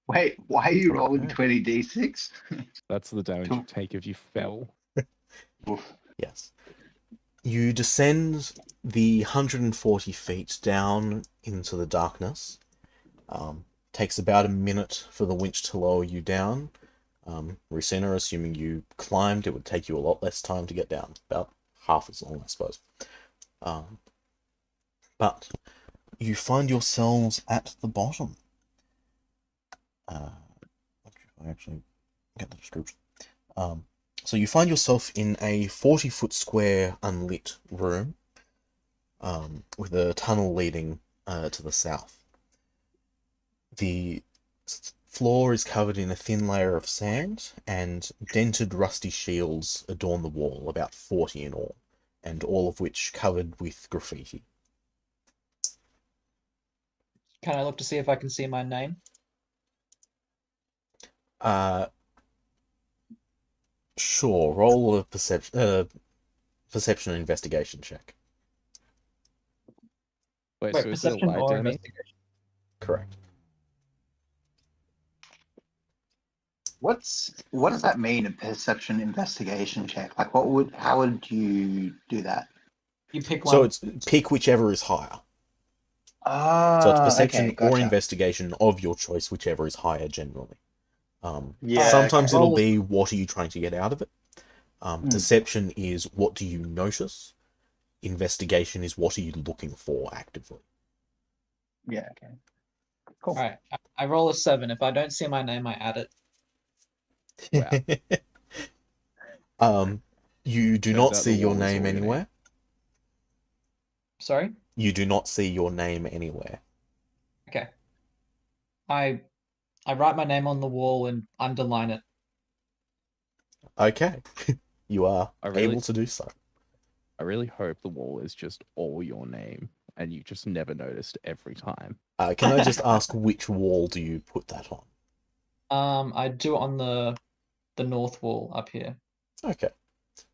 Wait, why are you rolling Okay. 20d6? That's the damage you take if you fell. Oof. Yes. You descend the 140 feet down into the darkness. Takes about a minute for the winch to lower you down. Racina, assuming you climbed, it would take you a lot less time to get down. About half as long, I suppose. But you find yourselves at the bottom. I actually get the description. So you find yourself in a 40-foot square unlit room with a tunnel leading to the south. The floor is covered in a thin layer of sand, and dented rusty shields adorn the wall, about 40 in all, and all of which covered with graffiti. Can I look to see if I can see my name? Sure, roll a perception and investigation check. Wait, Wait, so is there perception light or down here? investigation? Correct. What does that mean, a perception investigation check? Like how would you do that? You pick one. So it's pick whichever is higher. Ah, So it's perception okay, gotcha. or investigation of your choice, whichever is higher generally. Yeah, Sometimes okay. it'll be what are you trying to get out of it. Deception is what do you notice. Investigation is what are you looking for actively. Yeah, okay. Cool. Alright, I roll a 7. If I don't see my name, I add it. Wow. You do Turns not out see the your wall is name all your name. anywhere. Sorry? You do not see your name anywhere. Okay. I write my name on the wall and underline it. Okay. You are I really- able to do so. I really hope the wall is just all your name and you just never noticed every time. Can I just ask which wall do you put that on? I do it on the north wall up here. Okay.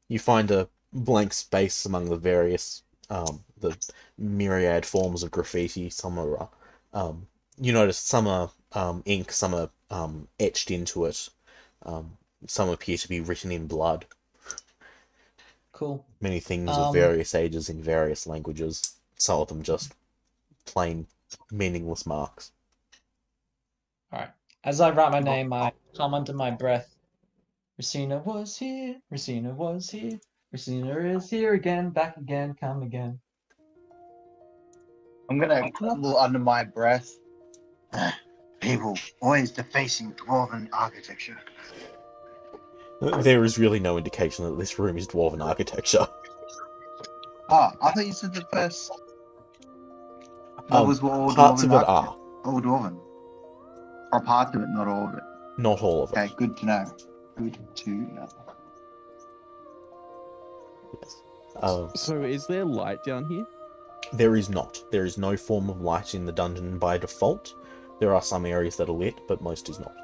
You find a blank space among the various the myriad forms of graffiti. Some are you notice some are ink, some are etched into it. Some appear to be written in blood. Cool. Many things of various ages in various languages. Some of them just plain meaningless marks. Alright. As I write my name, I come under my breath. Racina was here. Racina was here. Racina is here again, back again, come again. I'm gonna grumble under my breath. People always defacing dwarven architecture. There is really no indication that this room is dwarven architecture. Oh, I thought you said the first levels were all Parts dwarven. of it are. All dwarven. Or parts of it, not all of it. Not all of it. Okay, good to know. Good to know. Yes. So is there light down here? There is not. There is no form of light in the dungeon by default. There are some areas that are lit, but most is not.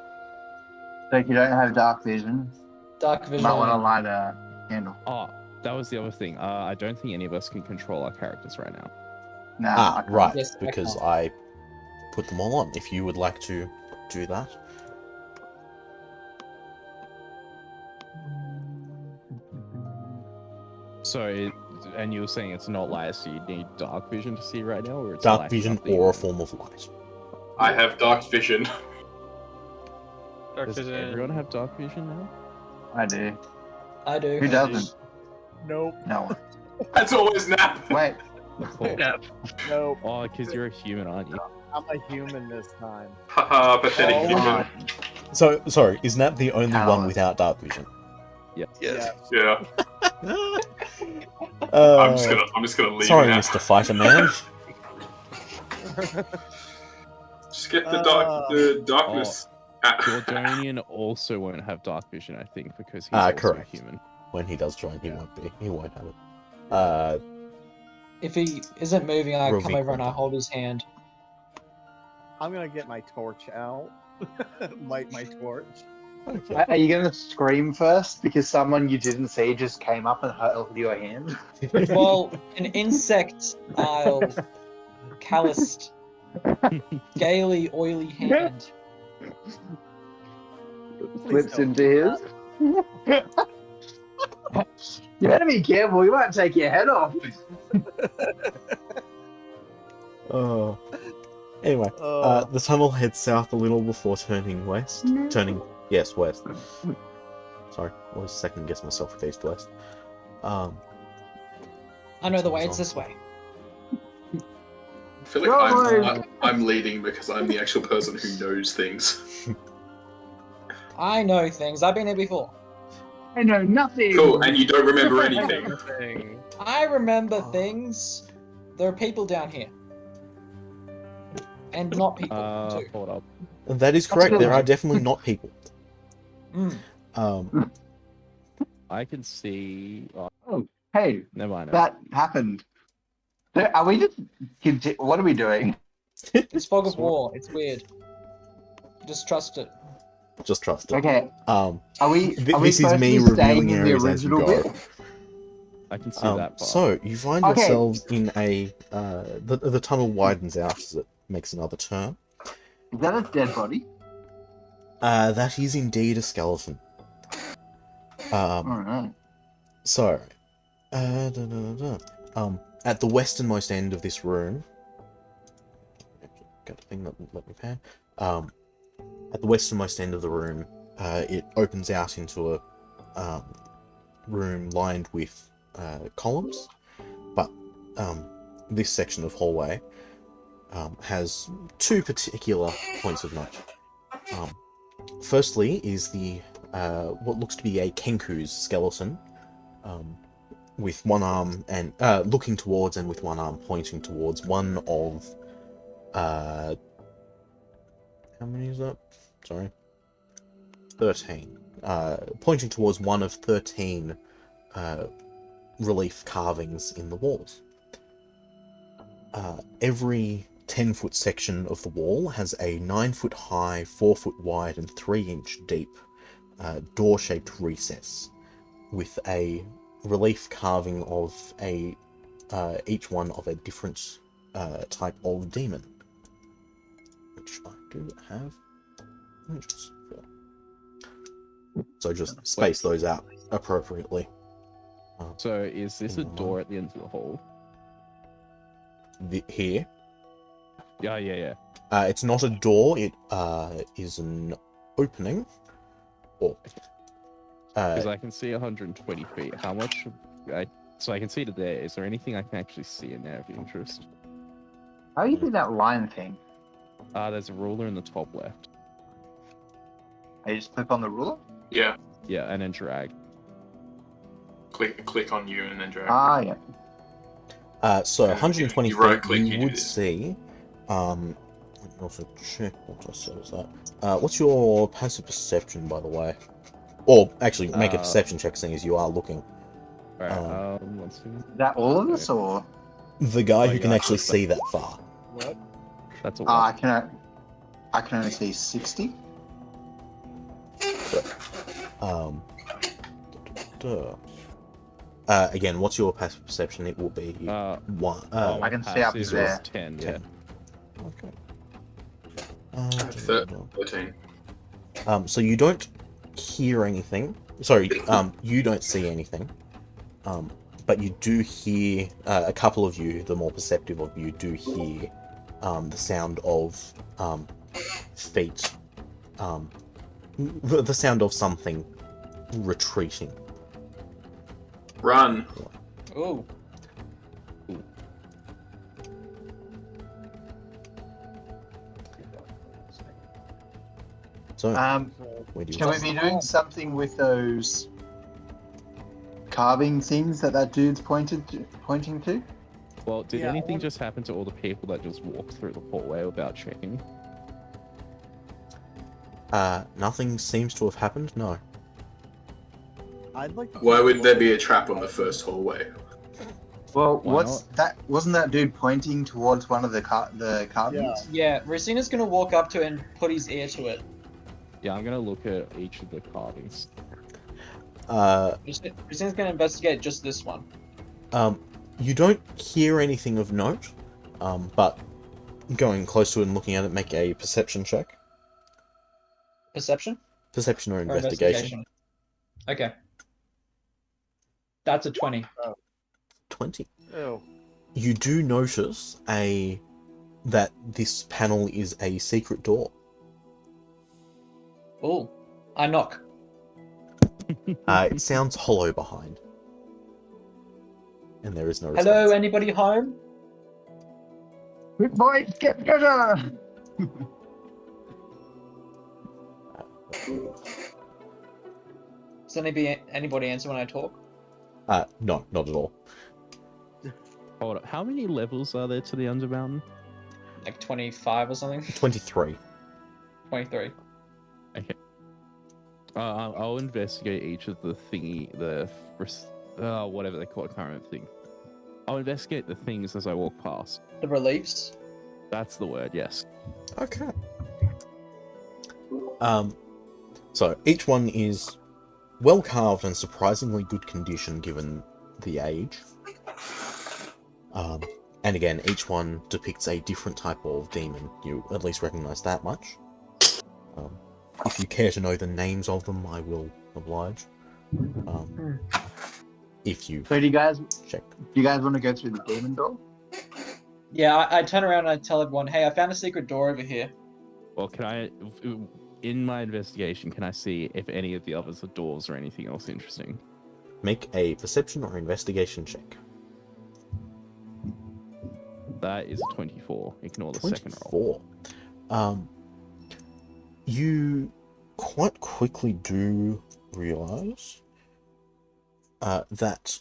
So if you don't have dark vision, Dark you vision. might want to light a candle. Oh, that was the other thing. I don't think any of us can control our characters right now. Nah, I can't. Right, Yes, I because can't. I put them all on. If you would like to do that. So, and you were saying it's not light, so you need dark vision to see right now, or it's Dark light vision enough that or a you- form of light. I have dark vision. Dark Does vision. everyone have dark vision now? I do. I do. Who doesn't? Nope. No one. That's always nap. Wait, Nope. Nope. Oh, because you're a human, aren't you? I'm a human this time. Haha, pathetic Oh, human. God. So, sorry, is Nat the only Callous. one without dark vision? Yes. Yeah. Uh, I'm just gonna leave sorry, now. Mr. Fighter Man. Just get the darkness. Gordonian also won't have dark vision, I think, because he's also correct. a human. When he does join, he won't be. He won't have it. If he isn't moving, I come Rovik over and I won't. hold his hand. I'm gonna get my torch out. Light my torch. Okay. are you gonna scream first because someone you didn't see just came up and held your hand? Well, an insect calloused, scaly, oily hand Slips don't into do his. You better be careful. You might take your head off. Anyway, the tunnel heads south a little before turning west. Yes, west. Sorry, I was second guessing myself with east west. I know the way. It's this way. I feel like I'm leading because I'm the actual person who knows things. I know things. I've been here before. I know nothing. Cool, and you don't remember anything. I remember things. There are people down here. And not people, too. Hold up. That is correct. good. There are definitely not people. Mm. I can see. Hey, Never mind. that happened. Are we just? What are we doing? It's fog of war. It's weird. Just trust it. Just trust it. Okay. Are we? This Are we is supposed me to be revealing staying in the areas as you original go. bit? I can see that far. So you find Okay. yourselves in a the tunnel widens out as it makes another turn. Is that a dead body? That is indeed a skeleton. Alright. So, at the westernmost end of this room, got a thing that won't let me pan. At the westernmost end of the room, it opens out into a room lined with columns, but this section of hallway has two particular points of note. Firstly is the what looks to be a Kenku's skeleton, with one arm and looking towards and with one arm pointing towards one of how many is that? Sorry, 13. Pointing towards one of 13 relief carvings in the walls. Every 10-foot section of the wall has a 9-foot high, 4-foot wide, and 3-inch deep door-shaped recess with a relief carving of each one of a different type of demon, which I do have images for. So just space those out appropriately. So is this a door at the end of the hall? Here. Yeah. It's not a door, it is an opening. Because I can see 120 feet. How much? So I can see to there. Is there anything I can actually see in there of interest? How do you do that line thing? There's a ruler in the top left. I just click on the ruler? Yeah, Yeah, and then drag. click on you and then drag. Ah, yeah. So Yeah, 120 you feet, right-click, you you do would this. see. Let me also check what I said was that. What's your passive perception, by the way? Or actually, make a perception check, seeing as you are looking. Alright, one second. Is that all of us, or? The guy Oh, who yeah, can I actually see. see that far. What? That's a I lot. can only see 60. Again, what's your passive perception? It will be one. Oh, I can see up passive is there. 10, yeah. 10. Okay. 13. So you don't hear anything. Sorry, you don't see anything. But you do hear, a couple of you, the more perceptive of you, do hear the sound of feet. The sound of something retreating. Run. Ooh. So, Um, where do you Can we be doing something with those carving things that dude's pointing to? Well, did Yeah, I anything want- just happen to all the people that just walked through the hallway without checking? Nothing seems to have happened, no. I'd like to Why would there be a trap on the first hallway? Well, Why what's that? Wasn't that dude pointing towards one of the carvings? Yeah, Racina's gonna walk up to it and put his ear to it. Yeah, I'm gonna look at each of the carvings. Racina's gonna investigate just this one. You don't hear anything of note, but going close to it and looking at it, make a perception check. Perception Perception or or investigation. Okay. That's a 20. 20. Ew. You do notice that this panel is a secret door. Oh, I knock. It sounds hollow behind. And there is no response. Hello, anybody home? Quick boys, get treasure! Does anybody answer when I talk? No, not at all. Hold up. How many levels are there to the Undermountain? Like 25 or something? 23. 23. Okay. I'll investigate each of the thingy, whatever they call it, I can't remember the thing. I'll investigate the things as I walk past. The reliefs? That's the word, yes. Okay. So each one is well carved and surprisingly good condition given the age. And again, each one depicts a different type of demon. You at least recognize that much. If you care to know the names of them, I will oblige. If you So do you guys check. want to go through the demon door? Yeah, I turn around and I tell everyone, hey, I found a secret door over here. Well, in my investigation, can I see if any of the others are doors or anything else interesting? Make a perception or investigation check. That is a 24. Ignore the second roll. 24. You quite quickly do realize that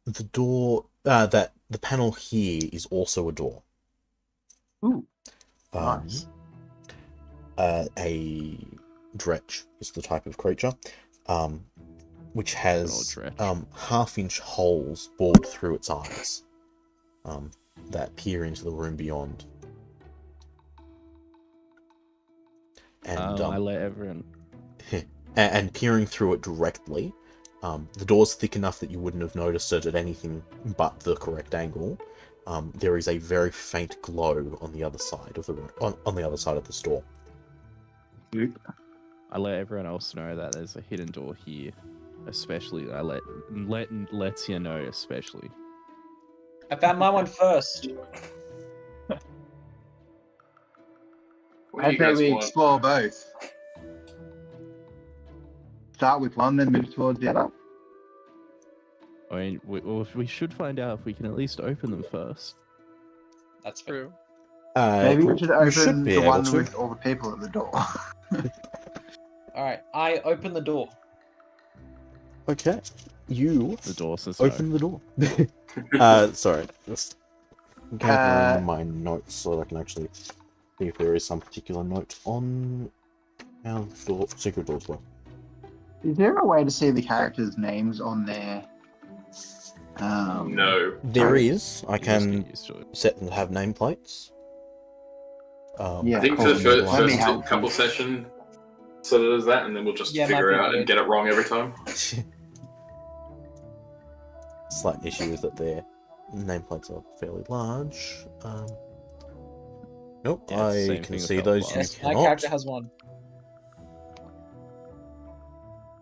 the door, that the panel here is also a door. Ooh, nice. A dretch is the type of creature, which has half-inch holes bored through its eyes that peer into the room beyond. And I let everyone. and peering through it directly, the door's thick enough that you wouldn't have noticed it at anything but the correct angle. There is a very faint glow on the other side of the room, on the other side of this door. I let everyone else know that there's a hidden door here. Especially, I let Letia know especially. I found my one first. What do I you say guys we want? explore both. Start with one, then move towards the other. I mean, we should find out if we can at least open them first. That's true. Maybe we should you open should be the able one to. with all the people at the door. Alright, I open the door. Okay, you The door says open no. the door. Sorry, just gathering my notes so that I can actually see if there is some particular note on how secret doors work. Is there a way to see the characters' names on there? No. There is. I You just can get used to it. set them to have nameplates. Yeah, I think cool. for the That'd be first helpful. couple session, so there's that, and then we'll just Yeah, figure might be out and good. get it wrong every time. Slight issue is that their nameplates are fairly large. Nope, Yeah, it's the I same can thing see with those. Hellfire. You Yes, my cannot. character has one.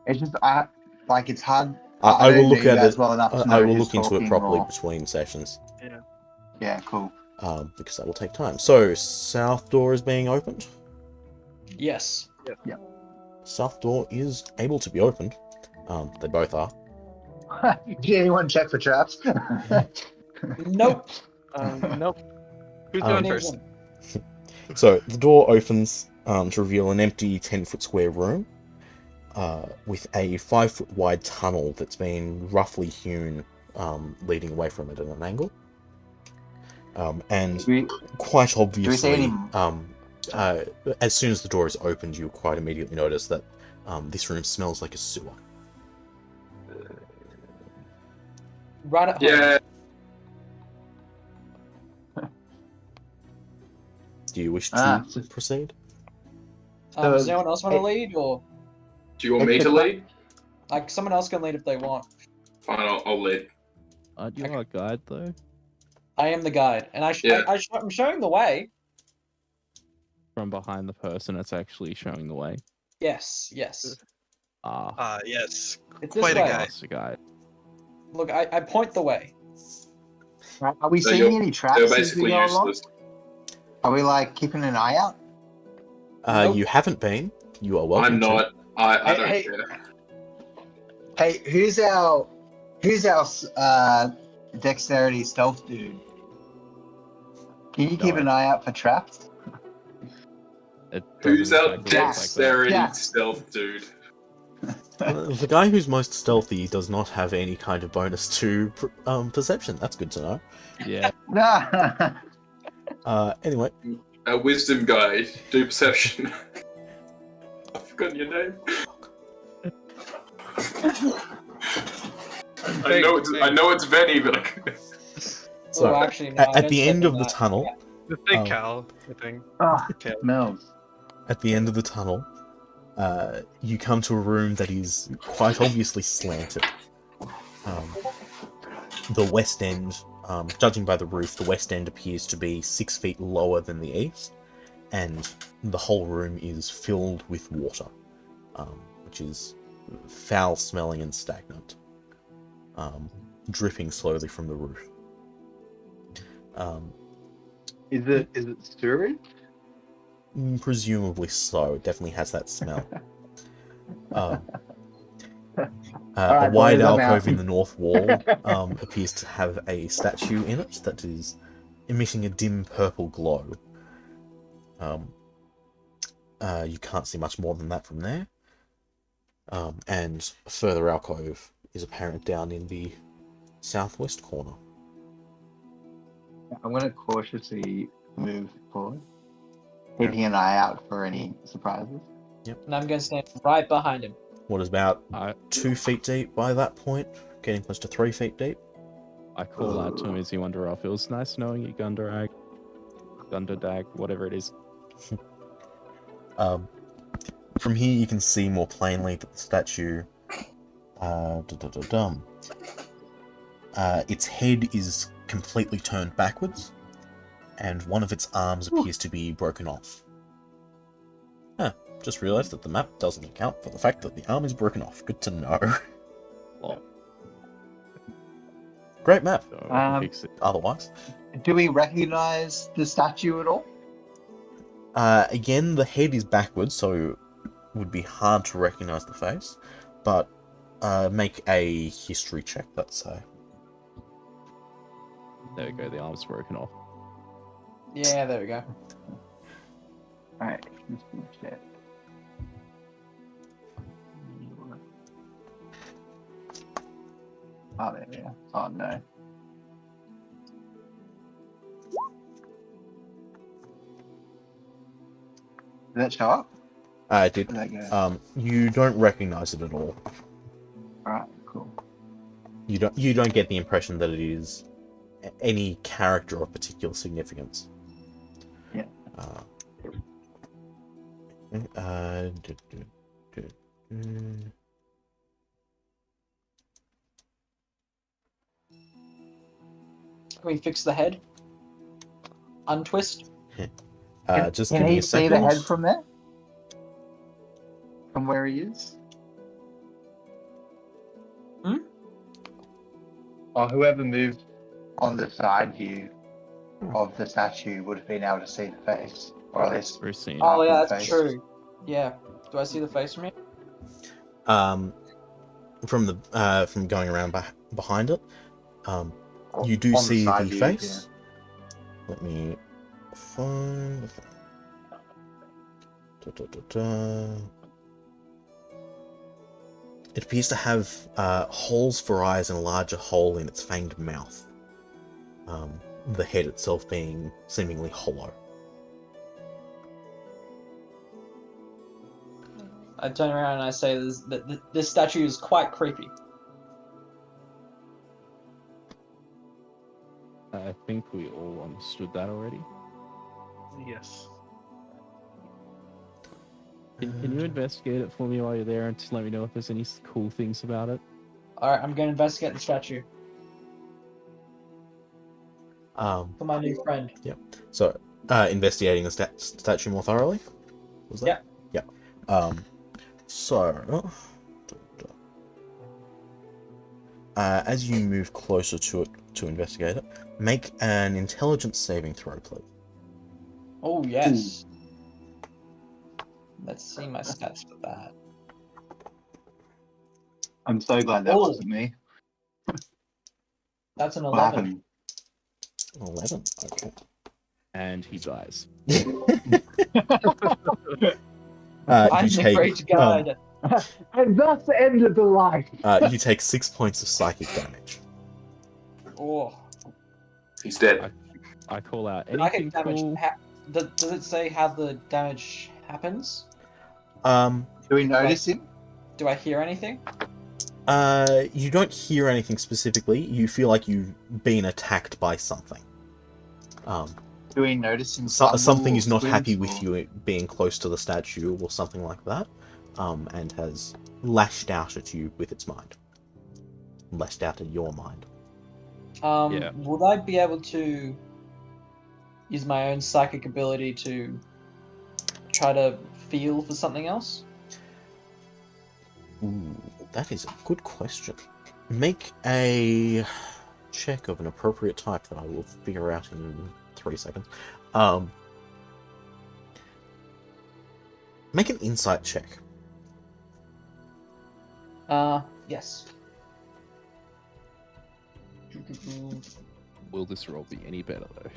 It's just it's hard. I will don't look know you at guys it. well enough to I know will who's look into it talking properly or- between sessions. Yeah, cool. Because that will take time. So, south door is being opened. Yes. South door is able to be opened. They both are. Did anyone check for traps? Nope. Nope. Who's Um, going Name first? one. So the door opens to reveal an empty 10-foot square room with a 5-foot wide tunnel that's been roughly hewn, leading away from it at an angle. And quite see obviously, any- as soon as the door is opened, you quite immediately notice that this room smells like a sewer. Right at home. Yeah. Do you wish to so- proceed? Does anyone else want to lead, or Do you want me to lead? like someone else can lead if they want? Fine, I'll lead. Aren't you our guide though? I am the guide, and Yeah. I'm showing the way. from behind the person that's actually showing the way. Yes, yes. Ah, Yes. It's this Quite a way. guy. that's the guy. Look, I point the way. Are we So seeing you're- any They're traps as we basically go along? useless. Are we like keeping an eye out? Nope. You haven't been. You are welcome I'm to. not. I don't Hey, care. Hey, who's our dexterity stealth dude? Can you keep an eye out for traps? It Who's doesn't our exactly look like that. dexterity Jack. stealth dude? The guy who's most stealthy does not have any kind of bonus to perception. That's good to know. Yeah. Anyway, A wisdom guy. Do perception. I've forgotten your name. I know it's Venny, but I couldn't. so Oh, actually, no, I at don't the say end of the that. tunnel, The big Oh. cow, I think. Ah, Tail. smells. at the end of the tunnel, you come to a room that is quite obviously slanted. The west end, judging by the roof, the west end appears to be 6 feet lower than the east, and the whole room is filled with water, which is foul-smelling and stagnant, dripping slowly from the roof. Is it sewage? Presumably so. It definitely has that smell. A Alright, wide boys, I'm alcove out. in the north wall appears to have a statue in it that is emitting a dim purple glow. You can't see much more than that from there. And a further alcove is apparent down in the southwest corner. I'm gonna cautiously move forward, keeping an eye out for any surprises. And I'm gonna stand right behind him. What is about I 2 feet deep by that point, getting close to 3 feet deep. call out to him as he wander off. It was nice knowing you, Gundarag. Gundardag, whatever it is. From here, you can see more plainly that the statue, its head is completely turned backwards, and one of its arms appears to be broken off. Just realised that the map doesn't account for the fact that the arm is broken off. Good to know. Great map. So fix it. Otherwise, Do we recognize the statue at all? again, the head is backwards, so it would be hard to recognise the face. But make a history check, let's say. There we go, the arm's broken off. Yeah, there we go. Alright, let's finish that. Oh, there we go. Oh, no. Did that show up? It did. Where'd that go? You don't recognise it at all. Alright, cool. You don't get the impression that it is any character of particular significance. Yeah. Can we fix the head? Untwist? Just Can give me he a see second. the head from there? From where he is? Or whoever moved. On the side view of the statue would have been able to see the face. Or at least We're seeing. Oh yeah, Face. that's true. Yeah. Do I see the face from here? From going around behind it, you do on the see the side view, face. Let me find the It appears to have holes for eyes and a larger hole in its fanged mouth. The head itself being seemingly hollow. I turn around and I say this statue is quite creepy. I think we all understood that already. Yes. Can you investigate it for me while you're there and just let me know if there's any cool things about it? Alright, I'm gonna investigate the statue Um, for my new friend. So Investigating the statue more thoroughly? Was that? Yeah. So... as you move closer to it to investigate it, make an intelligence saving throw, please. Oh, yes. Let's see my stats for that. I'm so glad that Oh. wasn't me. That's an What 11. happened? 11. Okay. And he dies. I'm You the take, great guide. And that's the end of the life. you take 6 points of psychic damage. Oh. He's dead. I call out Psychic anything damage. cool. Does it say how the damage happens? Do we notice him? Do I hear anything? You don't hear anything specifically. You feel like you've been attacked by something. Do we notice him? Something is not stumble, happy twist, with you being close to the statue or something like that, and has lashed out at you with its mind. Lashed out at your mind. Yeah. Would I be able to use my own psychic ability to try to feel for something else? Ooh, that is a good question. Make a check of an appropriate type that I will figure out in 3 seconds. Make an insight check. Yes. Will this roll be any better though?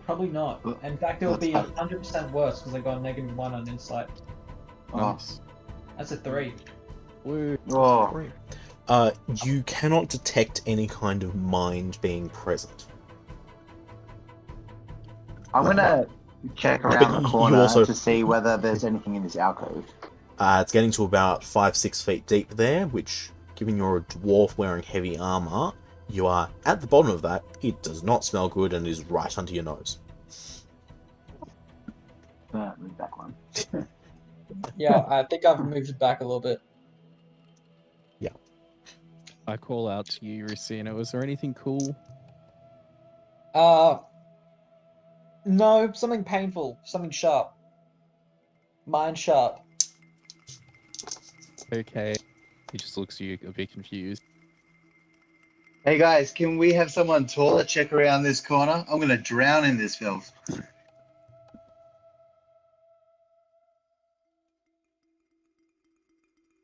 Probably not. In fact, it'll be 100% worse because I got a -1 on insight. Oh. Nice. That's a 3. Woo. Oh, You cannot detect any kind of mind being present. I'm gonna check But around the you corner also- to see whether there's anything in this alcove. It's getting to about 5-6 feet deep there, which, given you're a dwarf wearing heavy armor, you are at the bottom of that. It does not smell good and is right under your nose. Move back one. Yeah, I think I've moved it back a little bit. I call out to you, Racino. Is there anything cool? No, something painful, something sharp. Mind sharp. Okay. He just looks at you a bit confused. Hey guys, can we have someone taller check around this corner? I'm gonna drown in this filth.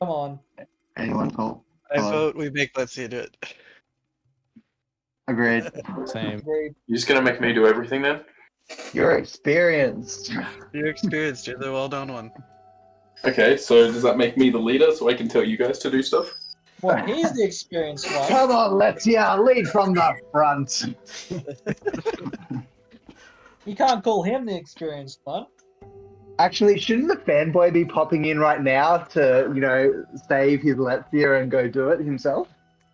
Come on. Anyone tall? I Hello? vote we make Let's See do it. Agreed. Same. Agreed. You're just gonna make me do everything then? You're experienced. You're experienced. You're the well done one. Okay, so does that make me the leader so I can tell you guys to do stuff? Well, he's the experienced one. Come on, let's lead from the front. You can't call him the experienced one. Actually, shouldn't the fanboy be popping in right now to, save his Let's and go do it himself?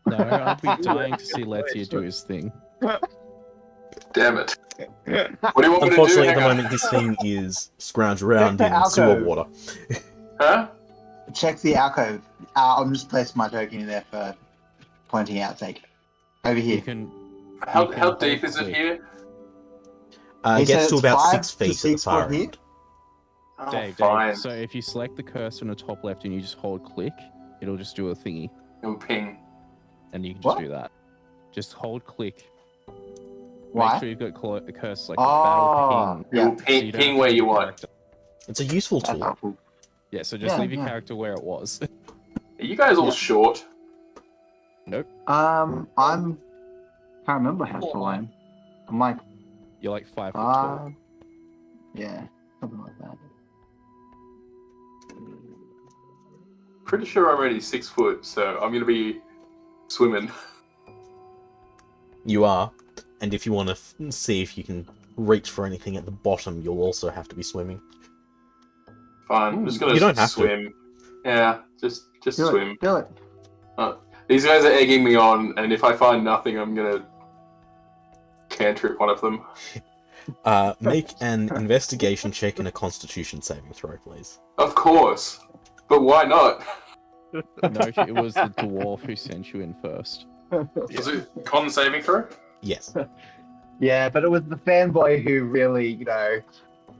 No, I'd be dying to see Lettia do his thing. Damn it. What do you want me to do? Unfortunately, at the Hang on. moment, his thing is scrounge around Check the in sewer alcove. water. Huh? Check the alcove. I'm just placing my token in there for pointing out sake. Over You here. can. How you can deep hold is it click. here? He It gets said to it's about 5 6 to feet at the 6 far foot here? end. Oh, Dave, fine. so if you select the cursor on the top left and you just hold click, it'll just do a thingy, It'll ping. and you can What? just do that. Just hold click. Why? Make sure you've got a cursor like Oh, battle ping. It yeah. will so ping, you don't ping have to where leave you your want. character. It's a useful That's tool. helpful. Yeah, so just Yeah, leave your yeah. character where it was. Are you guys all Yeah. short? I'm can't remember how tall I am. I'm like You're like 5 foot tall. yeah, something like that. Pretty sure I'm already 6 foot, so I'm gonna be swimming. You are. And if you want to see if you can reach for anything at the bottom, you'll also have to be swimming. Fine, I'm just gonna You don't have to. swim. Yeah, just Do swim. it. Do it. These guys are egging me on, and if I find nothing, I'm gonna cantrip one of them. Make an investigation check and a constitution saving throw, please. Of course, but why not? No, it was the dwarf who sent you in first. Was it con saving throw? Yes. Yeah, but it was the fanboy who really,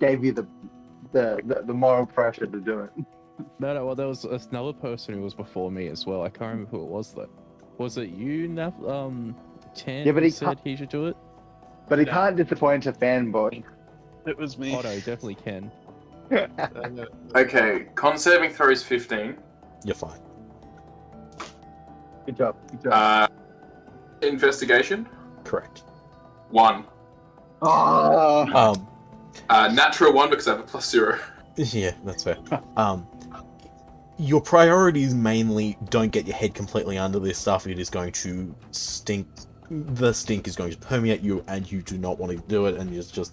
gave you the moral pressure to do it. No, well, there was another person who was before me as well. I can't remember who it was though. Was it you, Tan, Yeah, but who he said he should do it? But he No. can't disappoint a fanboy. It was me. Oh no, he definitely can. Okay, con saving throw is 15. You're fine. Good job. Good job. Investigation, Correct. 1. Oh, Natural 1 because I have a +0. Yeah, that's fair. Your priorities mainly don't get your head completely under this stuff. It is going to stink. The stink is going to permeate you, and you do not want to do it. And you're just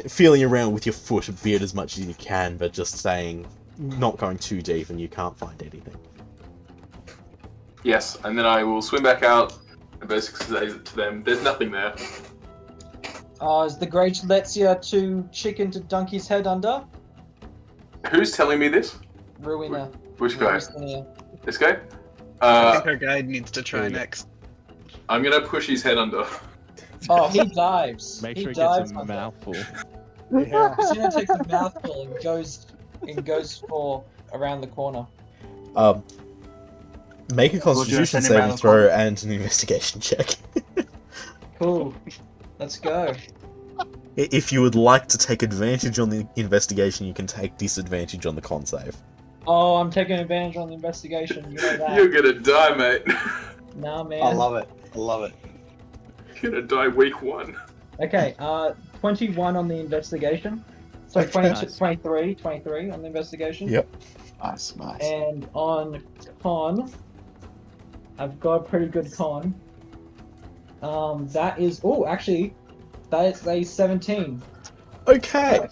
feeling around with your foot a bit as much as you can, but just staying, not going too deep, and you can't find anything. Yes, and then I will swim back out and basically say to them, there's nothing there. Is the Great Letsia too chicken to dunk his head under? Who's telling me this? Ruina. Which guy? Ruina. This guy? I think our guide needs to try there you go. next. I'm gonna push his head under. Oh, he dives. Make he sure he dives gets a under. mouthful. Yeah. Ruina takes a mouthful and goes for around the corner. Make a We'll do a Constitution sending around saving the throw corner. and an investigation check. Cool. Let's go. If you would like to take advantage on the investigation, you can take disadvantage on the con save. Oh, I'm taking advantage on the investigation. You know that. You're gonna die, mate. Nah, man. I love it. I love it. You're gonna die week 1. Okay, 21 on the investigation. So Okay. 22, Nice. 23 on the investigation. Yep. Nice, nice. And on con, I've got a pretty good con. That is, actually, that is a 17. Okay.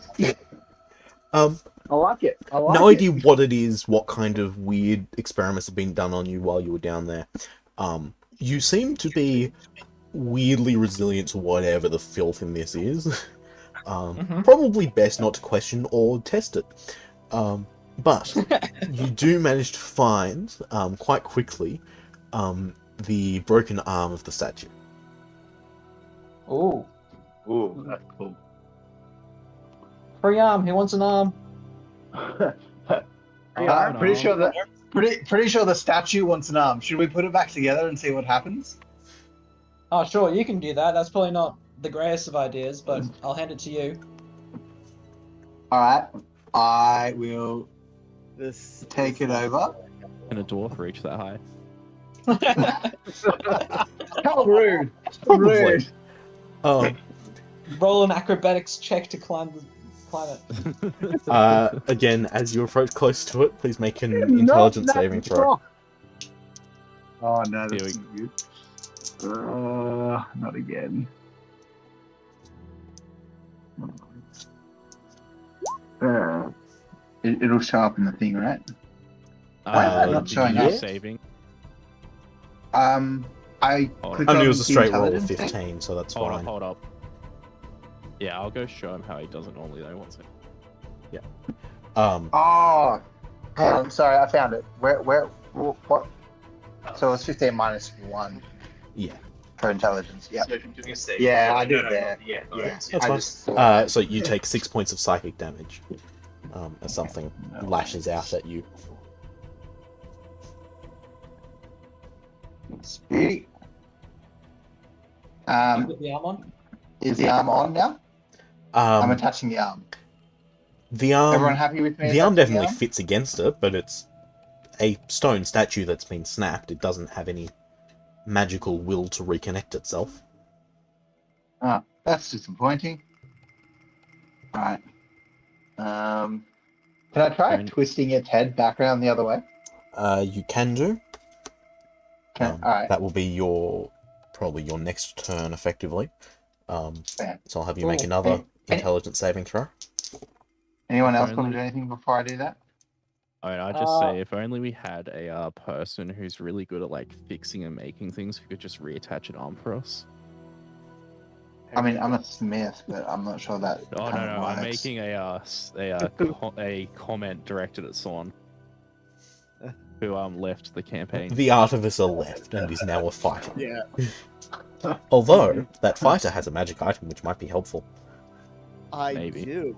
I like it. I like No it. idea what it is, what kind of weird experiments have been done on you while you were down there. You seem to be weirdly resilient to whatever the filth in this is. Probably best not to question or test it. But you do manage to find, quite quickly, the broken arm of the statue. Ooh. Ooh, that's cool. Free arm. He wants an arm. I'm pretty sure that pretty sure the statue wants an arm. Should we put it back together and see what happens? Oh, sure, you can do that. That's probably not the greatest of ideas, but I'll hand it to you. All right, I will This take it over. Can a dwarf reach that high? How rude! Probably. Rude. Roll an acrobatics check to climb it. Again, as you approach close to it, please make an intelligence saving throw. Oh no, Here that's not good. Not again. It'll show up in the thing, right? Why is that not did showing you up? use saving? I Oh. clicked I mean, on it was a the straight roll of intelligence thing. 15, so that's Hold fine. up, hold up. Yeah, I'll go show him how he does it normally though. One second. Oh, hang on, sorry, I found it. Where, what? So it's 15 minus 1 Yeah. for intelligence. Yeah. So if you're doing a save, Yeah, I no, did no, there. Yeah, Yeah. That's I fine. just- So you take 6 points of psychic damage as something lashes out at you. Sweet. Put the arm on. Is the arm on now? I'm Um, attaching the arm. the Everyone arm, happy with me? the arm attaching definitely fits against it, but it's a stone statue that's been snapped. It doesn't have any magical will to reconnect itself. Ah, that's disappointing. Right. Can I try And- twisting its head back around the other way? You can do. All right. That will be probably your next turn, effectively. Fair. So I'll have you make Cool. another Any- intelligence saving throw. Anyone else If want to only- do anything before I do that? I mean, I just say if only we had a person who's really good at like fixing and making things who could just reattach an arm for us. I mean, I'm a smith, but I'm not sure that. Oh kind no, of no, I'm works. making a comment directed at someone who left the campaign. The artificer left and is now a fighter. Yeah. Although that fighter has a magic item which might be helpful. I Maybe. do.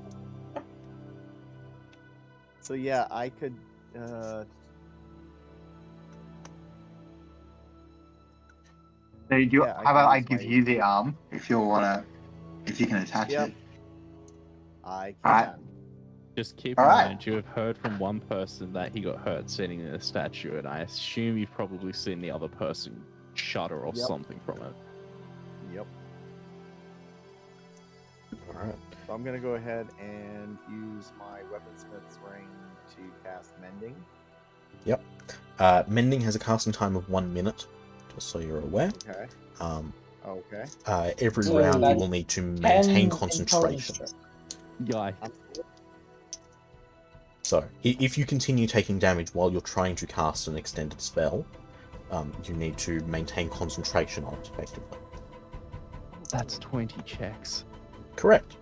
So yeah, I could. So you, Yeah, I how about can I use give my- you the arm if you wanna, if you can attach Yep. it. I Alright. can. Just keep All in right. mind, you have heard from one person that he got hurt sitting in a statue, and I assume you've probably seen the other person shudder or Yep. something from it. Yep. Alright. So I'm gonna go ahead and use my weaponsmith's ring to cast mending. Mending has a casting time of 1 minute, just so you're aware. Okay. Um, Okay. every So round you that's will need to 10 maintain in total concentration. strength. Yeah, So, if you continue taking damage while you're trying to cast an extended spell, you need to maintain concentration on it, effectively. that's 20 checks. Correct.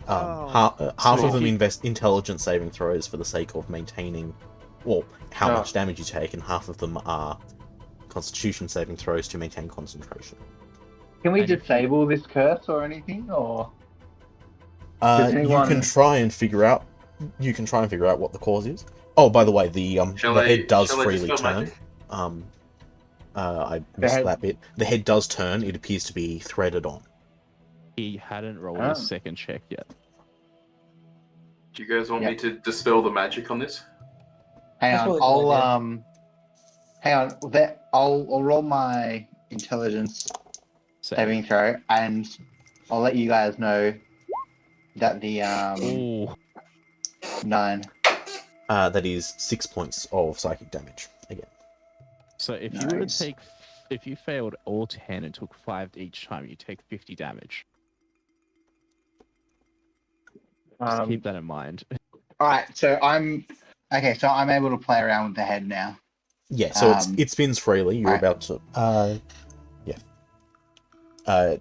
Oh. Half So of them if you- invest intelligence saving throws for the sake of maintaining, well, how Oh. much damage you take, and half of them are constitution saving throws to maintain concentration. Can we And if you- disable this curse or anything, or? You anyone- can try and figure out. You can try and figure out what the cause is. Oh, by the way, the head does freely turn. I missed head- that bit. The head does turn. It appears to be threaded on. He hadn't rolled Oh. his second check yet. Do you guys want Yeah. me to dispel the magic on this? Hang That's on, probably a good I'll idea. hang on. I'll roll my intelligence Save. saving throw, and I'll let you guys know that the Ooh, 9. That is 6 points of psychic damage again. so if you were to Nice. take, if you failed all 10 and took 5 each time, you take 50 damage. Just keep that in mind. All right, so I'm okay. So I'm able to play around with the head now. Yeah, so it spins freely. You're right. about to. Yeah.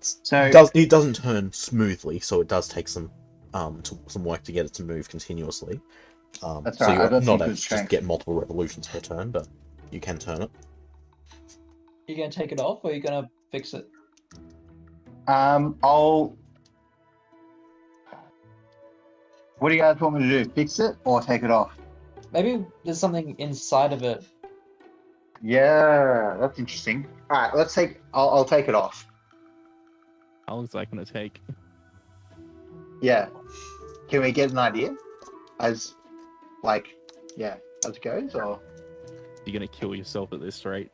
So It doesn't turn smoothly, so it does take some work to get it to move continuously. That's so right, you're I've got not some able good to just strength. get multiple revolutions per turn, but you can turn it. You gonna take it off, or you gonna fix it? I'll. What do you guys want me to do? Fix it or take it off? Maybe there's something inside of it. Yeah, that's interesting. All right, let's take. I'll take it off. How long is that going to take? Yeah. Can we get an idea? As, like, yeah, as it goes, or? You're going to kill yourself at this rate?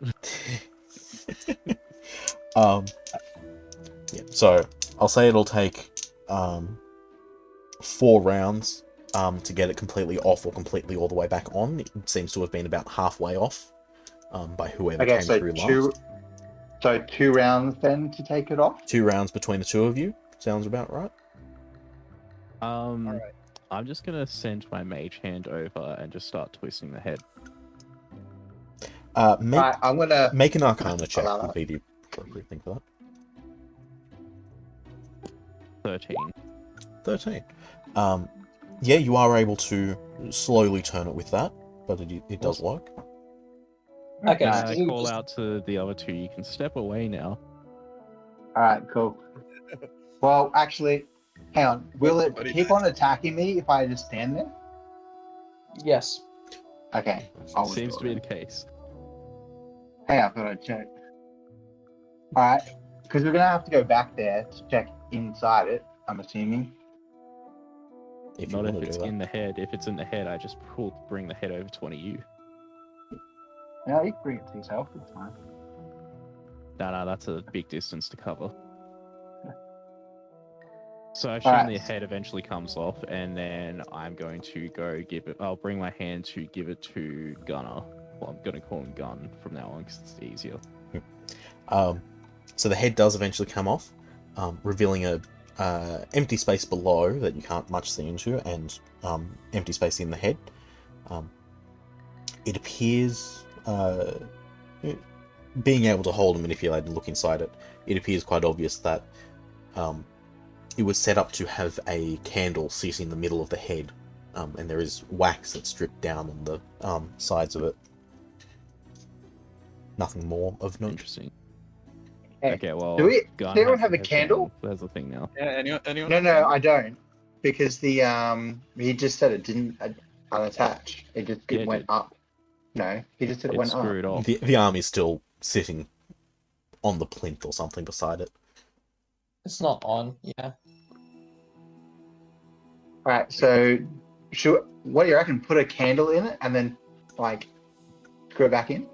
Yeah. So I'll say it'll take 4 rounds to get it completely off or completely all the way back on. It seems to have been about halfway off by whoever Okay, came so through last. so 2 rounds then to take it off. 2 rounds between the two of you sounds about right. Alright. I'm just going to send my mage hand over and just start twisting the head. Make All right, I'm gonna. make an Arcana check allow would that. be the appropriate thing for that. 13. 13. Yeah, you are able to slowly turn it with that, but it does work. Okay, Nice. so I you call just- out to the other two, you can step away now. All right, cool. Well, actually, hang on. Will it Buddy. keep on attacking me if I just stand there? Yes. Okay. I'll Seems to withdraw be then. the case. Hang on, I thought I'd check. All right, because we're gonna have to go back there to check inside it. I'm assuming. If you Not want if to it's do that. in the head. If it's in the head, I just bring the head over to one of you. Yeah, you can bring it to yourself. It's fine. No, that's a big distance to cover. So I assume Alright. the head eventually comes off, and then I'm going to go give it. I'll bring my hand to give it to Gunner. Well, I'm going to call him Gun from now on because it's easier. So the head does eventually come off, revealing a empty space below that you can't much see into, and empty space in the head. It appears, being able to hold and manipulate and look inside it, it appears quite obvious that it was set up to have a candle sit in the middle of the head, and there is wax that's dripped down on the sides of it. Nothing more of note. Interesting. Hey, Okay, well, do we? Gun Does anyone has have a headphone. candle? There's a thing now. Yeah, anyone? No, I don't. Because the he just said it didn't unattach. It Yeah, it went did. up. No, he just said it It's went up. screwed off. The army's still sitting on the plinth or something beside it. It's not on. Yeah. Alright, so what do you reckon? Put a candle in it and then like screw it back in?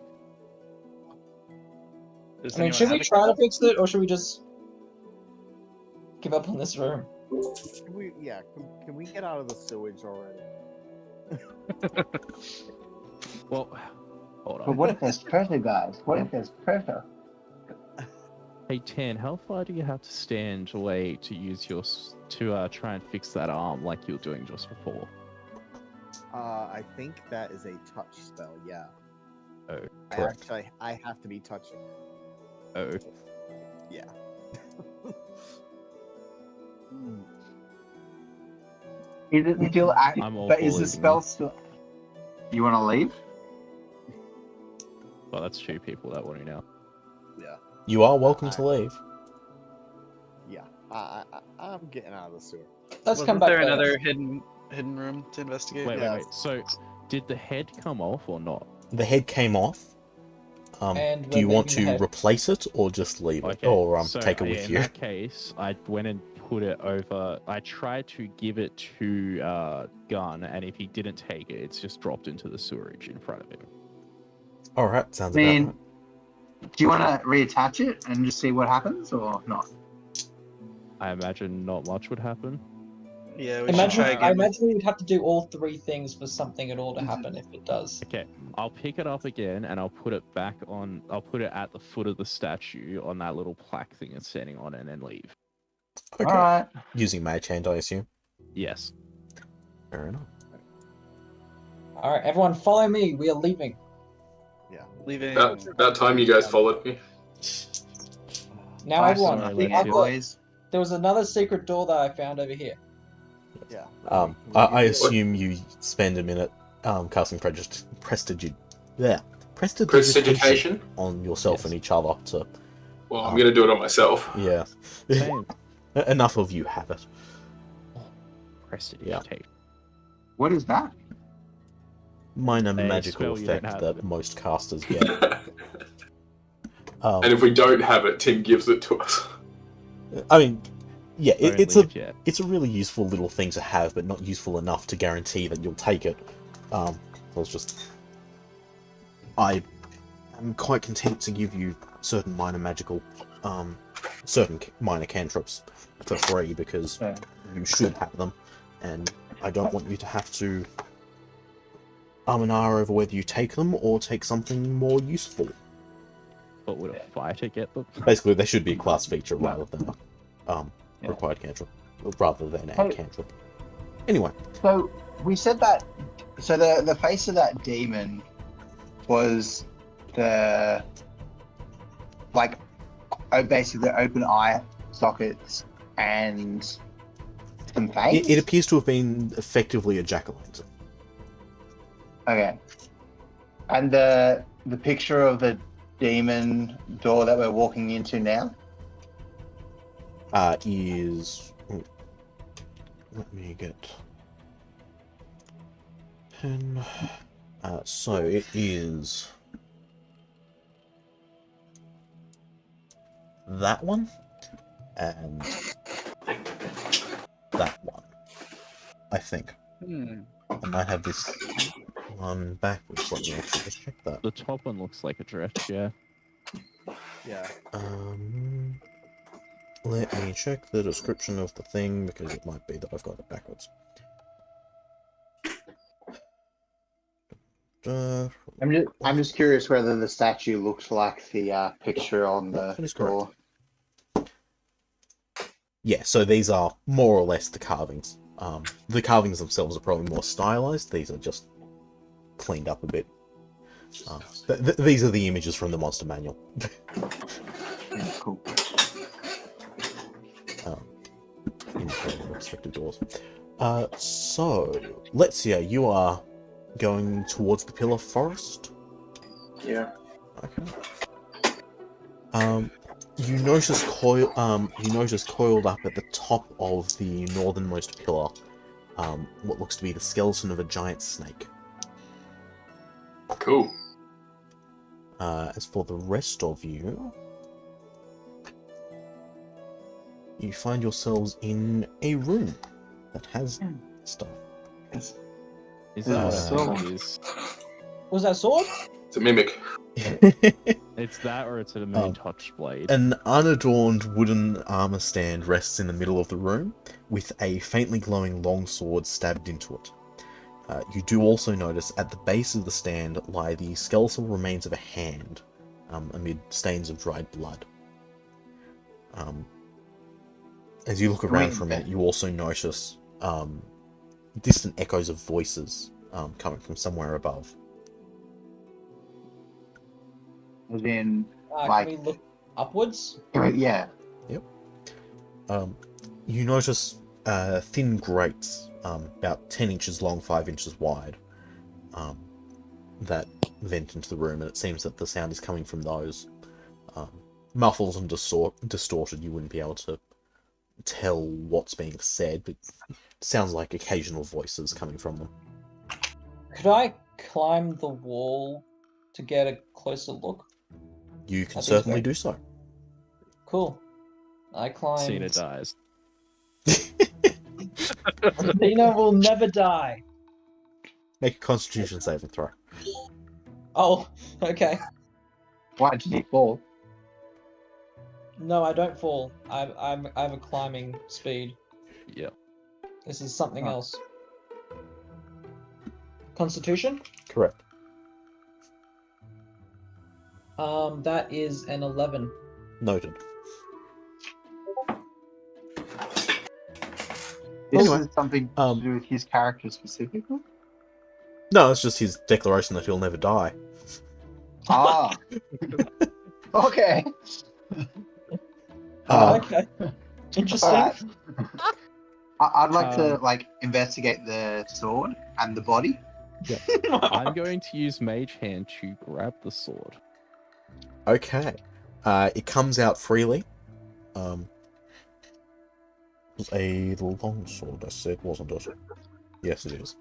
Does I mean, anyone should we have a try to candle? fix it, or should we just give up on this room? Can we get out of the sewage already? Well, hold But on. what if there's pressure, guys? What if there's pressure? Hey, Tan, how far do you have to stand away to use your to try and fix that arm like you were doing just before? I think that is a touch spell. Yeah. Oh, correct. I have to be touching. Oh, Yeah. Is it still active? I'm all But for is the leaving. spell still? You want to leave? well, that's 2 people that want to know. Yeah. You are welcome to leave. Yeah. I'm getting out of the sewer. Let's Wasn't come back. there to another this. hidden room to investigate? Wait, Yeah. wait. So, did the head come off or not? The head came off. And Do you we're want leaving the to head. replace it or just leave it? Okay, Or so, take it yeah, with in you? that case, I went and put it over. I tried to give it to Gun, and if he didn't take it, it's just dropped into the sewerage in front of him. Alright, sounds I mean, about right. do you want to reattach it and just see what happens or not? I imagine not much would happen. Yeah, we should try I again. imagine we'd have to do all 3 things for something at all to happen if it does. Okay, I'll pick it up again and I'll put it back on. I'll put it at the foot of the statue on that little plaque thing it's standing on, and then leave. Okay. Alright. Using Mage Hand, I assume. Yes. Fair enough. Alright, everyone follow me. We are leaving. Yeah. Leaving. About time you guys followed me. Now Bye, everyone, sorry, Sonic, let's boys. there was another secret door that I found over here. Yeah. I assume you spend a minute casting prestidigitation Prestidigitation? on yourself Yes. and each other to Well, I'm gonna do it on myself. yeah. Same. Enough of you have it. Prestidigitation. What is that? Minor A magical spell you don't effect have. that most casters get. And if we don't have it, Tim gives it to us. I mean, yeah, Only it's a really useful little thing to have, but not useful enough to guarantee that you'll take it. So it's just, I am quite content to give you certain minor magical, certain minor cantrips for free because Yeah. you should have them, and I don't want you to have to and ah over whether you take them or take something more useful. But would a fighter get them? Basically, they should be a class feature rather than Yeah. required cantrip, rather than a Hey. cantrip. Anyway, So we said that. So the face of that demon was the basically open eye sockets and some fangs. it appears to have been effectively a jack-o'-lantern. Okay. And the picture of the demon door that we're walking into now. Is let me get pen. So it is that one and that one, I think. I might have this one backwards. Let me actually just check that. The top one looks like a dress, yeah. Yeah. Let me check the description of the thing because it might be that I've got it backwards. I'm just curious whether the statue looks like the picture on the That is correct. door. Yeah, so these are more or less the carvings. The carvings themselves are probably more stylized. These are just cleaned up a bit. These are the images from the monster manual. Yeah, cool. In the respective doors. So let's see. You are going towards the pillar forest. Yeah. Okay. You notice coiled up at the top of the northernmost pillar, what looks to be the skeleton of a giant snake. Cool. As for the rest of you, you find yourselves in a room that has stuff. Is Is that what it I so? think it is? Was that sword? It's a mimic. It's that or it's a main touch blade. An unadorned wooden armor stand rests in the middle of the room, with a faintly glowing longsword stabbed into it. You do also notice at the base of the stand lie the skeletal remains of a hand, amid stains of dried blood. As you look around for a minute, you also notice distant echoes of voices coming from somewhere above. As in, Can we look upwards? yeah. You notice thin grates, about 10 inches long, 5 inches wide, that vent into the room, and it seems that the sound is coming from those. Muffled and distorted, you wouldn't be able to tell what's being said, but it sounds like occasional voices coming from them. Could I climb the wall to get a closer look? You can At these certainly grates? do so. Cool. I climb. Cena dies. Cena will never die. Make a Constitution saving throw. Oh, okay. Why did he fall? No, I don't fall. I have a climbing speed. Yeah. This is something Oh. else. Constitution? Correct. That is an 11. Noted. This Anyway, is something to do with his character specifically? No, it's just his declaration that he'll never die. Ah. Okay. Okay. Interesting. Alright. I'd like to investigate the sword and the body. I'm going to use Mage Hand to grab the sword. Okay. It comes out freely. It's a long sword, I said, wasn't it? Yes, it is.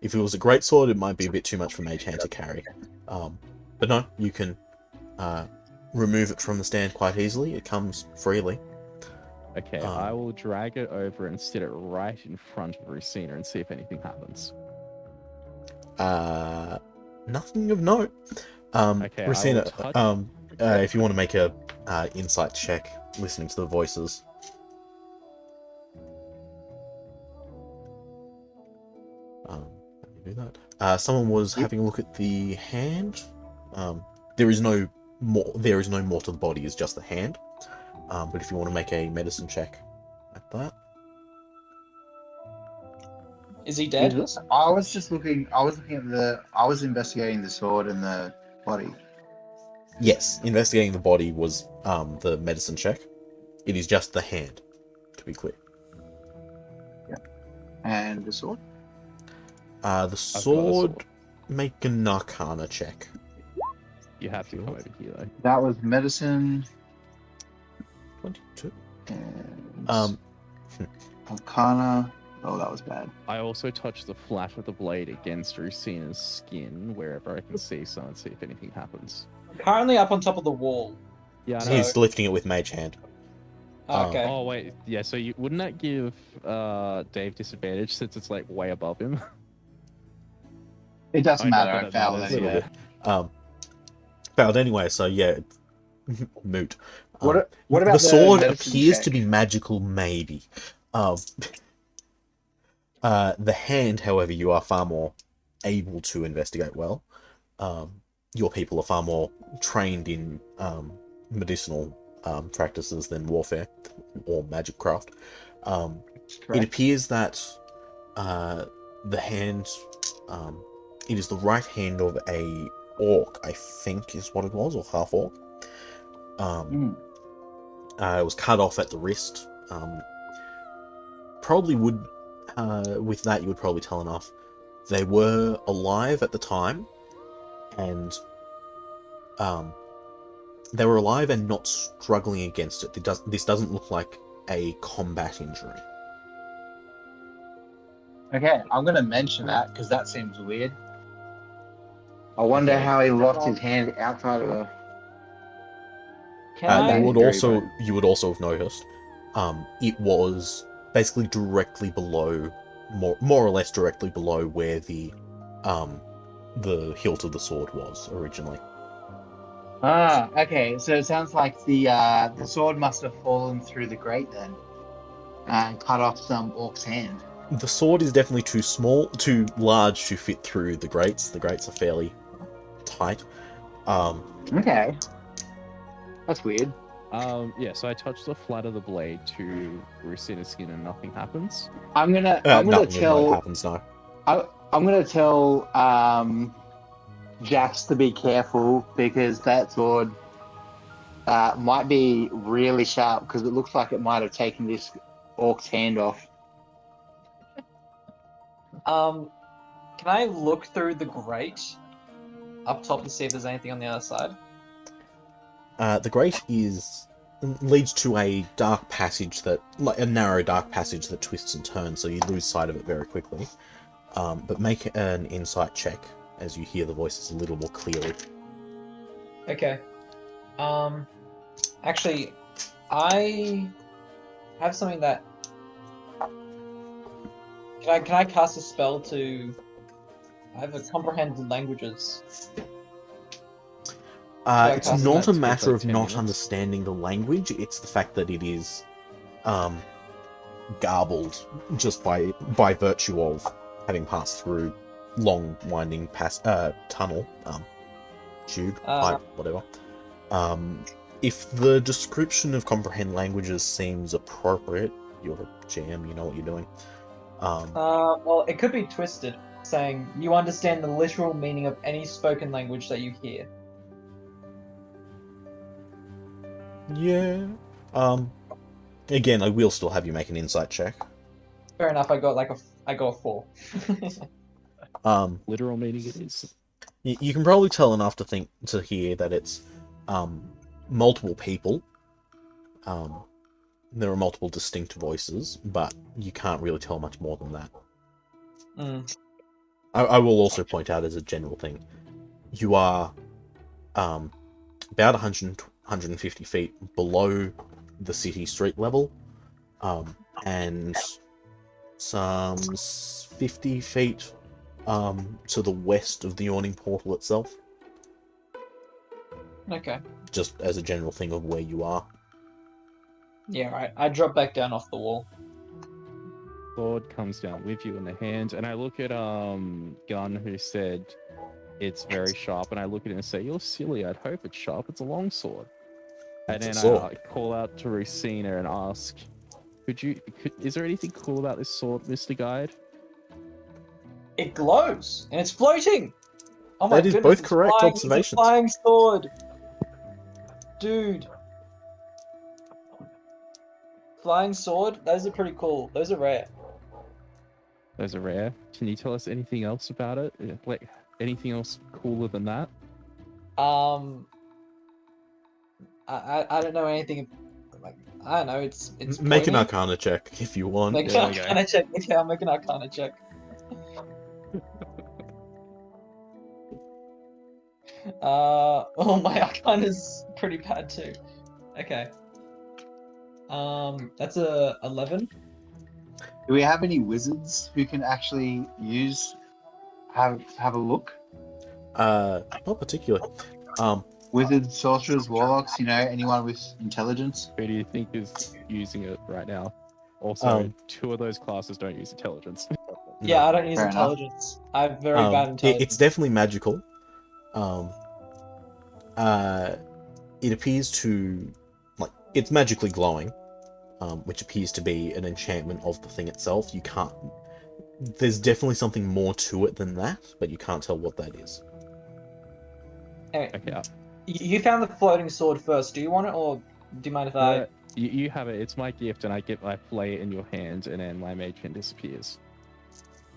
If it was a great sword, it might be a bit too much for Mage Hand to carry. But no, you can remove it from the stand quite easily. It comes freely. Okay, I will drag it over and set it right in front of Rusina and see if anything happens. Nothing of note. Okay, Rusina, I will touch... if you want to make a insight check, listening to the voices. Let me do that. Someone was having a look at the hand. There is no more. There is no more to the body. It's just the hand. But if you want to make a medicine check at that, Is he dead? I was just looking. I was looking at the. I was investigating the sword and the body. yes, investigating the body was the medicine check. It is just the hand, to be clear. Yeah. And the sword. The sword, make an Arcana check. You have to come over here, though. That was medicine. 22. And Arcana. Oh, that was bad. I also touch the flat of the blade against Rusina's skin wherever I can see so and see if anything happens. Currently up on top of the wall. Yeah, I know. He's lifting it with Mage Hand. Okay. Oh, wait. Yeah, so wouldn't that give Dave disadvantage since it's like way above him? It doesn't I know matter. that I it failed matters, anyway. yeah. Failed anyway, so yeah, moot. What about the sword medicine appears check? to be magical, maybe. The hand, however, you are far more able to investigate well. Your people are far more trained in medicinal practices than warfare or magic craft. It appears that the hand, it is the right hand of a orc, I think is what it was, or half orc. It was cut off at the wrist. Probably would, with that, you would probably tell enough. They were alive at the time, and They were alive and not struggling against it. This doesn't look like a combat injury. Okay, I'm gonna mention that because that seems weird. I wonder Okay. how he lost his hand outside of a. Can I? You Injury, would also have noticed, it was basically directly below, more or less directly below where the hilt of the sword was originally. Ah, okay. So it sounds like the sword must have fallen through the grate then, and cut off some orc's hand. The sword is definitely too large to fit through the grates. The grates are fairly tight. Okay, that's weird. Yeah, so I touch the flat of the blade to Rusina's skin and nothing happens. I'm gonna Nothing of note tell happens now. I'm gonna tell Jax to be careful because that sword might be really sharp because it looks like it might have taken this orc's hand off. Can I look through the grate up top to see if there's anything on the other side? The grate leads to a dark passage a narrow dark passage that twists and turns, so you lose sight of it very quickly. But make an insight check as you hear the voices a little more clearly. Okay. Actually, I have something that. Can I cast a spell to? I have a comprehend languages. It's cast not that a to matter like of 10 not minutes? understanding the language, it's the fact that it is garbled just by virtue of having passed through long winding tunnel, tube, pipe, whatever. If the description of comprehend languages seems appropriate, you're a GM, you know what you're doing. Well, it could be twisted, saying you understand the literal meaning of any spoken language that you hear. Yeah. Again, I will still have you make an insight check. Fair enough. I got a 4. Literal meaning it is. You can probably tell enough to hear that it's multiple people. There are multiple distinct voices, but you can't really tell much more than that. Mm. I will also point out as a general thing, you are about 150 feet below the city street level, and some 50 feet to the west of the yawning portal itself. Okay. Just as a general thing of where you are. Yeah, right. I drop back down off the wall. Sword comes down with you in the hand, and I look at Gun, who said it's very sharp, and I look at it and say, "You're silly. I'd hope it's sharp. It's a long sword." And It's then a sword. I call out to Rusina and ask, is there anything cool about this sword, Mr. Guide? It glows and it's floating. Oh my That is goodness! both correct It's observations. a flying sword, dude. Flying sword. Those are pretty cool. Those are rare. Those are rare. Can you tell us anything else about it? Like anything else cooler than that? I don't know anything. Like I don't know. It's Make an pointy. Arcana check if you want. Make Yeah, an Arcana check. Okay, I'll make an Arcana check. Oh, my Arcana's pretty bad too. Okay. That's a 11. Do we have any wizards who can actually have a look? Not particularly. Wizards, sorcerers, warlocks, anyone with intelligence? Who do you think is using it right now? Also, Um, 2 of those classes don't use intelligence. Yeah, I don't use Fair enough. intelligence. I have very bad intelligence. It's definitely magical. It appears to, it's magically glowing, which appears to be an enchantment of the thing itself. You can't. There's definitely something more to it than that, but you can't tell what that is. Anyway, Okay. you found the floating sword first. Do you want it, or do you mind if I? You have it. It's my gift, and I play it in your hand, and then my mage hand disappears.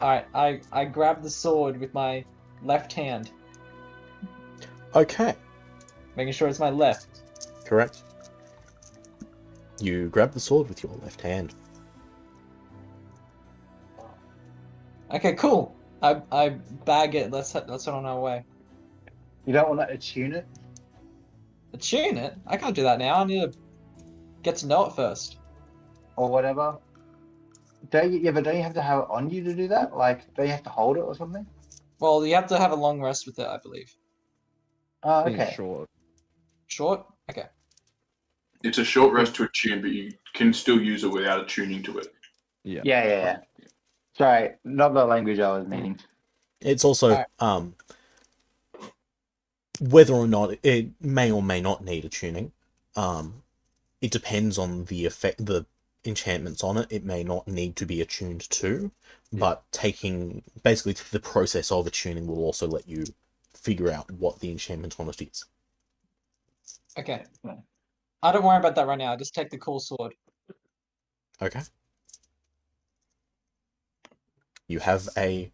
Alright, I grab the sword with my left hand. Okay. Making sure it's my left. Correct. You grab the sword with your left hand. Okay, cool. I bag it. Let's head on our way. You don't want to attune it? Attune it? I can't do that now. I need to get to know it first. Or whatever? But don't you have to have it on you to do that? Like, don't you have to hold it or something? Well, you have to have a long rest with it, I believe. Oh, Being okay. short. Short? Okay. It's a short rest to attune, but you can still use it without attuning to it. Yeah. Yeah. Sorry, not the language I was meaning. It's also Alright. whether or not it may or may not need a tuning. It depends on the effect, the enchantments on it. It may not need to be attuned to, but taking basically the process of attuning will also let you figure out what the enchantment on it is. Okay. I don't worry about that right now. Just take the cool sword. Okay. You have a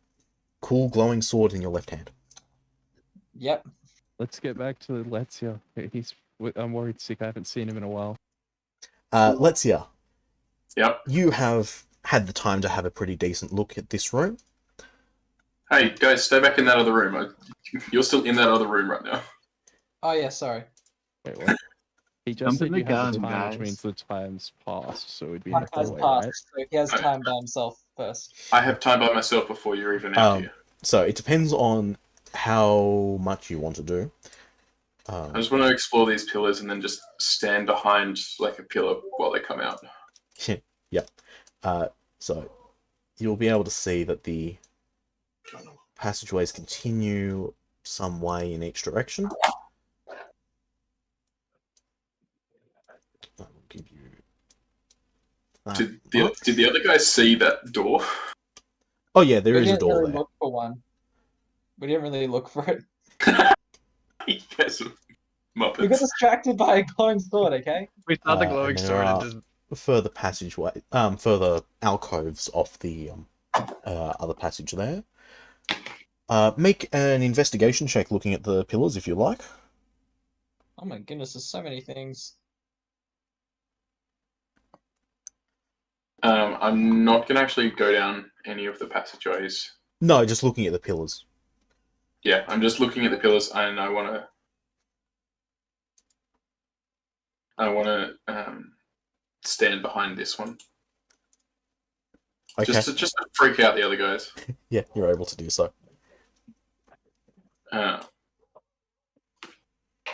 cool glowing sword in your left hand. Yep. Let's get back to Let's-ya. I'm worried sick. I haven't seen him in a while. Let's-ya. Yep. You have had the time to have a pretty decent look at this room. Hey, guys, stay back in that other room. You're still in that other room right now. Oh yeah, sorry. Wait, what? He just Jump said in the you have the gun, time, which guys. means the time's passed, so it'd be in Time the has hallway, passed, right? so he has time by himself first. I have time by myself before you're even out here. So it depends on how much you want to do. I just want to explore these pillars and then just stand behind like a pillar while they come out. Yep. So you'll be able to see that the passageways continue some way in each direction. That will give you that Did the other guys see that door? Oh yeah, there We is a didn't door really there. look for one. We didn't really look for it. You guys are Muppets. We got distracted by a glowing sword, okay? We saw the glowing and there sword and are just further passageway, further alcoves off the other passage there. Make an investigation check looking at the pillars if you like. Oh my goodness, there's so many things. I'm not going to actually go down any of the passageways. No, just looking at the pillars. Yeah, I'm just looking at the pillars and I want to stand behind this one. Okay. Just to freak out the other guys. Yeah, you're able to do so. And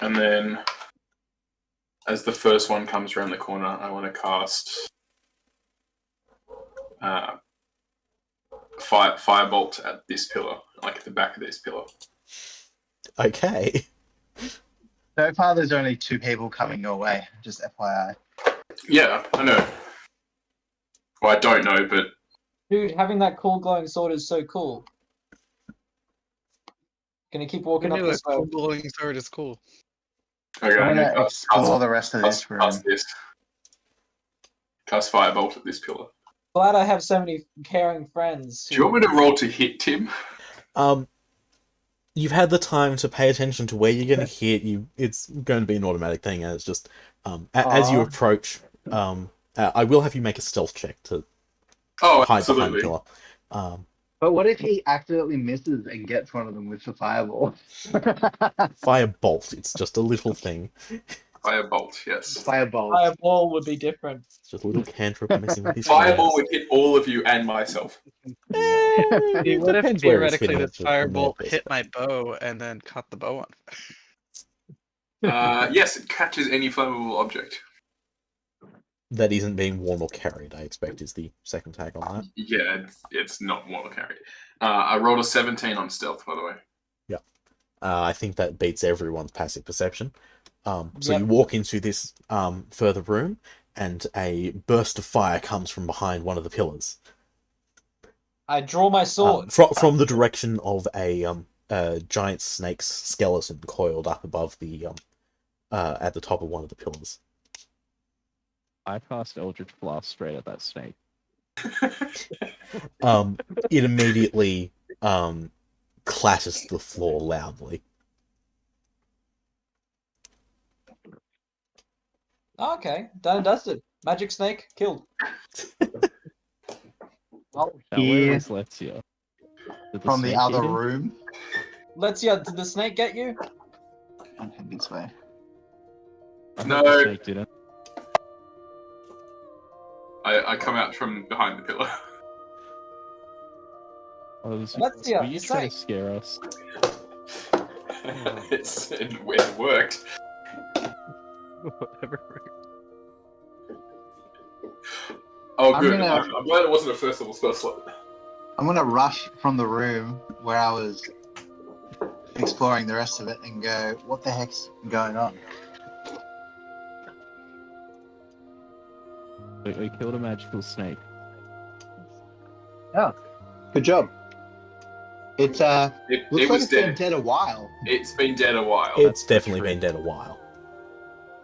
then, as the first one comes around the corner, I want to cast firebolt at this pillar, like at the back of this pillar. Okay. So far, there's only 2 people coming your way. Just FYI. Yeah, I know. Well, I don't know, but Dude, having that cool glowing sword is so cool. Gonna keep walking up this way. glowing sword is cool. okay, I'm I'm gonna gonna explore the rest of this room. Cast firebolt at this pillar. Glad I have so many caring friends. Do you want me to roll to hit, Tim? You've had the time to pay attention to where you're going to hit. It's going to be an automatic thing, and it's just as you approach. I will have you make a stealth check to hide absolutely. behind pillar. But what if he accidentally misses and gets one of them with the fireball? Firebolt. It's just a little thing. Firebolt, yes. Fireball. Fireball would be different. It's just a little cantrip messing with his Fireball hands. would hit all of you and myself. It What if depends where it's theoretically hitting this it from their firebolt hit my bow and then caught the bow on fire? Yes, it catches any flammable object. That isn't being worn or carried, I expect, is the second tag on that. Yeah, it's not water carried. I rolled a 17 on stealth, by the way. Yeah. I think that beats everyone's passive perception. So Yep. you walk into this further room, and a burst of fire comes from behind one of the pillars. I draw my sword. From the direction of a giant snake's skeleton coiled up above the at the top of one of the pillars. I cast Eldritch Blast straight at that snake. It immediately clatters the floor loudly. Okay, done and dusted. Magic snake killed. Oh, Now, where here is Letia? Did from the snake other eat him? room. Letia, did the snake get you? I'm heading this way. I hope No. the snake didn't. I come out from behind the pillar. Oh, was Letia, were you you're trying safe. to scare us? It worked. Whatever. Oh, I'm good. gonna- I'm glad it wasn't a first level spell slot. I'm gonna rush from the room where I was exploring the rest of it and go, what the heck's going on? We killed a magical snake. Good job. It's looks It like was it's been dead. dead a while. It's been dead a while. It's the definitely trick. been dead a while.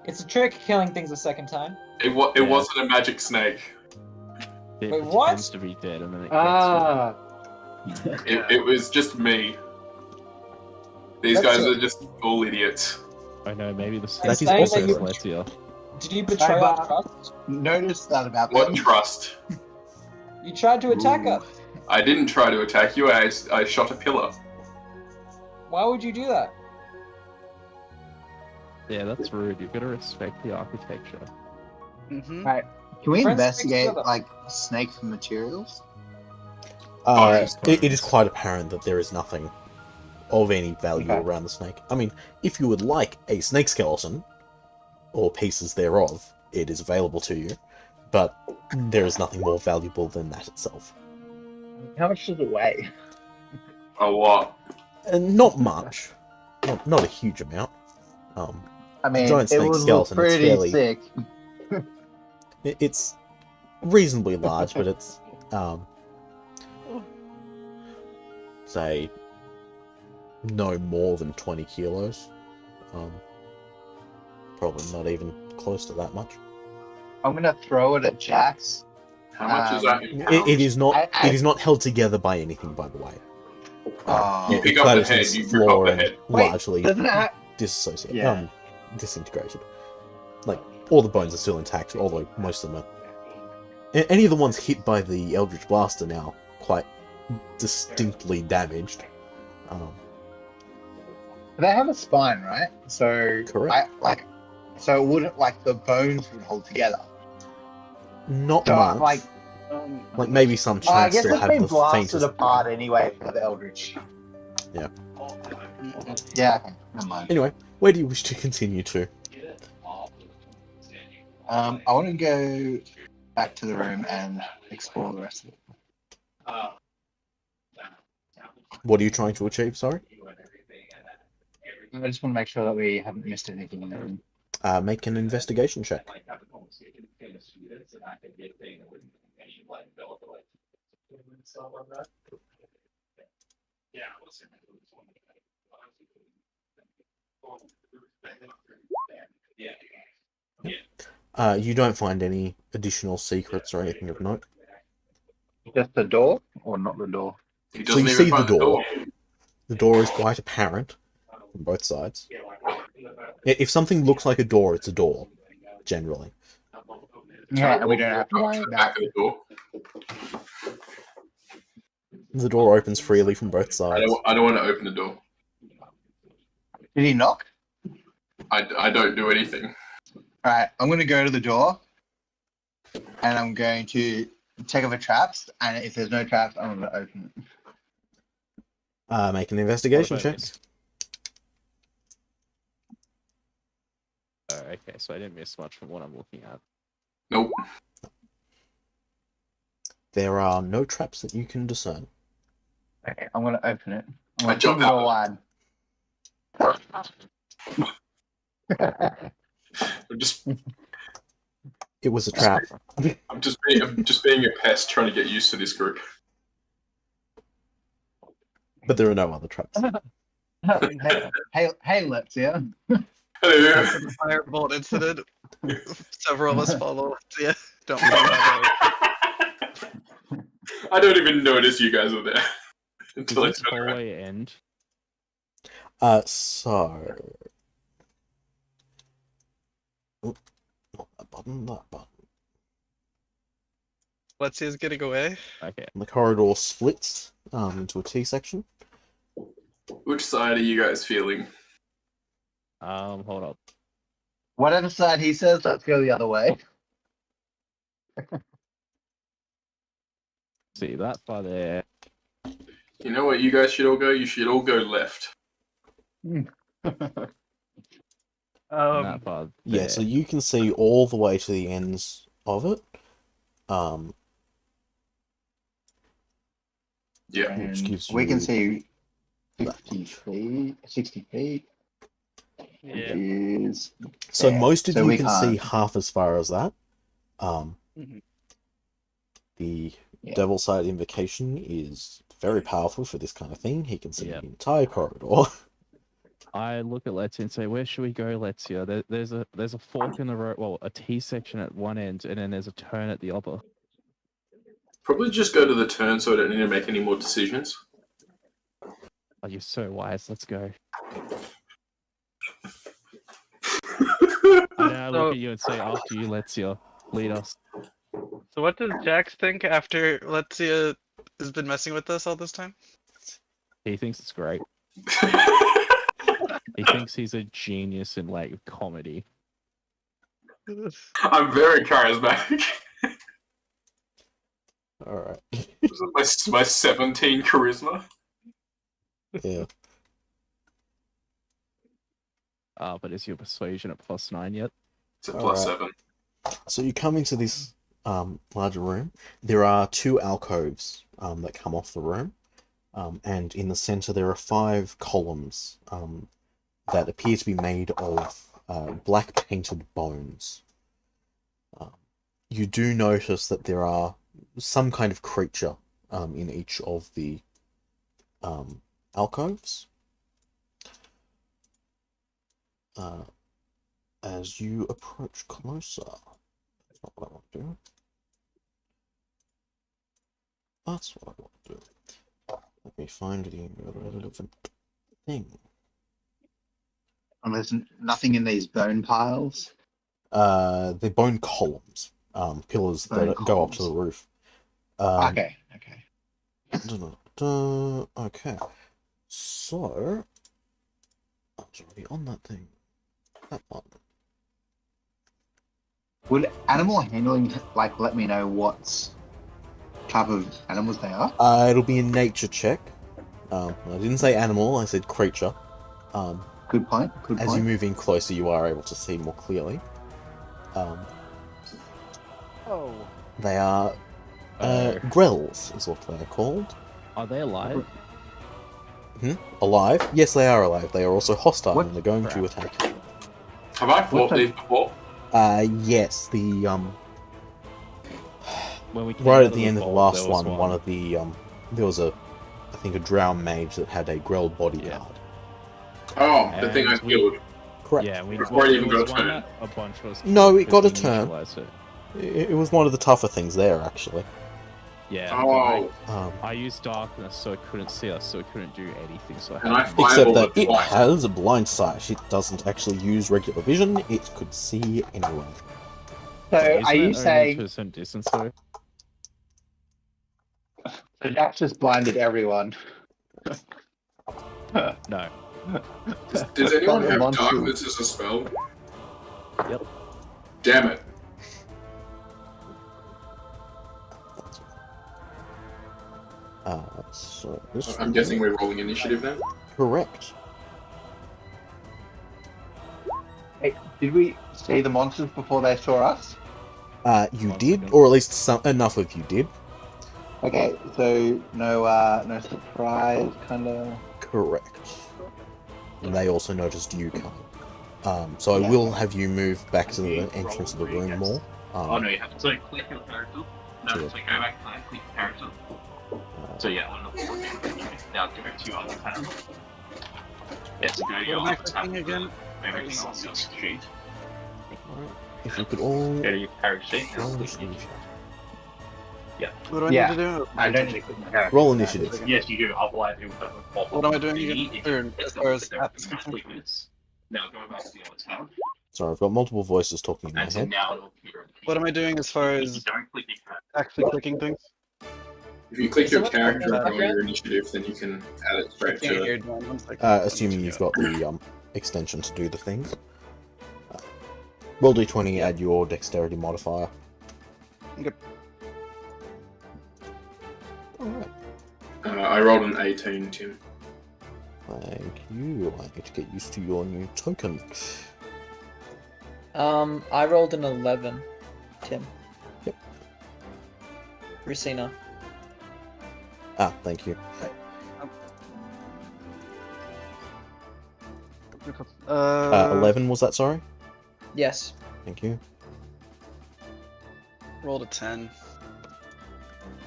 It's a trick killing things a second time. It Yeah. wasn't a magic snake. It Wait, what? pretends to be dead and then it gets Ah. It was just me. These That's guys it. are just all idiots. you. I know, maybe the That snake is also possessed correct. Letia. Did you betray our trust? Noticed that about What them. trust? You tried to attack Ooh. us. I didn't try to attack you. I shot a pillar. Why would you do that? Yeah, that's rude. You've got to respect the architecture. Mm-hmm. Right. Can we Friends investigate together. like snake materials? yes. It is quite apparent that there is nothing of any value Okay. around the snake. I mean, if you would like a snake skeleton, or pieces thereof, it is available to you, but there is nothing more valuable than that itself. How much does it weigh? A lot. And not much. Not a huge amount. I mean, giant it snake would skeleton, look it's pretty fairly- sick. It's reasonably large, but it's, say, no more than 20 kilos. Probably not even close to that much. I'm gonna throw it at Jax. How much is that in It pounds? is not. I- It is not held together by anything, by the way. Oh. You pick It's up the flat head, as you rip floor up the and head. largely Doesn't it have... disassociated, Yeah. disintegrated. Like, all the bones are still intact, although most of them are. Any of the ones hit by the Eldritch Blast are now quite distinctly damaged. They have a spine, right? So Correct. so it wouldn't like the bones would hold together. Not So much. Like maybe some I chance guess still it's have been the blasted faintest. apart anyway for the Eldritch. Yeah. Yeah. Okay. Never mind. Anyway, where do you wish to continue to? I want to go back to the room and explore the rest of it. What are you trying to achieve? Sorry. I just want to make sure that we haven't missed anything in the room. Make an investigation check. You don't find any additional secrets or anything of note. Just the door, or not the door? He So doesn't you even see find the door. The door is quite apparent from both sides. If something looks like a door, it's a door, generally. Yeah, and we don't have to Go worry to the about back of the door. The door opens freely from both I sides. don't want to open the door. Did he knock? I don't do anything. Alright, I'm gonna go to the door and I'm going to check over traps, and if there's no traps, I'm gonna open it. Make an investigation What about check. this? Oh, okay, so I didn't miss much from what I'm looking at. Nope. There are no traps that you can discern. Okay, I'm gonna open it. I'm I gonna jump the door out. wide. I'm just It was a trap. I'm just being a pest trying to get used to this group. But there are no other traps. hey, let's yeah. Hello. Firebolt incident. Several of us follow. Yeah, don't worry about it. I don't even notice you guys are there Does until I this turn around. hallway end? So... Oop, not button, that button. Let's see us getting away. Okay. And the corridor splits into a T section. Which side are you guys feeling? Hold up. Whatever side he says, let's go the other way. See that far there. You know what you guys should all go? You should all go left. That far there. Yeah, so you can see all the way to the ends of it. Yeah. And Which gives we can you see 50 feet, 60 feet. Yeah. Is So there. most of So you we can see can't- half as far as that. Mhm. The Yeah. Devil Side Invocation is very powerful for this kind of thing. He can see Yep. the entire corridor. I look at Letsia and say, "Where should we go, Letsia? There's a fork in the road. Well, a T section at one end, and then there's a turn at the other." Probably just go to the turn so I don't need to make any more decisions. Oh, you're so wise. Let's go. And then I look So- at you and say, "After you, Letsia. Lead us." So what does Jax think after Letsia has been messing with us all this time? He thinks it's great. He thinks he's a genius in like comedy. I'm very charismatic. Alright. This is my 17 charisma. Yeah. But is your persuasion at +9 yet? It's a Alright. +7. So you come into this larger room. There are 2 alcoves that come off the room. And in the center there are 5 columns that appear to be made of black painted bones. You do notice that there are some kind of creature in each of the alcoves. As you approach closer, that's not what I want to do. That's what I want to do. Let me find the relevant thing. And there's nothing in these bone piles. The bone columns, pillars Bone that go up to the columns. roof. Okay. Okay. So, I was already on that thing. That one. Would animal handling let me know what type of animals they are? It'll be a nature check. I didn't say animal, I said creature. Good point. Good As point. you move in closer, you are able to see more clearly. Oh, They are grells, is what they are called. Are they alive? Alive? Yes, they are alive. They are also hostile, What and they're going to crap. attack. Have I fought What the- these before? Yes, the When we came right out at the end of the vault, last there was one of the there was I think a drow mage that had a grell bodyguard. Oh, the thing I And we- killed. Correct. Yeah, we Before it even there got was a one turn. that a bunch of us. No, it because got a we turn. neutralized it. It was one of the tougher things there, actually. Yeah. Oh, I used darkness, so it couldn't see us, so it couldn't do anything. So and I had to- Except fireballed that it it twice. has a blind sight. It doesn't actually use regular vision. It could see anywhere. So Isn't are it you only saying to a certain distance though? so Jack just blinded everyone? No. Does anyone But the have monsters- darkness as a spell? Yep. Damn it. So this I'm guessing we're rolling initiative now? correct. Hey, did we see the monsters before they saw us? You One did, second. or at least enough of you did. Okay, so no surprise, kind of. Correct. And they also noticed you coming. So I Yeah. will have you move back to the entrance of the room more. Oh no, you have to click your character. No, Yeah. so go back and click your character. So yeah, on the board now go to your other tab. Yeah, so go to your What am I other tab. clicking again? Everything else is sheet. If you could all Go to your character sheet and roll click initiative. What do I Yeah. need to do? I don't need to click my character. Roll initiative. Yes, you do. Otherwise, it will pop up. What am I doing The- again? if Or you as far as there, apps it's complete minutes. Now go back to the other tab. Sorry, I've got multiple voices talking in my And so head. now it'll appear. What am I doing as far If you as don't click the actually clicking things? If you click Is your someone character in the and go on background? your initiative, then you can add it straight Can't to hear it. you. One second. Assuming you've got the extension to do the things. Roll d20, Yeah. add your dexterity modifier. Okay. Alright, I rolled an 18, Tim. thank you. I need to get used to your new token. I rolled an 11, Tim. Yep. Racina. Ah, thank you. 11 was that, sorry? Yes. Thank you. Rolled a 10.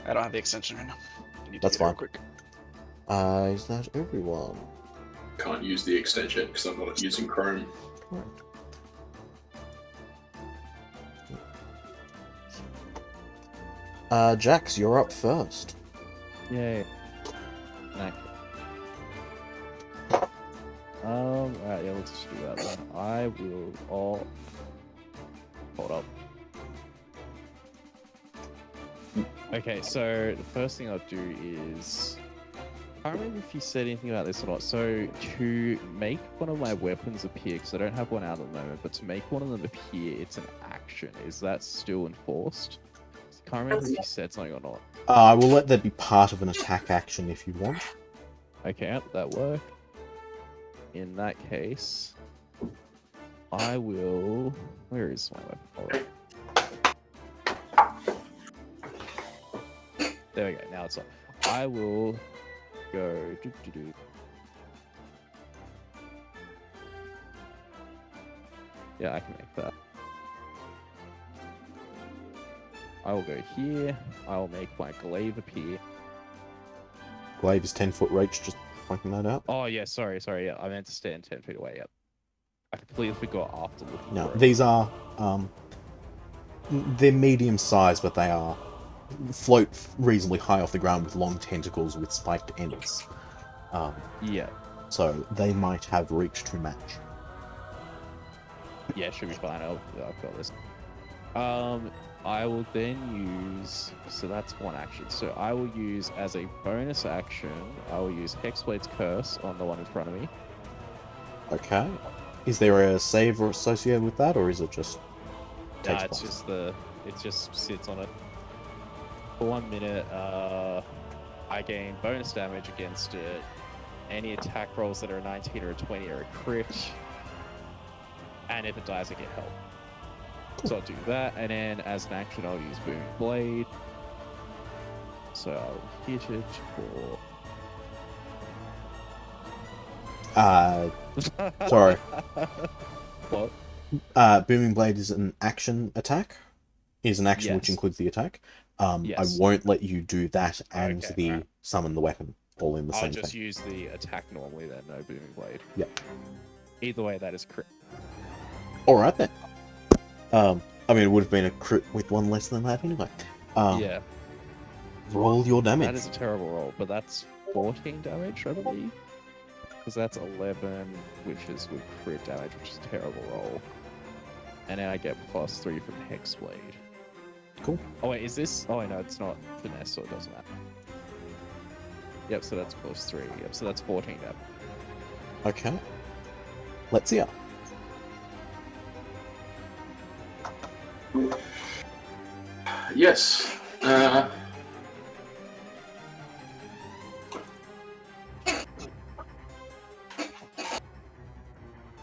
I don't have the extension right now. I need to That's get it real fine. quick. Is that everyone? Can't use the extension because I'm not using Chrome. Correct. Jax, you're up first. Yay. Nice. Alright, yeah, let's just do that then. I will all hold up. Okay, so the first thing I'll do is I can't remember if you said anything about this or not. So to make one of my weapons appear, because I don't have one out at the moment, but to make one of them appear, it's an action. Is that still enforced? I can't remember if you said something or not. I will let that be part of an attack action if you want. Okay, that worked. In that case, I will. Where is my weapon? Oh. There we go. Now it's on. I will go. Yeah, I can make that. I will go here. I will make my glaive appear. Glaive is 10-foot reach, just pointing that out. Oh yeah, sorry, yeah. I meant to stand 10 feet away. Yep. I completely forgot after looking. No, for it. these are they're medium sized, but they are float reasonably high off the ground with long tentacles with spiked ends. Yeah. So they might have reach to match. Yeah, should be fine. I've got this. I will then use. So that's one action. So I will use as a bonus action. I will use Hexblade's Curse on the one in front of me. Okay. Is there a save associated with that, or is it just takes Nah, it's place? just it just sits on it. For 1 minute, I gain bonus damage against it. Any attack rolls that are a 19 or a 20 are a crit. And if it dies, I get help. So I'll do that, and then as an action, I'll use Booming Blade. So I'll hit it for. Sorry. What? Booming Blade is an action attack. Is an action which Yes. includes the attack. Yes. I won't let you do that and Okay, the alright. summon the weapon all in the I'll same just thing. use the attack normally then, no Booming Blade. Yep. Either way, that is crit. Alright then. I mean, it would have been a crit with one less than that anyway. Yeah, Roll your damage. that is a terrible roll, but that's 14 damage, I believe. Because that's 11, which is with crit damage, which is a terrible roll. And then I get +3 from Hexblade. Cool. Oh wait, is this? Oh no, it's not finesse, so it doesn't matter. Yep, so that's +3. Yep, so that's 14 damage. Okay. Let's see. Yes.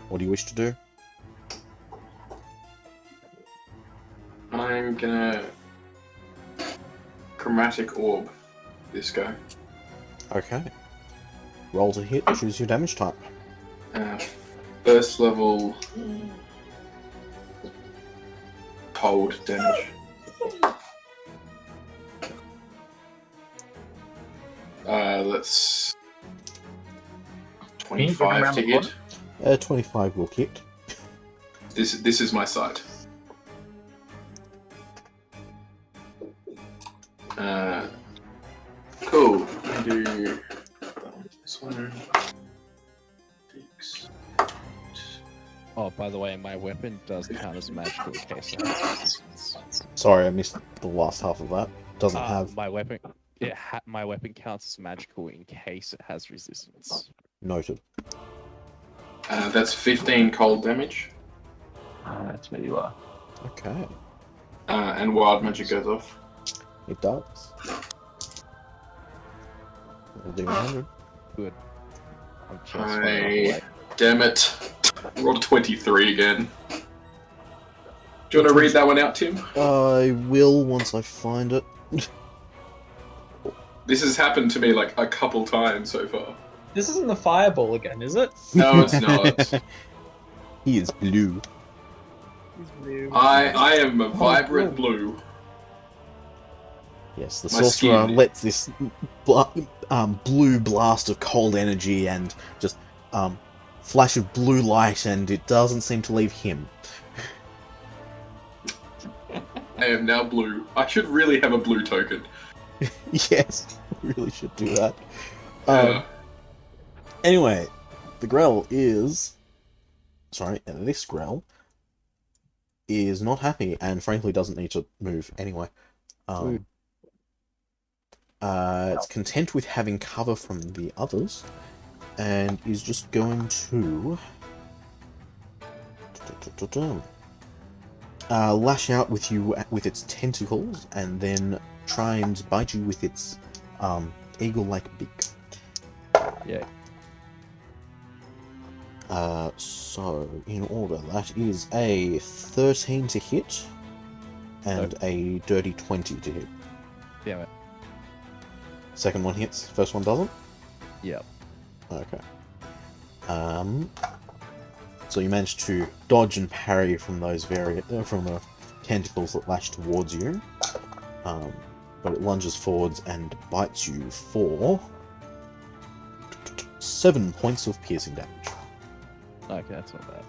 What do you wish to do? I'm gonna chromatic orb this guy. Okay. Roll to hit, choose your damage type. First level cold damage. That's Can you bring 25 around to the hit. 25 will hit. This is my side. Cool. Do this one. Six. Oh, by the way, my weapon does count as magical in case it has resistance. Sorry, I missed the last half of that. Doesn't have My weapon. My weapon counts as magical in case it has resistance. noted. That's 15 cold damage. That's where you are. Okay, And wild magic goes off. it does. We'll do 100. Good. I'm just far enough away. Damn it. Rolled a 23 again. Do you want to read that one out, Tim? I will once I find it. This has happened to me like a couple times so far. This isn't the fireball again, is it? No, it's not. He is blue. He's blue. I am a vibrant blue. Yes, the My sorcerer skin. lets this blue blast of cold energy and just flash of blue light, and it doesn't seem to leave him. I am now blue. I should really have a blue token. Yes, we really should do that. Yeah. Anyway, the Grell is... Sorry, this Grell is not happy, and frankly doesn't need to move anyway. It's content with having cover from the others, and is just going to... lash out with you with its tentacles, and then try and bite you with its eagle-like beak. Yeah. So, in order, that is a 13 to hit, and a dirty 20 to hit. Damn it. Second one hits, first one doesn't? Yep. Okay. So you managed to dodge and parry from those from the tentacles that lash towards you. But it lunges forwards and bites you for 7 points of piercing damage. Okay, that's not bad.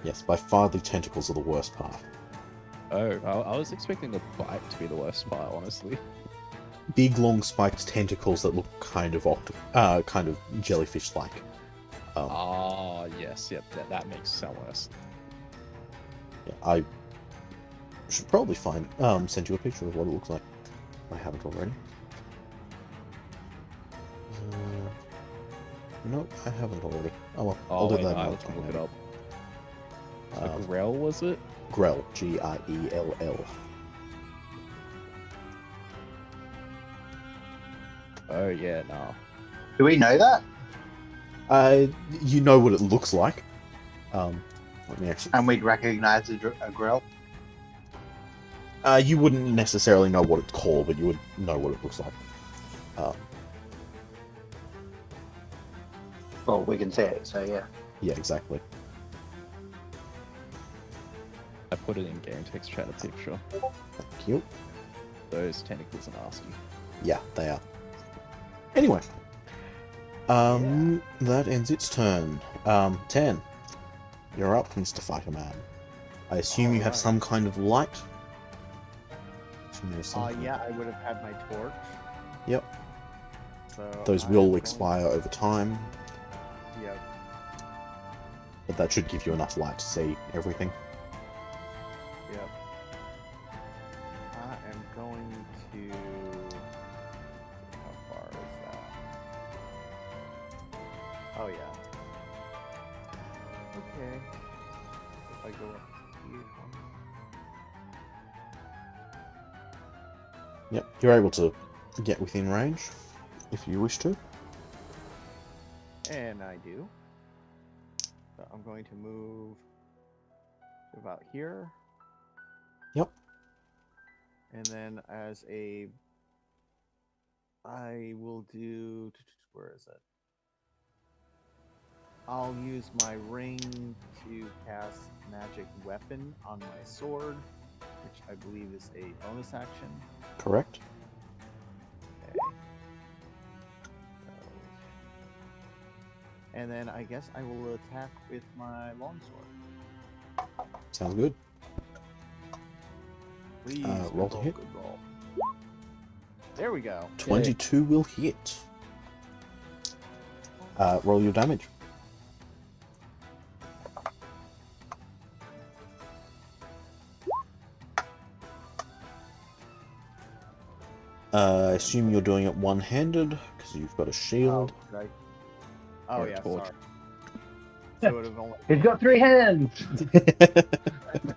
Yes, by far the tentacles are the worst part. Oh, I was expecting the bite to be the worst part, honestly. Big, long, spiked tentacles that look kind of jellyfish-like. Oh, yes, yep, that makes it sound worse. Yeah, I should probably send you a picture of what it looks like. I haven't already. Nope, I haven't already. Oh well, I'll do wait, that I another can time. look it up. Grell, was it? Grell, Grell. Oh, yeah, no. Do we know that? You know what it looks like. Let me actually. And we'd recognize a grill? You wouldn't necessarily know what it's called, but you would know what it looks like. Well, we can see it, so yeah. Yeah, exactly. I put it in game text chat a picture. Thank you. Those tentacles are nasty. Yeah, they are. Anyway. That ends its turn. 10. You're up, Mr. Fighter Man. I assume you have some kind of light? Yeah, I would have had my torch. Yep. So Those will expire over time, Yep. but that should give you enough light to see everything. Yep. I am going to... How far is that? Oh, yeah. Okay. If I go up here... Yep, you're able to get within range, if you wish to. And I do. So I'm going to move to about here. Yep. And then as a... I will do... Where is it? I'll use my ring to cast magic weapon on my sword, which I believe is a bonus action. Correct. Okay. So... And then I guess I will attack with my longsword. Sounds good. Please roll to hit. Good roll. There we go. 22 will hit. Roll your damage. I assume you're doing it one-handed because you've got a shield. Oh, right. Oh Or a yeah, torch. sorry. So it would have only. He's got 3 hands.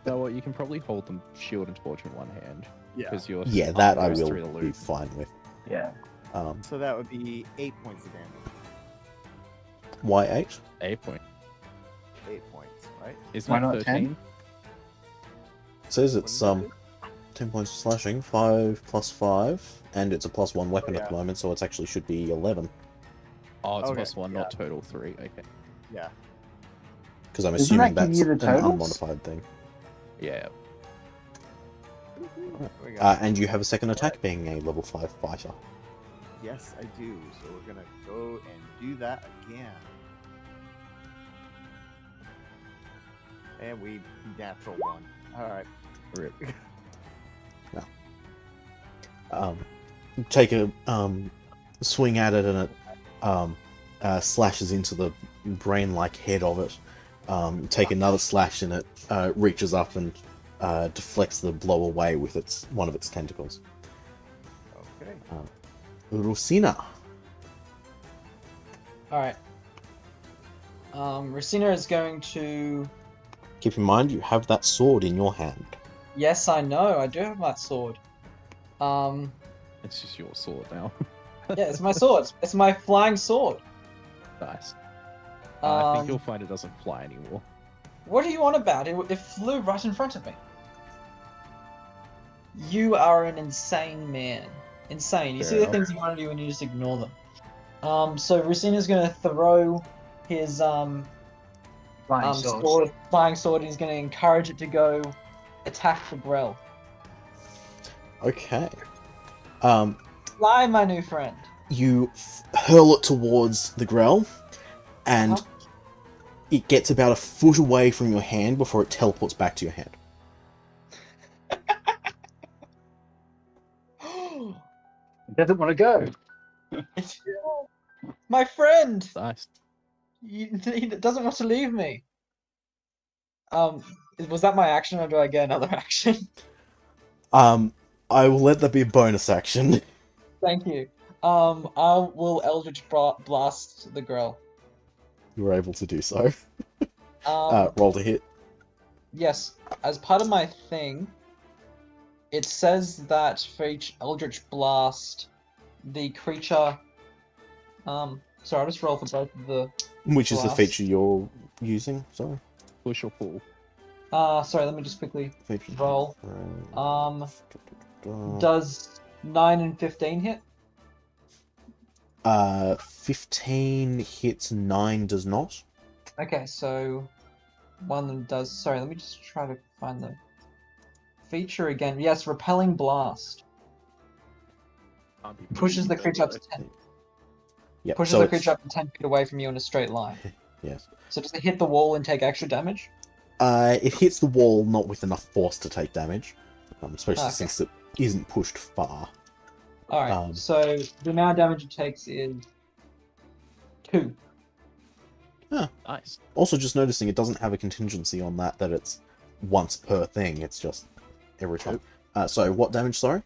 No, well, you can probably hold them shield and torch in one hand Yeah. because you're Yeah, that I goes will through the be loop. fine with. Yeah. So that would be 8 points of damage. Why 8? 8 point. 8 points, right? Isn't Why it not 13? 10? It says What it's did you 10 points of slashing, 5 plus 5, and it's a +1 weapon at yeah. the moment, so it's actually should be 11. Oh, it's Okay, +1, not total 3. Okay. Yeah. Because I'm Isn't that assuming give you that's the an totals? unmodified thing. Yeah. We got And you have a second attack being a level 5 fighter. Yes, I do. So we're gonna go and do that again. And we natural 1. All right. Rip. Take a swing at it, and it slashes into the brain-like head of it. Take another slash, and it reaches up and deflects the blow away with one of its tentacles. Okay. Rusina. Alright. Racina is going to... Keep in mind, you have that sword in your hand. Yes, I know, I do have my sword. It's just your sword now. Yeah, it's my sword. It's my flying sword. Nice. I think Um, you'll find it doesn't fly anymore. What are you on about? It flew right in front of me. You are an insane man. Insane. You Fair see the enough. things you want to do and you just ignore them. So Racina's gonna throw his Flying sword. flying sword, and he's gonna encourage it to go attack the Grell. Okay. Fly, my new friend. You hurl it towards the Grell, and Uh-huh. it gets about a foot away from your hand before it teleports back to your hand. It doesn't want to go. My friend! Nice. He doesn't want to leave me. Was that my action, or do I get another action? I will let that be a bonus action. Thank you. I will Eldritch Blast the Grell. You were able to do so. Um, Roll to hit. yes, as part of my thing, it says that for each Eldritch Blast, the creature... sorry, I'll just roll for both of the... Which is the Blast. feature you're using? Sorry. Push or pull. Sorry, let me just quickly Feature. roll. Does 9 and 15 hit? 15 hits, 9 does not. Okay, so one of them does. Sorry, let me just try to find the feature again. Yes, repelling blast Can't be pushes the pushing creature up to though. 10. Yep, Pushes so the it's- creature up to 10 feet away from you in a straight line. Yes. So does it hit the wall and take extra damage? It hits the wall, not with enough force to take damage, especially Okay. since it isn't pushed far. All right. So the amount of damage it takes is 2. Nice. Also, just noticing it doesn't have a contingency on that it's once per thing. It's just every time. So what damage? Sorry.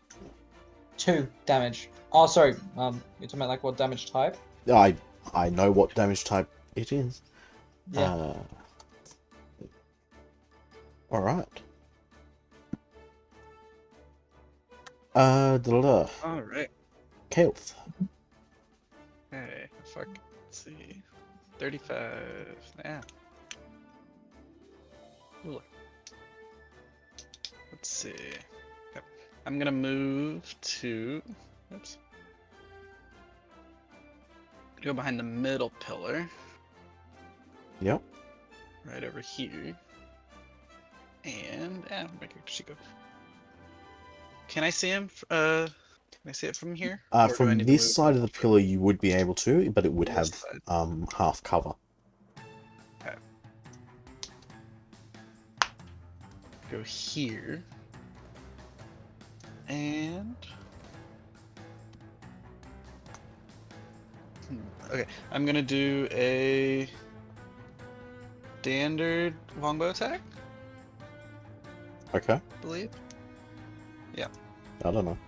2 damage. Oh, sorry. You're talking about like what damage type? I know what damage type it is. Yeah. All right. Da-da-da. Alright. Kael'th. Hey, fuck. Let's see. 35. Yeah. Ooh. Let's see. Yep. I'm gonna move to. Oops. Go behind the middle pillar. Yep. Right over here. And my character should go. Can I see him? Can I see it from here? Or do I From need to this move side of the over? pillar, you would be able to, but it would have This side. half cover. Okay. Go here. And Okay, I'm gonna do a standard longbow attack, Okay. I believe. I don't know.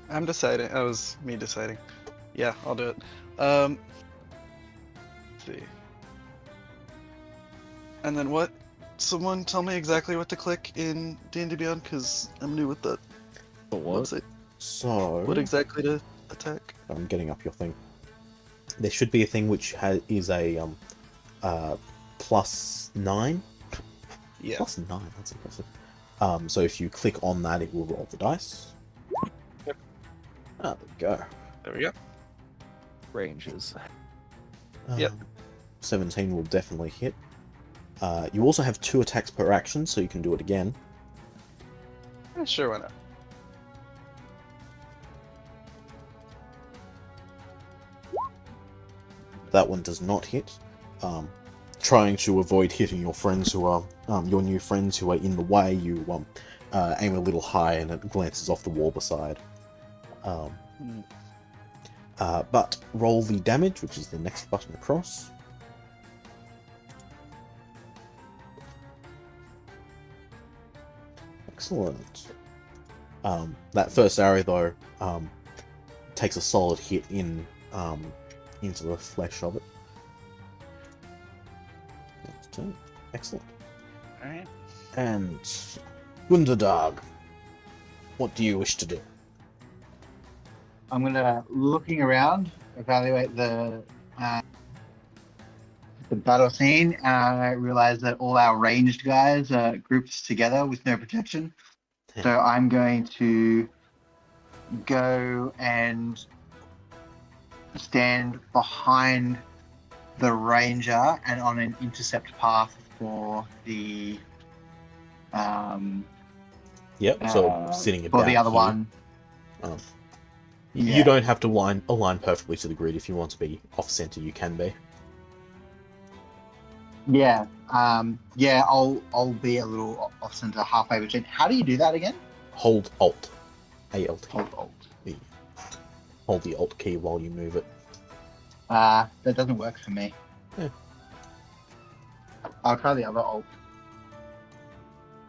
I'm deciding. That was me deciding. Yeah, I'll do it. Let's see. And then what? Someone tell me exactly what to click in D&D Beyond, because I'm new with that For what? website. So What exactly to attack? I'm getting up your thing. There should be a thing which is a +9. Yeah. +9. That's impressive. So if you click on that, it will roll the dice. Yep. Ah, there we go. There we go. Ranges. Yep. 17 will definitely hit. You also have 2 attacks per action, so you can do it again. Sure, why not? That one does not hit. Trying to avoid hitting your friends who are your new friends who are in the way, you aim a little high and it glances off the wall beside. But roll the damage, which is the next button across. Excellent. That first arrow, though, takes a solid hit into the flesh of it. Next turn. Excellent. Alright. And Gundardag, what do you wish to do? I'm gonna looking around, evaluate the battle scene, and I realize that all our ranged guys are grouped together with no protection. So I'm going to go and stand behind the ranger and on an intercept path for the Yep, so sitting about for the other here. one. You don't have to align perfectly to the grid. If you want to be off center, you can be. Yeah, I'll be a little off center, halfway between. How do you do that again? Hold Alt, ALT. Hold Alt. Hold the Alt key while you move it. That doesn't work for me. Yeah. I'll try the other Alt.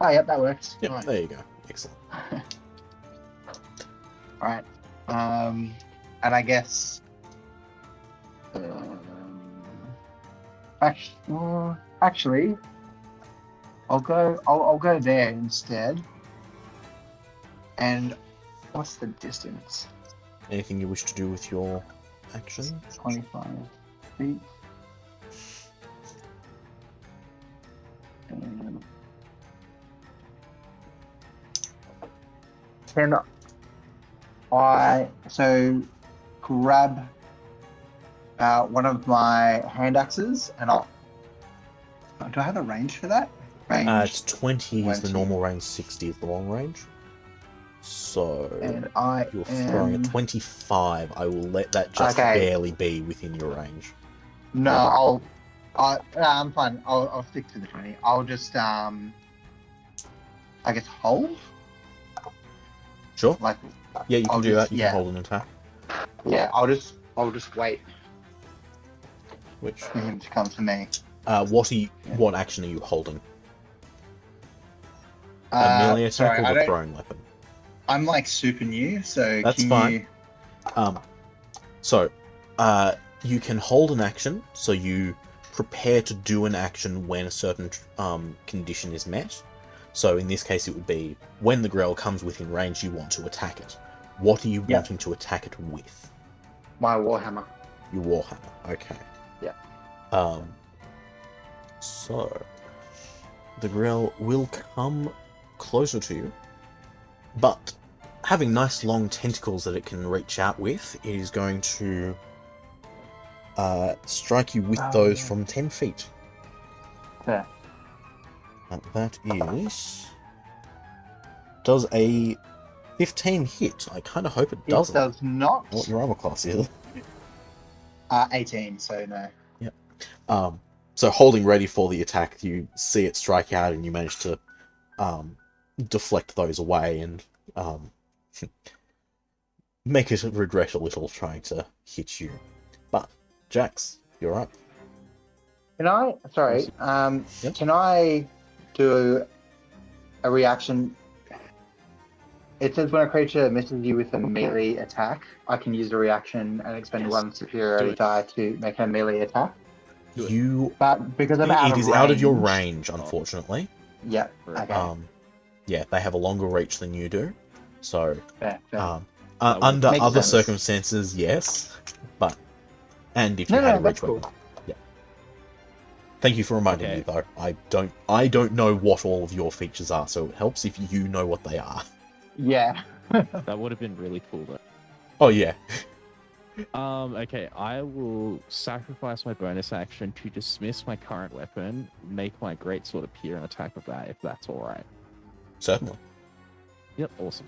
Oh, yep, that works. Yep, Right. there you go. Excellent. All right. And I guess. Actually, I'll go there instead. And what's the distance? Anything you wish to do with your action? 25 feet. Can I grab one of my hand axes and I'll. Do I have a range for that? Range. It's 20 is the 20. normal range, 60 is the long range. So And I you're throwing a 25. I will let that just barely be within your range. No, I'm fine. I'll stick to the 20. I'll just I guess hold. Sure. Like, Yeah, you can I'll do just- that. You can hold an attack. Yeah, I'll just wait Which for him to come to me. what action are you holding? A melee attack or the throwing weapon? I'm like super new, so That's can fine. you... So you can hold an action, so you prepare to do an action when a certain condition is met. So in this case, it would be when the Grell comes within range, you want to attack it. What are you wanting to attack it with? My warhammer. Your warhammer. Okay. Yeah. So the Grell will come closer to you, but having nice long tentacles that it can reach out with, it is going to strike you with those from 10 feet. Yeah. And that does a 15 hit. I kind of hope it doesn't. It does not. What your armor class is? 18, so no. Yep. So holding ready for the attack, you see it strike out, and you manage to deflect those away and make it regret a little trying to hit you. Jax, you're up. Can I? Sorry. Yep. Can I do a reaction? It says when a creature misses you with a melee attack, I can use a reaction and expend Yes. one superiority Do it. die to make a melee attack. Do it. You. But because I'm out It of is range, out of your range, unfortunately. Yeah. Right. Okay. Yeah, they have a longer reach than you do. So, Fair. That under Makes other sense. circumstances, yes. But, and if you No, had no, a that's reach weapon, cool. yeah. Thank you for reminding Okay. me, though. I don't know what all of your features are, so it helps if you know what they are. Yeah. That would have been really cool though. Oh yeah. Okay, I will sacrifice my bonus action to dismiss my current weapon, make my greatsword appear and attack with that, if that's alright. Certainly. Yep, awesome.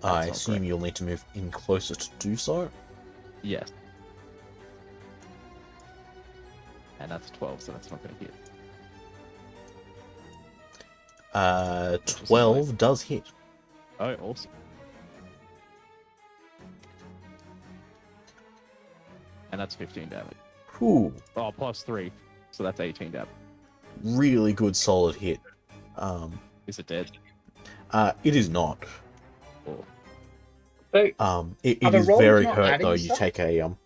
I not assume great. you'll need to move in closer to do so. Yes. And that's 12, so that's not going to hit. 12 does hit. Oh, awesome. And that's 15 damage. Ooh, Oh, plus 3, so that's 18 damage. really good solid hit. Is it dead? It is not. Or... So, It Are the is rolls very not hurt adding though. You stuff? take a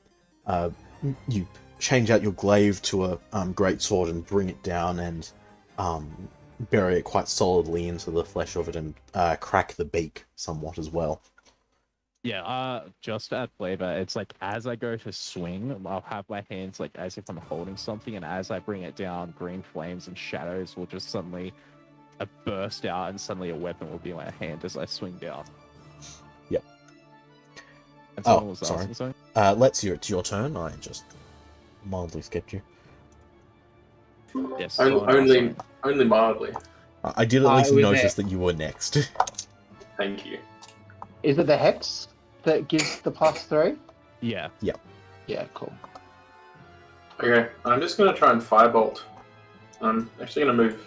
you change out your glaive to a great sword and bring it down and bury it quite solidly into the flesh of it and crack the beak somewhat as well. Yeah, just to add flavor, it's like as I go to swing, I'll have my hands like as if I'm holding something, and as I bring it down, green flames and shadows will just suddenly burst out, and suddenly a weapon will be in my hand as I swing down. Yep. And Oh, someone was sorry. asking something? Let's hear it's your turn. I just mildly skipped you. Yes. someone asked Only something. only mildly. I did at least was notice it- that you were next. Thank you. is it the hex that gives the +3? Yeah. Yeah, cool. Okay, I'm just gonna try and firebolt. I'm actually gonna move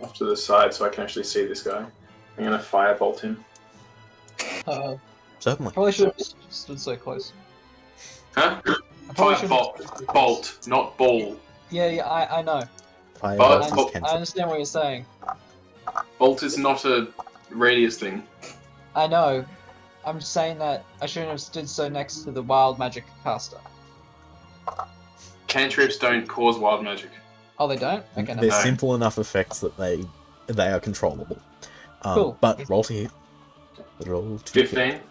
off to the side so I can actually see this guy. I'm gonna firebolt him. Certainly. Probably should have stood so close. Huh? I probably should have. Firebolt, bolt, not ball. Yeah, I know. Firebolt But- is I cancelled. understand what you're saying. Bolt is not a radius thing. I know. I'm just saying that I shouldn't have stood so next to the wild magic caster. Cantrips don't cause wild magic. Oh, they don't? Okay, They're never mind. simple enough effects that they are controllable. Cool. But roll to hit. Roll to hit. 15.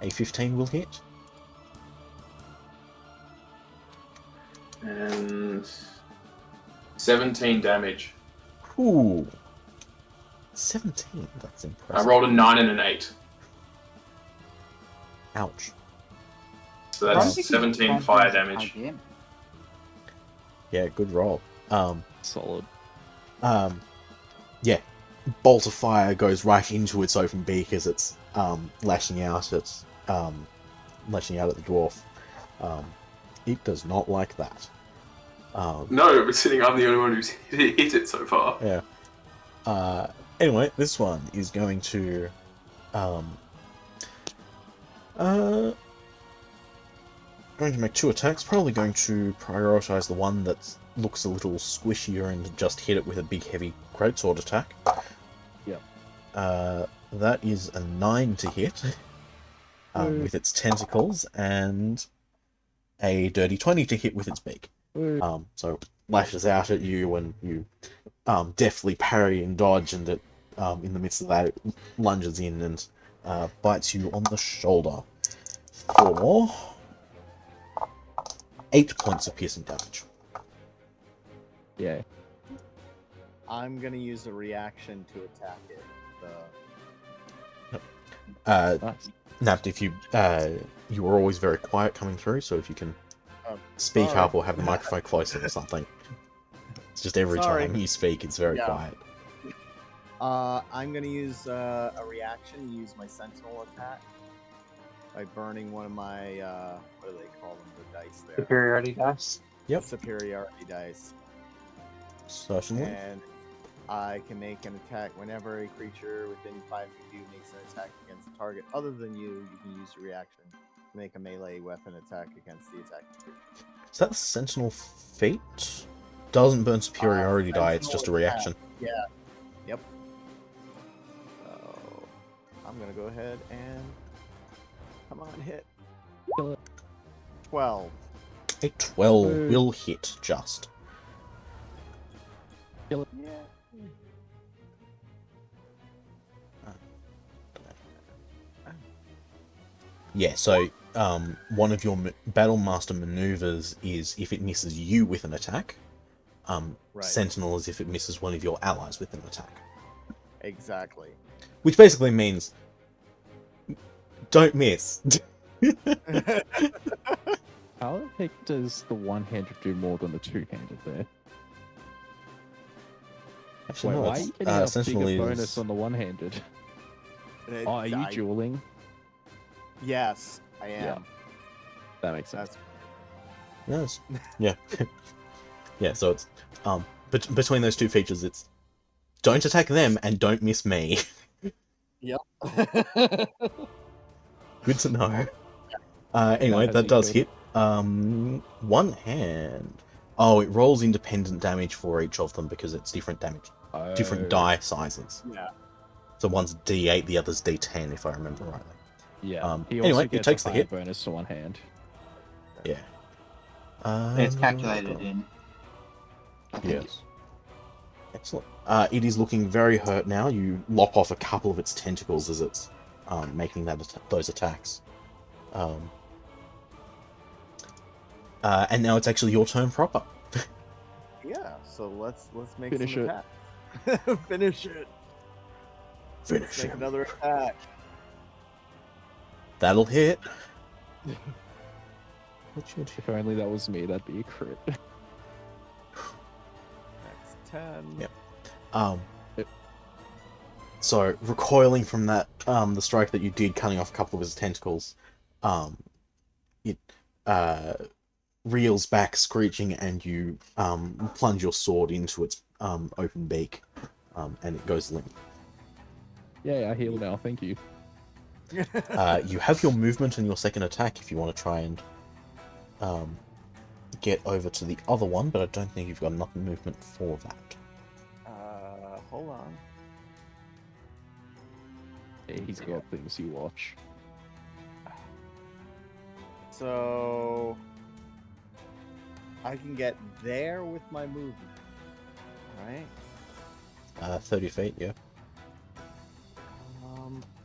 A 15 will hit. And 17 damage. Ooh. 17. That's I impressive. rolled a 9 and an 8. Ouch. So I don't that's think 17 it's fire bad damage. again. Yeah, good roll. Solid. Yeah. Bolt of fire goes right into its open beak as it's lashing out at the dwarf. It does not like that. No, but sitting, I'm the only one who's hit it so far. Yeah. Anyway, this one is going to going to make 2 attacks. Probably going to prioritize the one that looks a little squishier and just hit it with a big heavy greatsword attack. Yep. That is a 9 to hit with its tentacles, and a dirty 20 to hit with its beak. So lashes out at you, and you deftly parry and dodge, and it, in the midst of that, it lunges in and bites you on the shoulder for 8 points of piercing damage. Yeah. I'm gonna use a reaction to attack it. Nice. Napt, if you were always very quiet coming through, so if you can speak sorry. up or have the microphone closer or something. It's just every Sorry. time you speak, it's very Yeah. quiet. I'm gonna use a reaction to use my sentinel attack by burning one of my what do they call them? The dice there. Superiority dice. Yep. Superiority dice. Certainly. And I can make an attack whenever a creature within 5 feet of you makes an attack against a target other than you. You can use your reaction to make a melee weapon attack against the attacking creature. Is that Sentinel Feat? Doesn't burn superiority die, it's just a reaction. Yeah. Yep. So I'm gonna go ahead and come on, hit. Kill it. 12. A 12 Ooh. will hit just. Yeah. Yeah, so one of your Battle Master maneuvers is if it misses you with an attack. Right. Sentinel is if it misses one of your allies with an attack. Exactly. Which basically means don't miss. How the heck does the one-handed do more than the two-handed there? Actually, Wait, no, why are it's, you getting a Sentinel bigger is... bonus on the one-handed? Oh, are you dueling? Yes, I am. Yeah. That makes sense. That's Yes. Yeah. Yeah, so it's between those two features, it's don't attack them and don't miss me. Yep. Good to know. Anyway, has that he does killed? hit. One hand. Oh, it rolls independent damage for each of them because it's different damage, different die sizes. Yeah. So one's D8, the other's D10, if I remember rightly. Yeah. He Anyway, also it gets takes a the higher hit. bonus to one hand. Yeah. It's calculated in. Yes. Excellent. It is looking very hurt now. You lop off a couple of its tentacles as it's making those attacks. And now it's actually your turn proper. Yeah, so let's make Finish some it. attacks. Finish it. Finish Let's make him. another attack. That'll hit. If only that was me, that'd be a crit. That's 10. Yep. So recoiling from that, the strike that you did, cutting off a couple of his tentacles, it reels back, screeching, and you plunge your sword into its open beak, and it goes limp. Yeah, I heal now, thank you. You have your movement and your second attack if you want to try and get over to the other one, but I don't think you've got enough movement for that. Hold on. Yeah, he's got things you watch. So I can get there with my movement, right? 30 feet, yeah.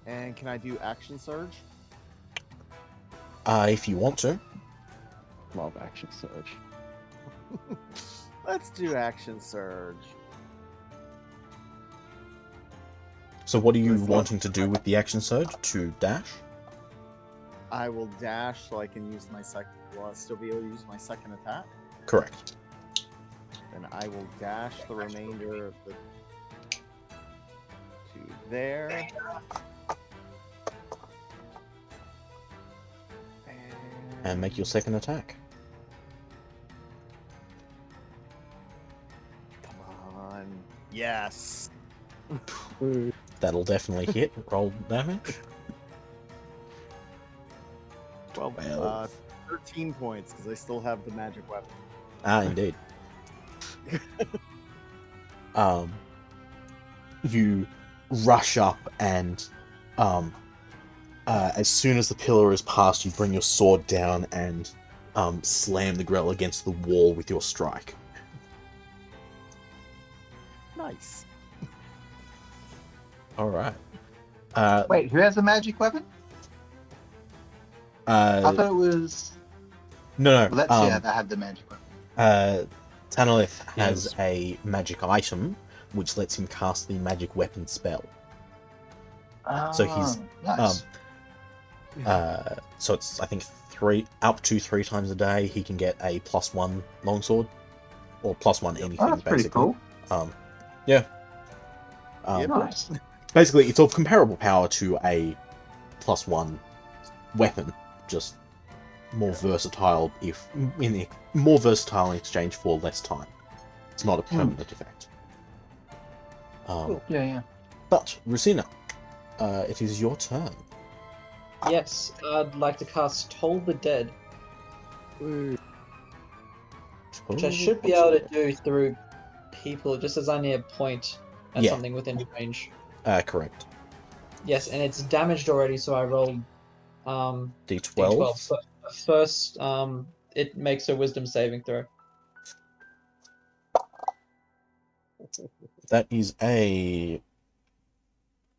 And can I do action surge? If you want to. Love action surge. Let's do action surge. So what are you Let's go. wanting to do with the action surge? To dash? I will dash so I can use my second. Will I still be able to use my second attack? Correct. Then I will dash the remainder of the to there. And make your second attack. Come on. Yes. That'll definitely hit. Roll damage. 12. Well. 13 points because I still have the magic weapon. Ah, indeed. You rush up and as soon as the pillar is past, you bring your sword down and slam the grell against the wall with your strike. Nice. All right. Wait, who has a magic weapon? I thought it was. No. Let's yeah, that had the magic weapon. Tanalith has Yes. a magic item which lets him cast the magic weapon spell. So he's nice. so it's I think up to three times a day he can get a +1 longsword or +1 anything. Oh, that's pretty basically. cool. Yeah. Nice. Basically, it's of comparable power to a +1 weapon, just more versatile. More versatile in exchange for less time. It's not a permanent effect. Yeah. But Rosina, it is your turn. Yes, I'd like to cast Toll the Dead, which I should be able to do through people, just as I need a point at Yeah. something within range. Correct. Yes, and it's damaged already, so I rolled D12. D12. So first, it makes a Wisdom saving throw. That is a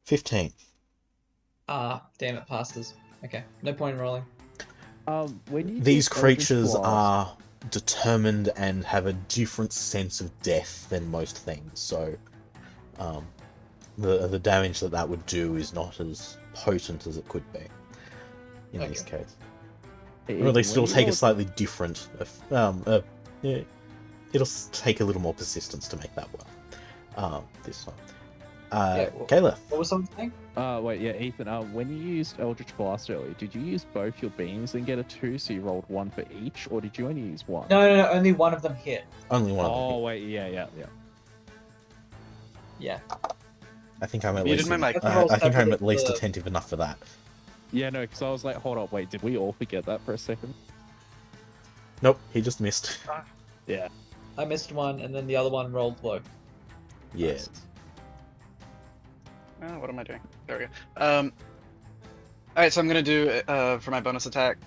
15. Ah, damn it, passes. Okay, no point in rolling. When you These did Eldritch creatures Blast- are determined and have a different sense of death than most things, so the damage that would do is not as potent as it could be in this case. Or at least it'll take a slightly different. Yeah, it'll take a little more persistence to make that work. This time. Caleb. What was something? Wait, yeah, Ethan. When you used Eldritch Blast earlier, did you use both your beams and get a 2, so you rolled 1 for each, or did you only use 1? No, only one of them hit. Only one. Oh wait, yeah. Yeah. I think I'm at Muted least. my mic. I think I'm at least The- attentive enough for that. Yeah, no, because I was like, hold up, wait, did we all forget that for a second? Nope, he just missed. Yeah. I missed one, and then the other one rolled low. Yes. What am I doing? There we go. Alright, so I'm gonna do for my bonus attack,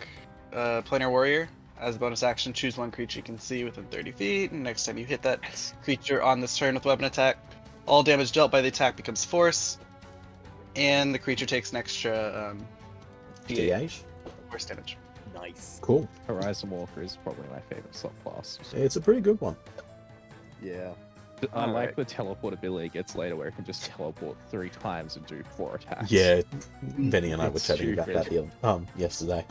Planar Warrior. As a bonus action, choose one creature you can see within 30 feet, and next time you hit that creature on this turn with weapon attack, all damage dealt by the attack becomes force, and the creature takes an extra D8. force damage. Nice. Cool. Horizon Walker is probably my favorite subclass. So. It's a pretty good one. Yeah. I like Alright. the teleport ability it gets later where it can just teleport 3 times and do 4 attacks. Yeah, Benny and I were It's chatting about that stupid. yesterday.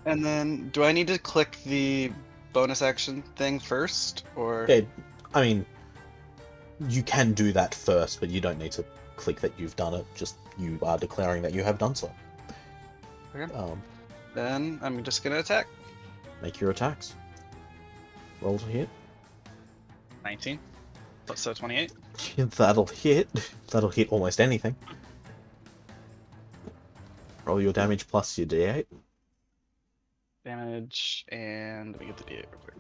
And then, do I need to click the bonus action thing first, or? Yeah, I mean, you can do that first, but you don't need to click that you've done it. Just you are declaring that you have done so. Okay. Then I'm just gonna attack. Make your attacks. Roll to hit. 19. So 28. That'll hit. That'll hit almost anything. Roll your damage plus your D8. Damage, and let me get the D8 real quick.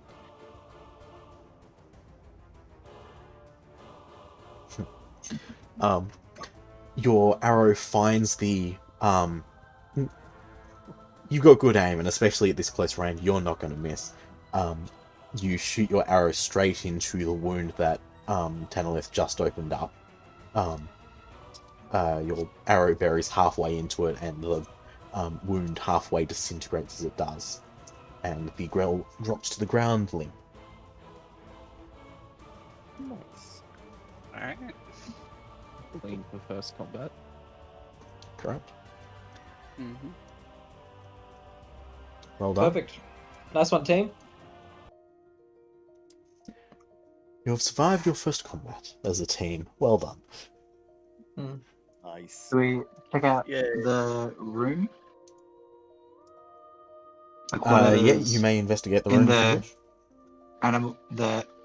Your arrow finds the you've got good aim, and especially at this close range, you're not going to miss. You shoot your arrow straight into the wound that Tanalith just opened up. Your arrow buries halfway into it, and the wound halfway disintegrates as it does, and the grell drops to the ground limp. Nice. Alright. Lean for first combat. Correct. Mm-hmm. Well done. Perfect. Nice one, team. You have survived your first combat as a team. Well done. Nice. Do we check out Yay. the room? Like what Yeah, is you may investigate the in room the- if you wish. animal,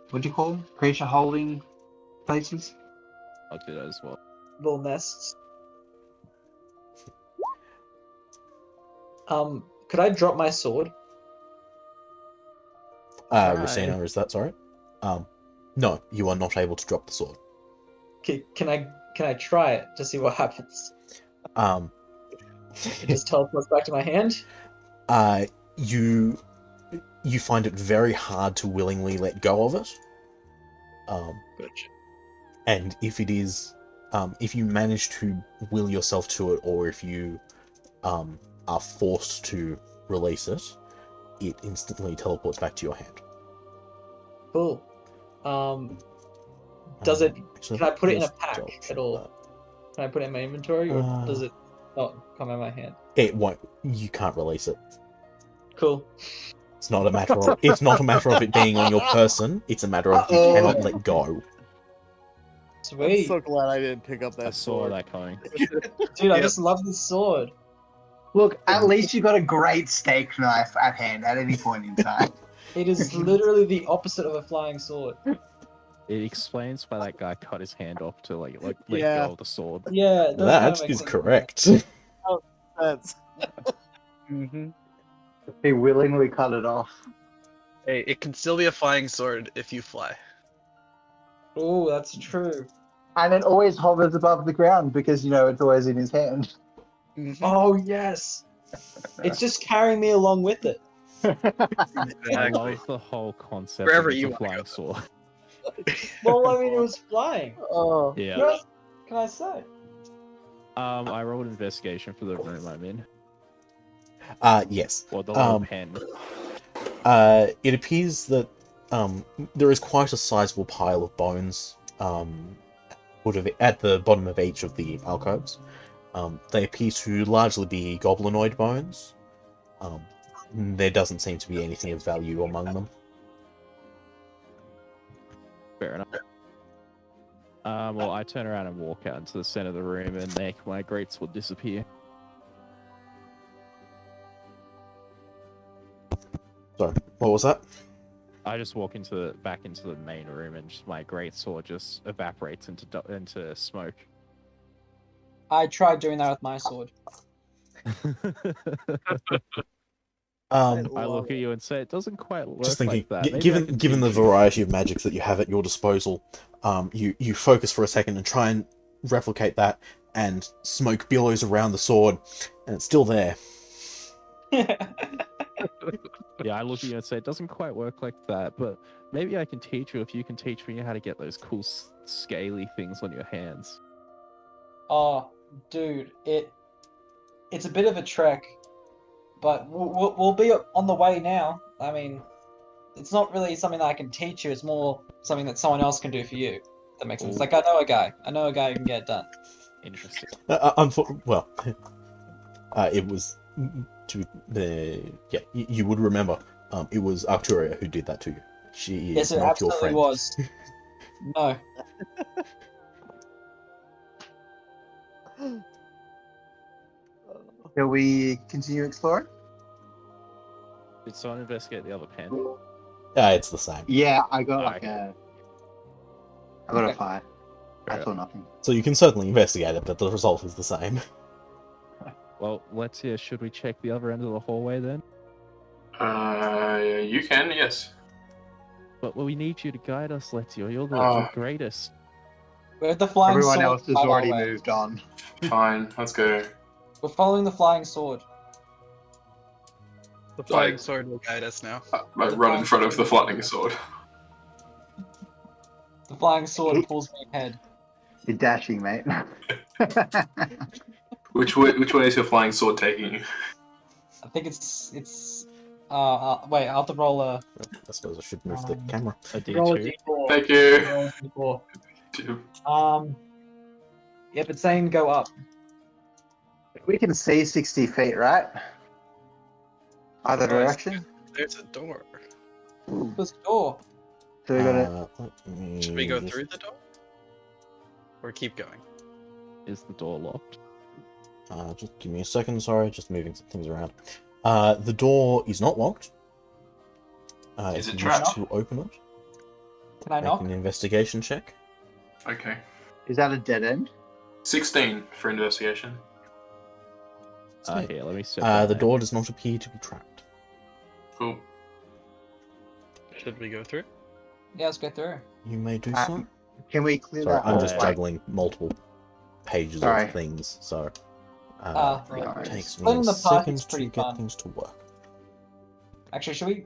what do you call them? Creature holding places? I'll do that as well. Little nests. Could I drop my sword? Rosina, is that sorry? No, you are not able to drop the sword. Can I try it to see what happens? It just teleports back to my hand. You find it very hard to willingly let go of it. Gotcha. And if it is, if you manage to will yourself to it, or if you are forced to release it, it instantly teleports back to your hand. Cool. Does it? Actually, Can I put it in a let's pack double check at all? that. Can I put it in my inventory, or Uh, does it not come out of my hand? It won't. You can't release it. Cool. It's not a matter of. It's not a matter of it being on your person. It's a matter of you Uh-oh. cannot let go. I'm Sweet. so glad I didn't pick up that I saw sword. that coming. Dude, I Yep. just love this sword. Look, at least you got a great steak knife at hand at any point in time. It is literally the opposite of a flying sword. It explains why that guy cut his hand off to let Yeah. go of the sword. Yeah, it does kinda That make is sense. correct. That's Mm-hmm. He willingly cut it off. Hey, it can still be a flying sword if you fly. Oh, that's true. And it always hovers above the ground because, you know, it's always in his hand. Mm-hmm. Oh yes. It's just carrying me along with it. I Exactly. love the whole concept Wherever of you the wanna flying sword. Well, I mean, it was flying. oh. Yeah. What else can I say? I rolled investigation for the room I'm in. Yes. Or the little pen. It appears that there is quite a sizable pile of bones at the bottom of each of the alcoves. They appear to largely be goblinoid bones. There doesn't seem to be anything of value among them. Fair enough. Well, I turn around and walk out into the center of the room and make my greatsword disappear. Sorry, what was that? I just walk back into the main room and my greatsword just evaporates into smoke. I tried doing that with my sword. I look at you and say, it doesn't quite work Just thinking, like that. Maybe I given can the teach you." variety of magics that you have at your disposal, you focus for a second and try and replicate that, and smoke billows around the sword, and it's still there. Yeah, I look at you and say, it doesn't quite work like that, but maybe I can teach you if you can teach me how to get those cool scaly things on your hands. Oh, dude, it's a bit of a trek, but we'll be on the way now. I mean, it's not really something that I can teach you. It's more something that someone else can do for you. That makes sense. Ooh. Like I know a guy who can get it done. Interesting. Well, it was you would remember. It was Arcturia who did that to you. She is Yes, it not your absolutely friend. was. No. Shall we continue exploring? Did someone investigate the other pen? It's the same. Yeah, I got Okay. I got a Okay. 5. I Fair saw nothing. So you can certainly investigate it, but the result is the same. Well, let's hear. Should we check the other end of the hallway then? You can, yes. But we need you to guide us, Letio. You're the Oh. greatest. We're at the flying Everyone sword. else has by the already way. moved on. Fine, let's go. We're following the flying sword. The flying Like- sword will guide us now. I run in front of the flying sword. The flying sword pulls me ahead. You're dashing, mate. Which way is your flying sword taking you? I think it's wait, I'll have to roll a I suppose I should move the camera. A roll a D2. d4. Thank you. Roll a d4. Yep, it's saying go up. We can see 60 feet, right? Either Oh, I see. direction. There's a door. This door. So we got Should we go through the door? Or keep going? Is the door locked? Just give me a second, sorry, just moving some things around. The door is not locked. Is if it you wish trapped? to open it, Can I make knock? an investigation check. Okay. Is that a dead end? 16 for investigation. Here, let me set The that door does not appear to be trapped. Cool. Should we go through? Yeah, let's go through. You may do Uh, so. Can we clear Sorry, that I'm just hallway? juggling multiple pages Sorry. of things, so Right. it takes me Splitting a the party's second to pretty get fun. things to work. Actually, should we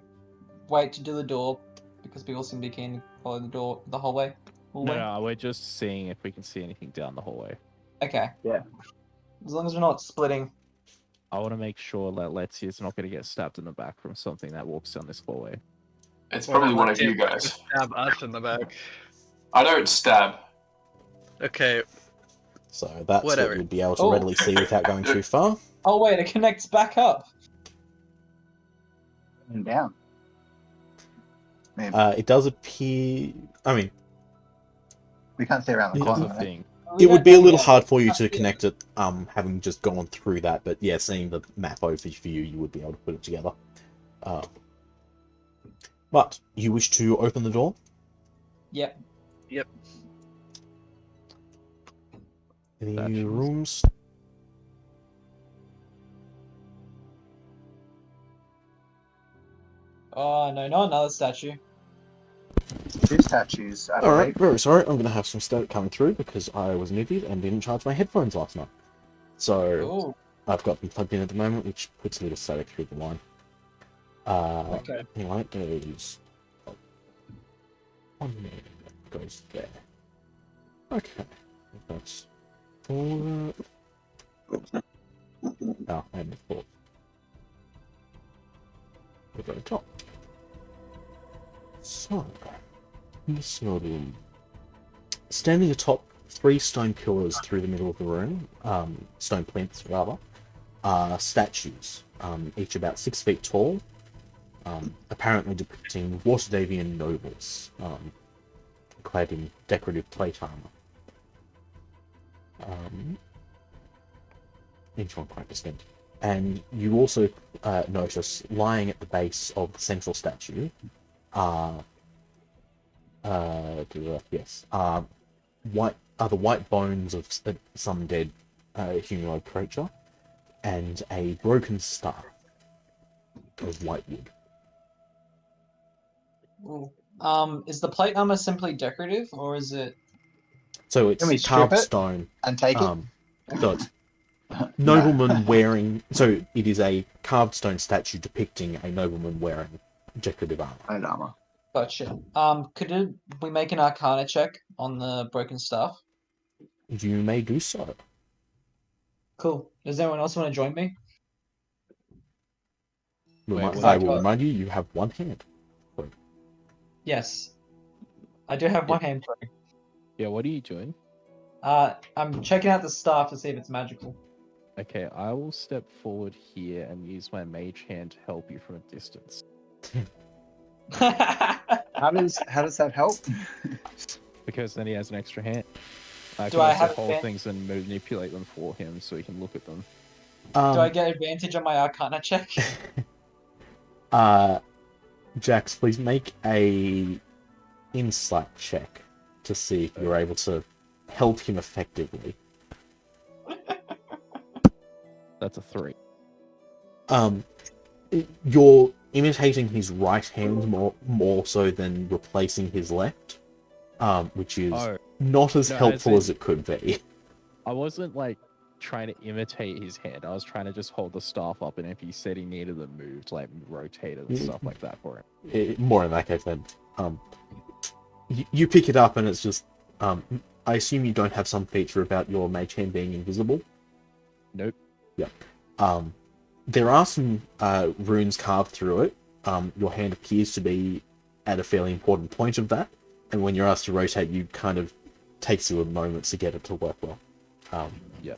wait to do the door because people seem to be keen to follow the door, the hallway? No, we're just seeing if we can see anything down the hallway. Okay. Yeah. As long as we're not splitting. I want to make sure that Letzia's not going to get stabbed in the back from something that walks down this hallway. It's probably one of you guys. Stab us in the back. I don't stab. Okay, So that's Whatever. what you'd be able to Oh. readily see without going too far. Oh wait, it connects back up. And down. Maybe. It does appear. I mean, We can't see around the It That's corner. the right? thing. We it would don't be a know little yet. hard for you to Yeah. connect it, having just gone through that. But yeah, seeing the map over for you, you would be able to put it together. But you wish to open the door? Yep. Yep. Any Statues. rooms? Oh no, not another statue. 2 statues, I Alright, believe. very sorry. I'm going to have some static coming through because I was an idiot and didn't charge my headphones last night. So Oh, I've got them plugged in at the moment, which puts a little static through the line. okay. Anyway, there's one there that goes there. Okay, that's 4. Oh, and 4. We're going to top. So, this room. Standing atop 3 stone pillars through the middle of the room, stone plinths rather, are statues, each about 6 feet tall, apparently depicting Waterdeepian nobles, clad in decorative plate armor. Each one quite distinct. And you also notice lying at the base of the central statue are the white bones of some dead humanoid creature, and a broken staff of white wood. Ooh. Is the plate armor simply decorative, or is it? So it's Can we strip carved it stone. and take it? So it's No. nobleman wearing. So it is a carved stone statue depicting a nobleman wearing decorative armor. Plate armor. Gotcha. We make an Arcana check on the broken staff? You may do so. Cool. Does anyone else want to join me? what I do will got? remind you, you have one hand. Yes. I do have one hand free. Yeah, what are you doing? I'm checking out the staff to see if it's magical. Okay, I will step forward here and use my mage hand to help you from a distance. How does that help? Because then he has an extra hand. I Do can I also have hold advan- things and manipulate them for him so he can look at them. Do I get advantage on my Arcana check? Jax, please make a insight check to see if you're able to help him effectively. That's a 3. You're imitating his right hand more so than replacing his left, which is not as helpful as it could be. I wasn't like trying to imitate his hand. I was trying to just hold the staff up, and if he said he needed them moved, like rotate it and stuff like that for him. More in that case then. You pick it up and it's just. I assume you don't have some feature about your mage hand being invisible. Nope. Yeah. There are some runes carved through it. Your hand appears to be at a fairly important point of that, and when you're asked to rotate, you kind of takes you a moment to get it to work well. Yeah.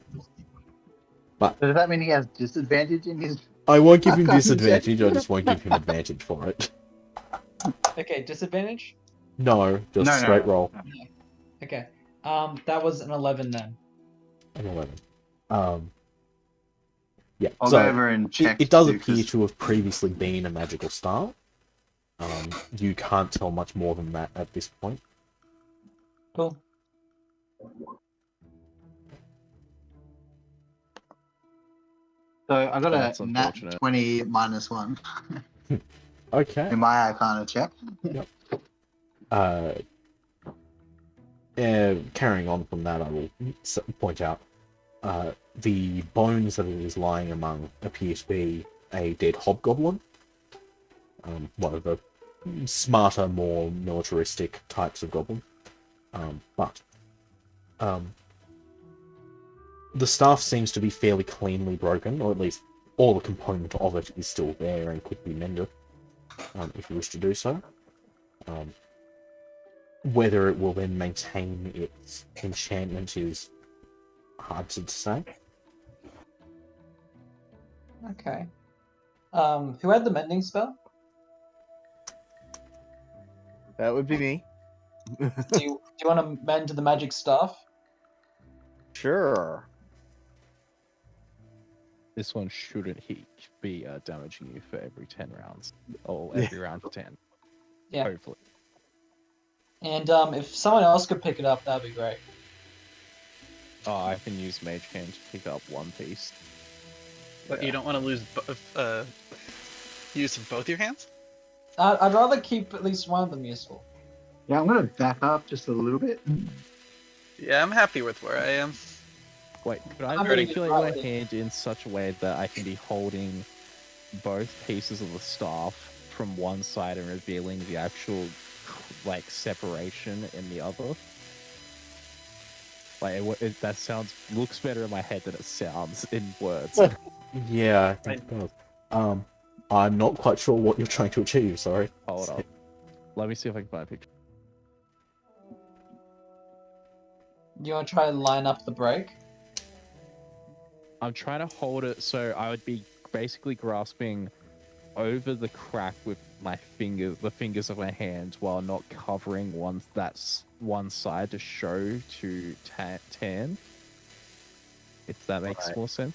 But Does that mean he has disadvantage in his? I won't give him Arcana disadvantage. check? I just won't give him advantage for it. Okay, disadvantage? No, just No. straight roll. Okay. That was an 11 then. An 11. Yeah. I'll so go over and check. it does too, appear 'cause- to have previously been a magical star. You can't tell much more than that at this point. Cool. So I got That's a nat unfortunate. 20 -1 Okay. in my Arcana check. Carrying on from that, I will point out the bones that it is lying among appear to be a dead hobgoblin. One of the smarter, more militaristic types of goblin. But the staff seems to be fairly cleanly broken, or at least all the component of it is still there and could be mended, if you wish to do so. Whether it will then maintain its enchantment is hard to say. Okay. Who had the mending spell? That would be me. Do you want to mend the magic staff? Sure. This one shouldn't be damaging you for every 10 rounds. Or every round for 10. Yeah. Hopefully. And if someone else could pick it up, that'd be great. Oh, I can use Mage Hand to pick up one piece. But you don't want to lose use of both your hands? I'd rather keep at least one of them useful. Yeah, I'm gonna back up just a little bit. Yeah, I'm happy with where I am. Wait, could I I'm manipulate gonna- my hand in such a way that I can be holding both pieces of the staff from one side and revealing the actual, like, separation in the other? Like, that looks better in my head than it sounds in words. Yeah, I think it does. I'm not quite sure what you're trying to achieve, sorry. Hold up. Let me see if I can find a picture. You want to try and line up the break? I'm trying to hold it so I would be basically grasping over the crack with my fingers, the fingers of my hands, while not covering one side to show to tan. If that makes Right. more sense.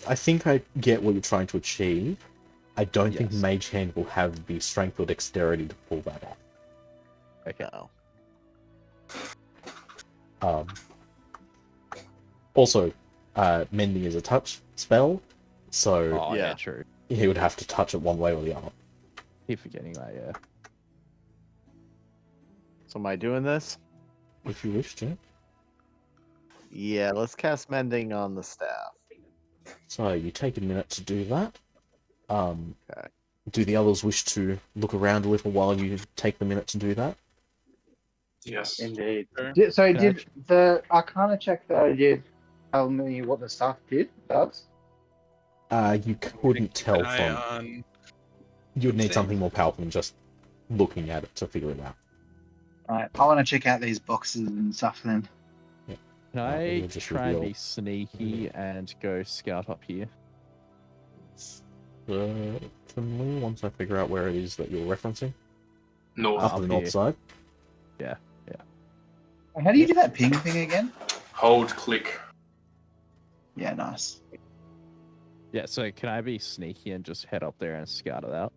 I think I get what you're trying to achieve. I don't think Yes. Mage Hand will have the strength or dexterity to pull that off. Okay. No. Also, mending is a touch spell, so Oh, yeah, Yeah. true. he would have to touch it one way or the other. Keep forgetting that, yeah. So am I doing this? If you wish to. Yeah, let's cast mending on the staff. So you take a minute to do that. Okay. Do the others wish to look around a little while you take the minute to do that? Yes. Indeed. So Can I did the Arcana check that I did tell me what the staff does? You couldn't tell An eye from. on... You'd need Same. something more powerful than just looking at it to figure it out. Alright, I want to check out these boxes and stuff then. Can I it'll just try and reveal- be sneaky and go scout up here? Certainly, once I figure out where it is that you're referencing. North. Up on the north here. side. How do you do that ping thing again? Hold click. Yeah, nice. Yeah, so can I be sneaky and just head up there and scout it out?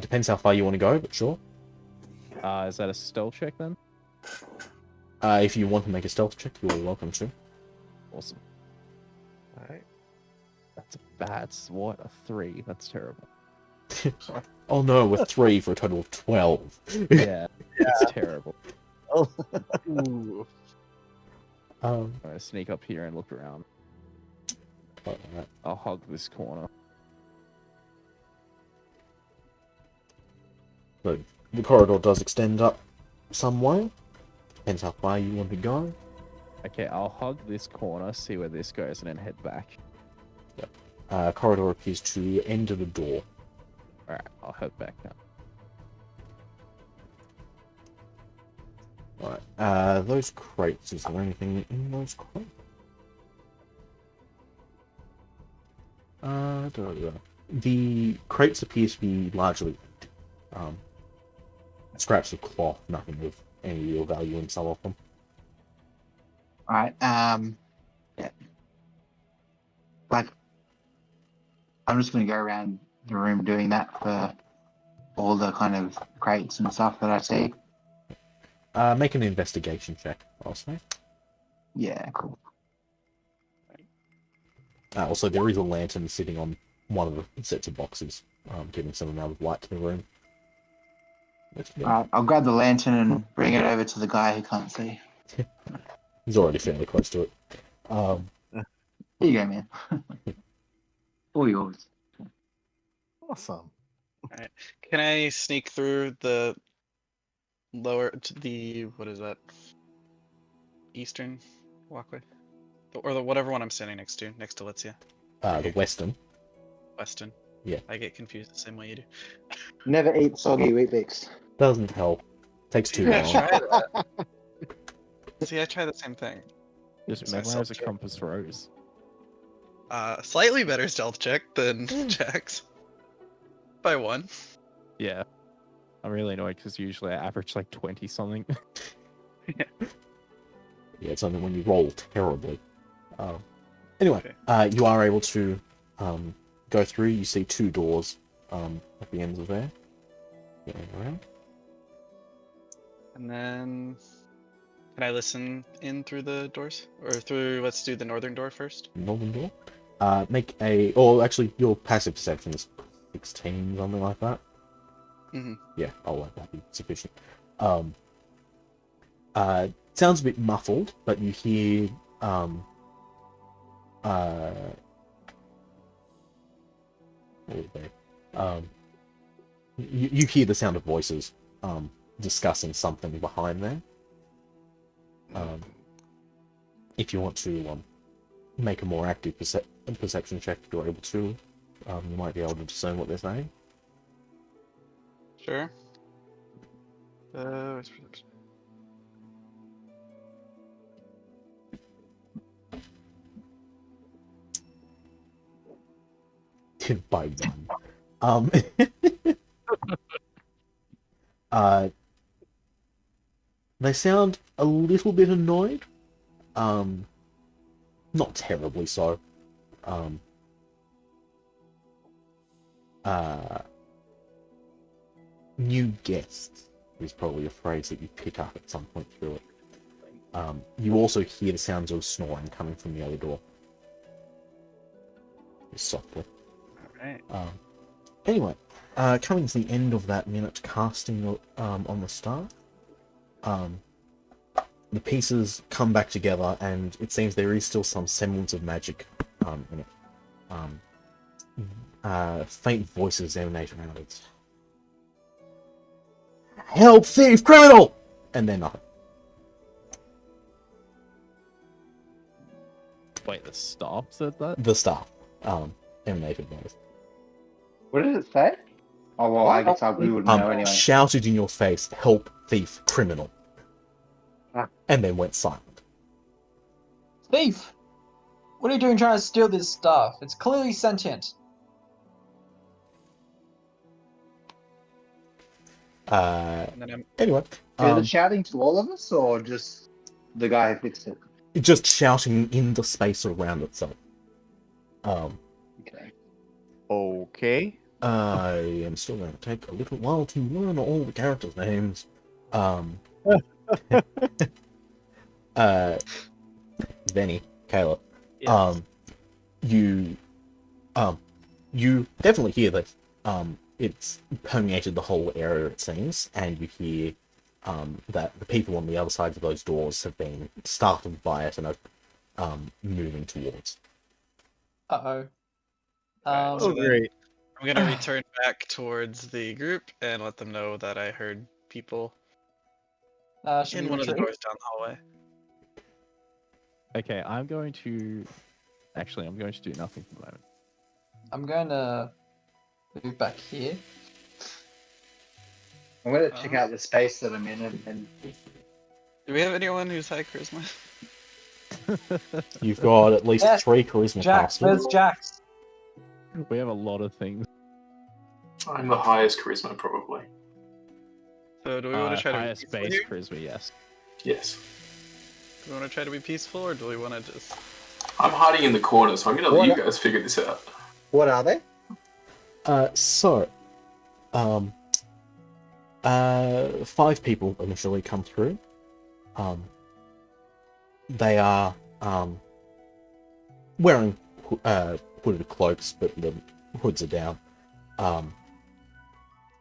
Depends how far you want to go, but sure. Is that a stealth check then? If you want to make a stealth check, you're welcome to. Awesome. Alright. That's a bad what? A 3. That's terrible. Oh no, with 3 for a total of 12. Yeah, it's terrible. Oh. Ooh. I'm gonna sneak up here and look around. Alright. I'll hug this corner. So the corridor does extend up some way. Depends how far you want to go. Okay, I'll hug this corner, see where this goes, and then head back. Corridor appears to end at a door. Alright, I'll head back now. Alright, those crates, is there anything in those crates? The crates appear to be largely scraps of cloth, nothing of any real value in some of them. Alright, yeah. Like, I'm just going to go around the room doing that for all the kind of crates and stuff that I see. Make an investigation check, I'll say. Yeah, cool. Also, there is a lantern sitting on one of the sets of boxes, giving some amount of light to the room. Alright, I'll grab the lantern and bring it over to the guy who can't see. He's already fairly close to it. Here you go, man. All yours. Awesome. Can I sneak through the lower to the what is that? Eastern walkway, or the whatever one I'm standing next to Litzia. The western. Weston. Yeah. I get confused the same way you do. Never eat soggy Weet-Bix. Doesn't help. Takes too Yeah, long. try that. See, I try the same thing. Just Is that memorize a self-check? compass rose. Slightly better stealth check than Jack's. By 1. Yeah. I'm really annoyed because usually I average like 20 something. Yeah, it's only when you roll terribly. Anyway, Okay. you are able to go through. You see 2 doors at the ends of there. Going around. And then, can I listen in through the doors, or through? Let's do the northern door first. Northern door. Make a. Or actually, your passive perception is 16, something like that. Mm-hmm. Yeah, I'll let that be sufficient. Sounds a bit muffled, but you hear what were they? You hear the sound of voices discussing something behind there. If you want to make a more active perception check, if you're able to, you might be able to discern what they're saying. Sure. Where's perception? By one. They sound a little bit annoyed. Not terribly so. New guest is probably a phrase that you pick up at some point through it. You also hear the sounds of snoring coming from the other door. Just softly. Alright. Anyway, coming to the end of that minute casting on the star, the pieces come back together, and it seems there is still some semblance of magic in it. Faint voices emanate around it. Help, thief, criminal! And then nothing. Wait, the staff said that? The staff emanated those. What did it say? Oh, well, I guess we wouldn't know anyway. Shouted in your face, help, thief, criminal. Ah. And then went silent. Thief! What are you doing trying to steal this stuff? It's clearly sentient. And then I'm Anyway, Is it shouting to all of us, or just the guy who fixed it? just shouting in the space around itself. Okay. Okay. I am still going to take a little while to learn all the characters' names. Benny, Caleb. Yes. You definitely hear that it's permeated the whole area, it seems, and you hear that the people on the other side of those doors have been startled by it and are moving towards. Uh-oh. Right, Oh, great. I'm gonna return back towards the group and let them know that I heard people Should in we one of the retreat? doors down the hallway. Okay, I'm going to do nothing for the moment. I'm going to move back here. I'm going to check out the space that I'm in and Do we have anyone who's high charisma? You've got at least Yes, 3 charisma Jax, casters. where's Jax? We have a lot of things. I'm the highest charisma, probably. So do we want to try to be Highest peaceful base here? charisma, yes. Yes. Do we want to try to be peaceful, or do we want to just... I'm hiding in the corner, so I'm going to let What? you guys figure this out. what are they? So, 5 people initially come through. They are wearing hooded cloaks, but the hoods are down.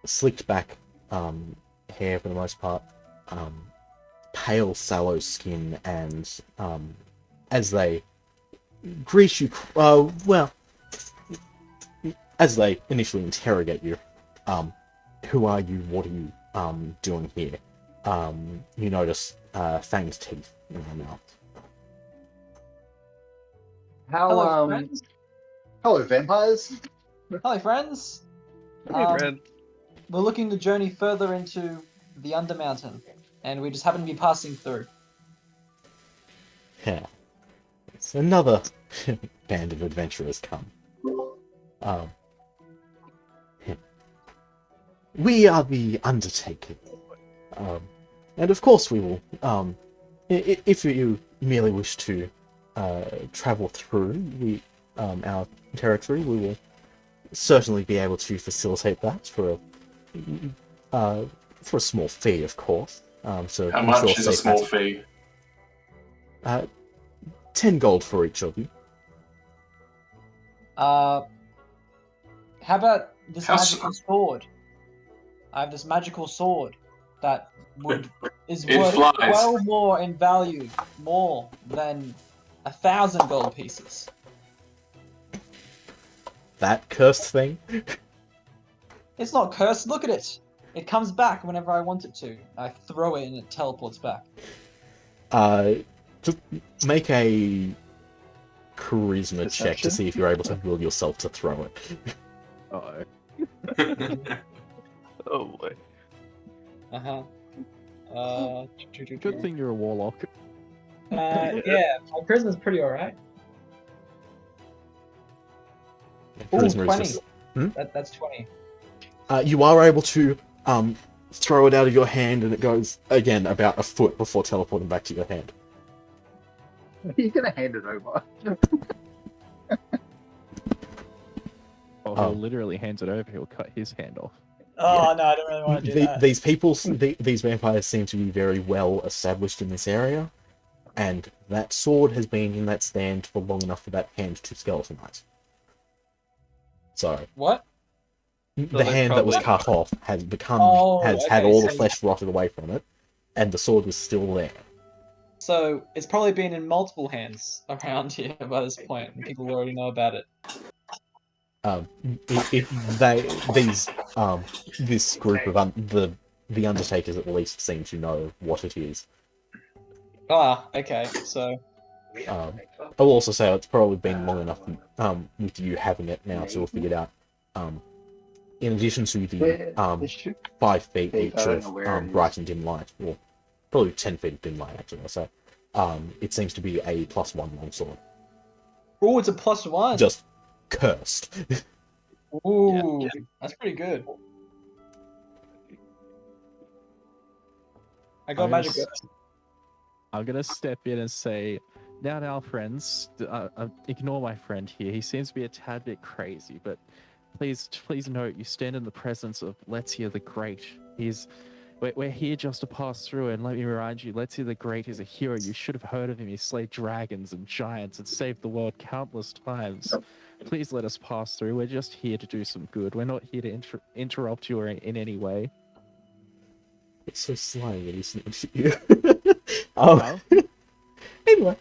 Slicked back hair for the most part. Pale, sallow skin, and as they greet you, as they initially interrogate you, who are you? What are you doing here? You notice Fang's teeth in her mouth. Hello, friends. Hello, vampires. Hello, friends. Hey, Fred. We're looking to journey further into the Undermountain, and we just happen to be passing through. Yeah. It's another band of adventurers come. We are the Undertakers. And of course we will, if you merely wish to travel through our territory, we will certainly be able to facilitate that for a small fee, of course. So How ensure much is a safe small passage. fee? 10 gold for each of you. How about this How s- magical sword? I have this magical sword that is It worth flies. well more in value, more than 1,000 gold pieces. That cursed thing. It's not cursed. Look at it. It comes back whenever I want it to. I throw it and it teleports back. Just make a charisma check to Perception? see if you're able to will yourself to throw it. Uh-oh. Oh boy. Uh-huh. Good thing you're a warlock. Yeah, my charisma's pretty alright. Ooh, Charisma 20. is just... That's 20. You are able to throw it out of your hand, and it goes again about a foot before teleporting back to your hand. He's gonna hand it over. Or he'll literally hands it over, he'll cut his hand off. Oh, no, I don't really want to do that. These people, these vampires seem to be very well established in this area, and that sword has been in that stand for long enough for that hand to skeletonize. So What? the they're hand that was probably- cut off has become Oh, has had okay, all the so- flesh rotted away from it, and the sword was still there. So, it's probably been in multiple hands around here by this point, and people already know about it. This group of the Undertakers at least seem to know what it is. Ah, okay, so... I'll also say it's probably been long enough with you having it now to have figured out. In addition to the 5 feet each of bright and dim light, or probably 10 feet of dim light actually. So it seems to be a +1 longsword, Ooh, it's a +1! just cursed. Ooh, that's pretty good. I got I'm magic. gonna I'm gonna step in and say, now, friends, ignore my friend here. He seems to be a tad bit crazy, but please note, you stand in the presence of Letsia the Great. We're here just to pass through, and let me remind you, Letsia the Great is a hero. You should have heard of him. He slayed dragons and giants and saved the world countless times. Please let us pass through. We're just here to do some good. We're not here to interrupt you in any way. It's so slimy when he snips at you. Anyway,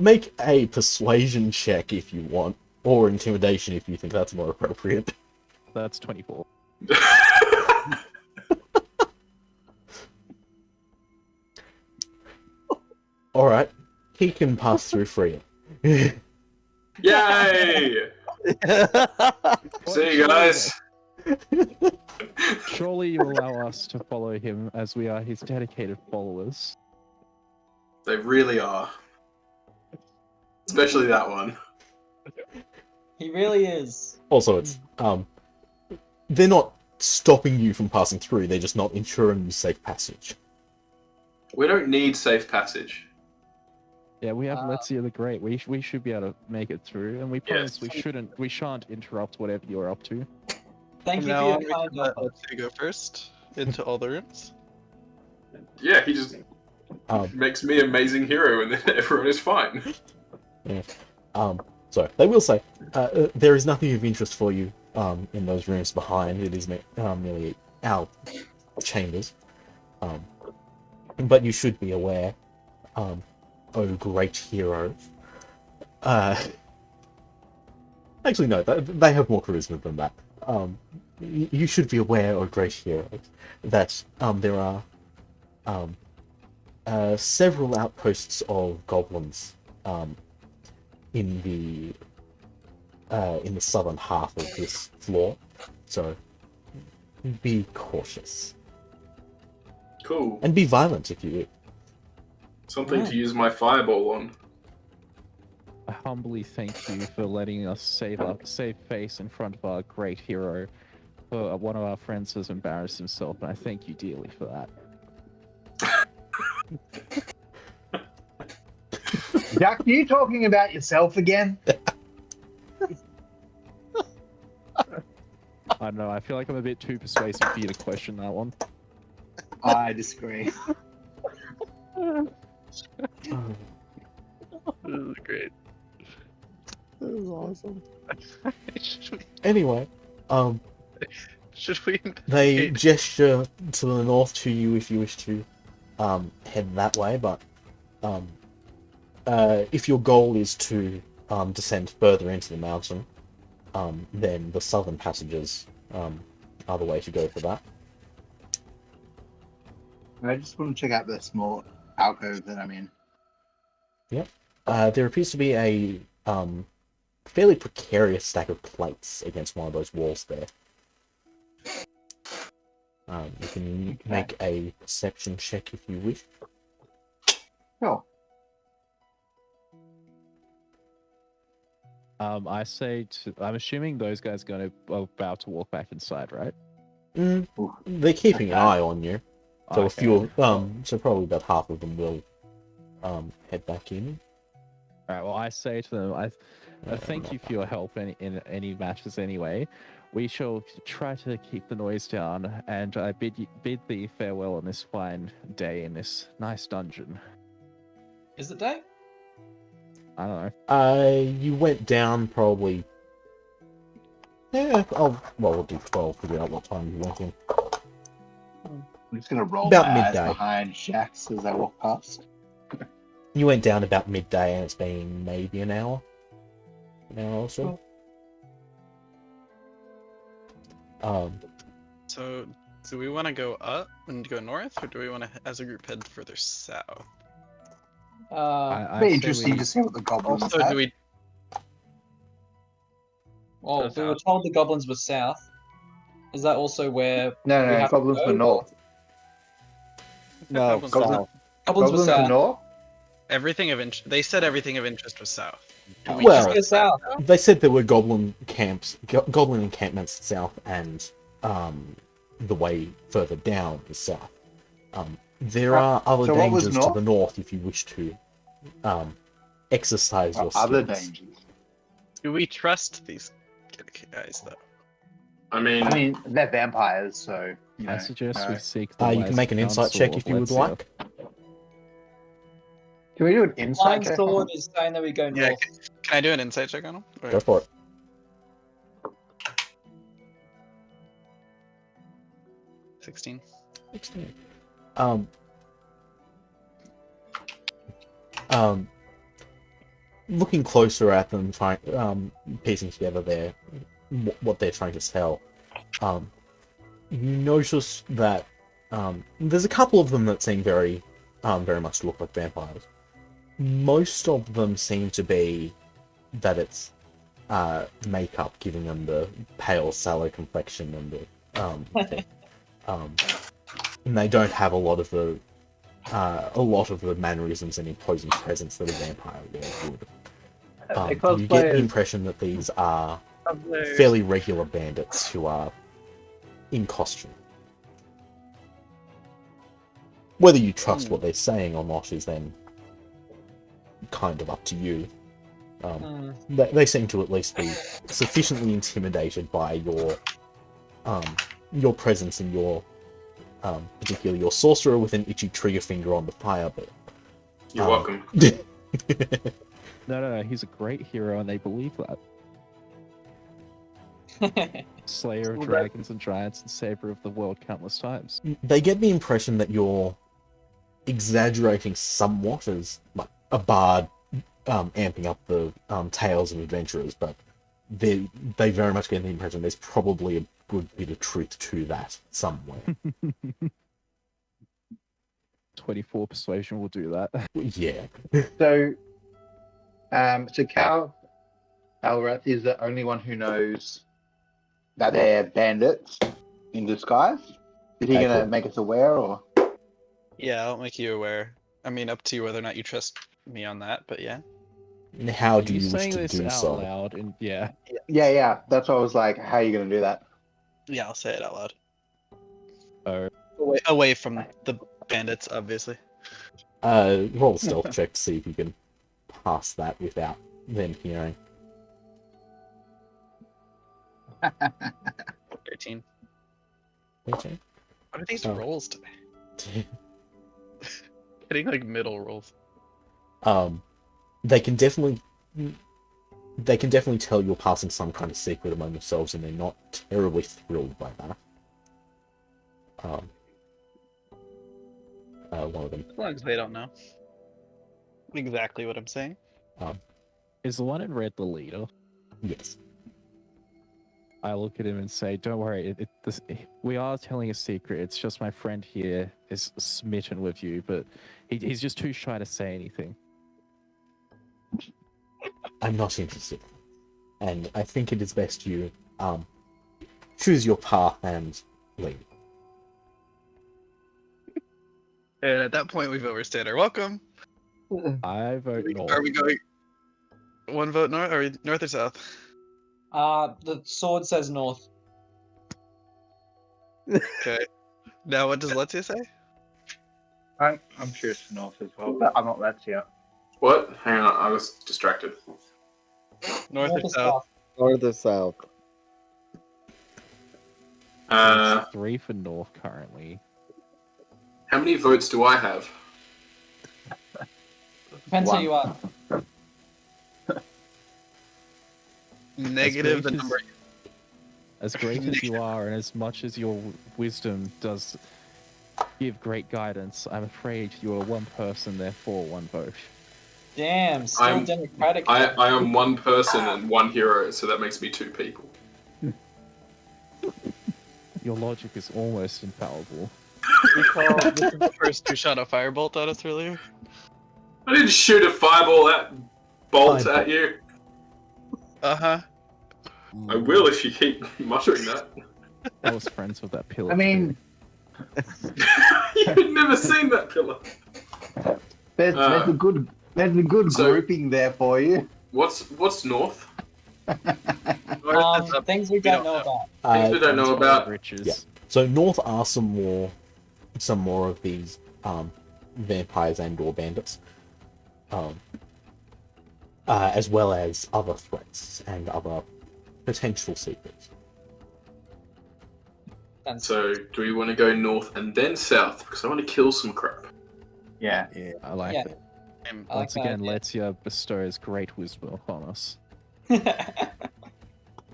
make a persuasion check if you want, or intimidation if you think that's more appropriate. That's 24. Alright, he can pass through freely. Yay! See you guys. Surely you allow us to follow him, as we are his dedicated followers. They really are. Especially that one. He really is. Also, it's they're not stopping you from passing through, they're just not ensuring you safe passage. We don't need safe passage. Yeah, we have Letsia the Great. We should be able to make it through, and we promise Yes. we shan't interrupt whatever you're up to. Thank From you now for on, your we kind can let offer. Let's go first into all the rooms. Yeah, he just makes me amazing hero, and then everyone is fine. So they will say there is nothing of interest for you in those rooms behind. It is merely our chambers. But you should be aware, oh great hero. Actually, no, they have more charisma than that. You should be aware, oh great hero, that there are several outposts of goblins in the southern half of this floor, so be cautious Cool. and be violent if you. Something to use my fireball on. I humbly thank you for letting us save face in front of our great hero. For one of our friends has embarrassed himself, and I thank you dearly for that. Jack, are you talking about yourself again? I don't know. I feel like I'm a bit too persuasive for you to question that one. I disagree. This is great. This is awesome. Anyway, Should we they investigate? gesture to the north to you if you wish to head that way, but if your goal is to descend further into the mountain, then the southern passages are the way to go for that. I just want to check out the small alcove that I'm in. There appears to be a fairly precarious stack of plates against one of those walls there. You can make a perception check if you wish. Sure. I say to. I'm assuming those guys are about to walk back inside, right? They're keeping an eye on you, so a Okay. few, so probably about half of them will head back in. All right. Well, I say to them, I thank you for your help in any matters. Anyway, we shall try to keep the noise down, and I bid thee farewell on this fine day in this nice dungeon. Is it day? I don't know. You went down probably. Yeah, we'll do 12. Figure out what time you went in. I'm just gonna roll About my eyes midday. behind Shax as I walk past. You went down about midday, and it's been maybe an hour or so. So, do we want to go up and go north, or do we want to, as a group, head further south? I Be say interesting we- to see what the goblins Also, have. do we? Well, So we were south. told the goblins were south. Is that also where No, we no, have to goblins go, were or- north. No, Goblins south. Goblins, Goblins were goblins were south. north. Everything of interest. They said everything of interest was south. Do we Well- trust Go that, south. though? They said there were goblin encampments south, and the way further down is south. There are other So what was dangers to north? the north if you wish to exercise your Other skills. dangers. Do we trust these guys, though? I mean, I mean, they're vampires, so you know. I suggest we no. seek the You wise can make an insight counsel check of if you would Let's like. Can we do an insight Flying check? sword is saying that we go Yeah, north. Can I do an insight check on them? Or- Go for it. 16. 16. Looking closer at them, piecing together what they're trying to tell, you notice that there's a couple of them that seem very much look like vampires. Most of them seem to be that it's makeup giving them the pale, sallow complexion and the thing. And they don't have a lot of the mannerisms and imposing presence that a vampire would. You get the impression that these are fairly regular bandits who are in costume. Whether you trust what they're saying or not is then kind of up to you. They seem to at least be sufficiently intimidated by your presence and your particularly your sorcerer with an itchy trigger finger on the fire ball. you're welcome. No, he's a great hero, and they believe that. Slayer of Well, dragons and giants and savior of the world countless times. They get the impression that you're exaggerating somewhat as like a bard amping up the tales of adventurers, but they very much get the impression there's probably a good bit of truth to that somewhere. 24 persuasion will do that. Yeah. So, Cal Alrath is the only one who knows that they're bandits in disguise. Is he Okay, gonna cool. make us aware, or? Yeah, I'll make you aware. I mean, up to you whether or not you trust me on that, but yeah. How Are do you wish saying to this do out so? loud? And yeah, Yeah. That's what I was like. How are you gonna do that? Yeah, I'll say it out loud. Oh. Away from the bandits, obviously. Roll a stealth check to see if you can pass that without them hearing. 13. Okay. What are these Oh. rolls today? Getting like middle rolls. They can definitely tell you're passing some kind of secret among yourselves, and they're not terribly thrilled by that. One of them. As long as they don't know exactly what I'm saying. Is the one in red the leader? Yes. I look at him and say, "Don't worry. We are telling a secret. It's just my friend here is smitten with you, but he's just too shy to say anything." I'm not interested, and I think it is best you choose your path and leave. And at that point, we've overstayed our welcome. I vote north. Are we going one vote north, or north or south? The sword says north. Okay. Now, what does Let's say? I'm curious to north as well, but I'm not that yet. What? Hang on, I was distracted. North or south? North or south? There's 3 for north currently. How many votes do I have? Depends who you are. Negative the great number. As great as you are, and as much as your wisdom does give great guidance, I'm afraid you are one person, therefore one vote. Damn, still democratic. I am one person and one hero, so that makes me 2 people. Your logic is almost infallible. This is the first who shot a firebolt at us earlier. I didn't shoot a fireball bolt at you. Uh-huh. I will if you keep muttering that. I was friends with that pillar. I mean, You've never seen that pillar. there's a good grouping there for you. What's north? Things we don't know about. Things we don't know about. Riches. Yeah. So north are some more of these vampires and/or bandits, as well as other threats and other potential secrets. So, do we want to go north and then south? Because I want to kill some crap. Yeah. I like it. Once again, Letia bestows great wisdom upon us.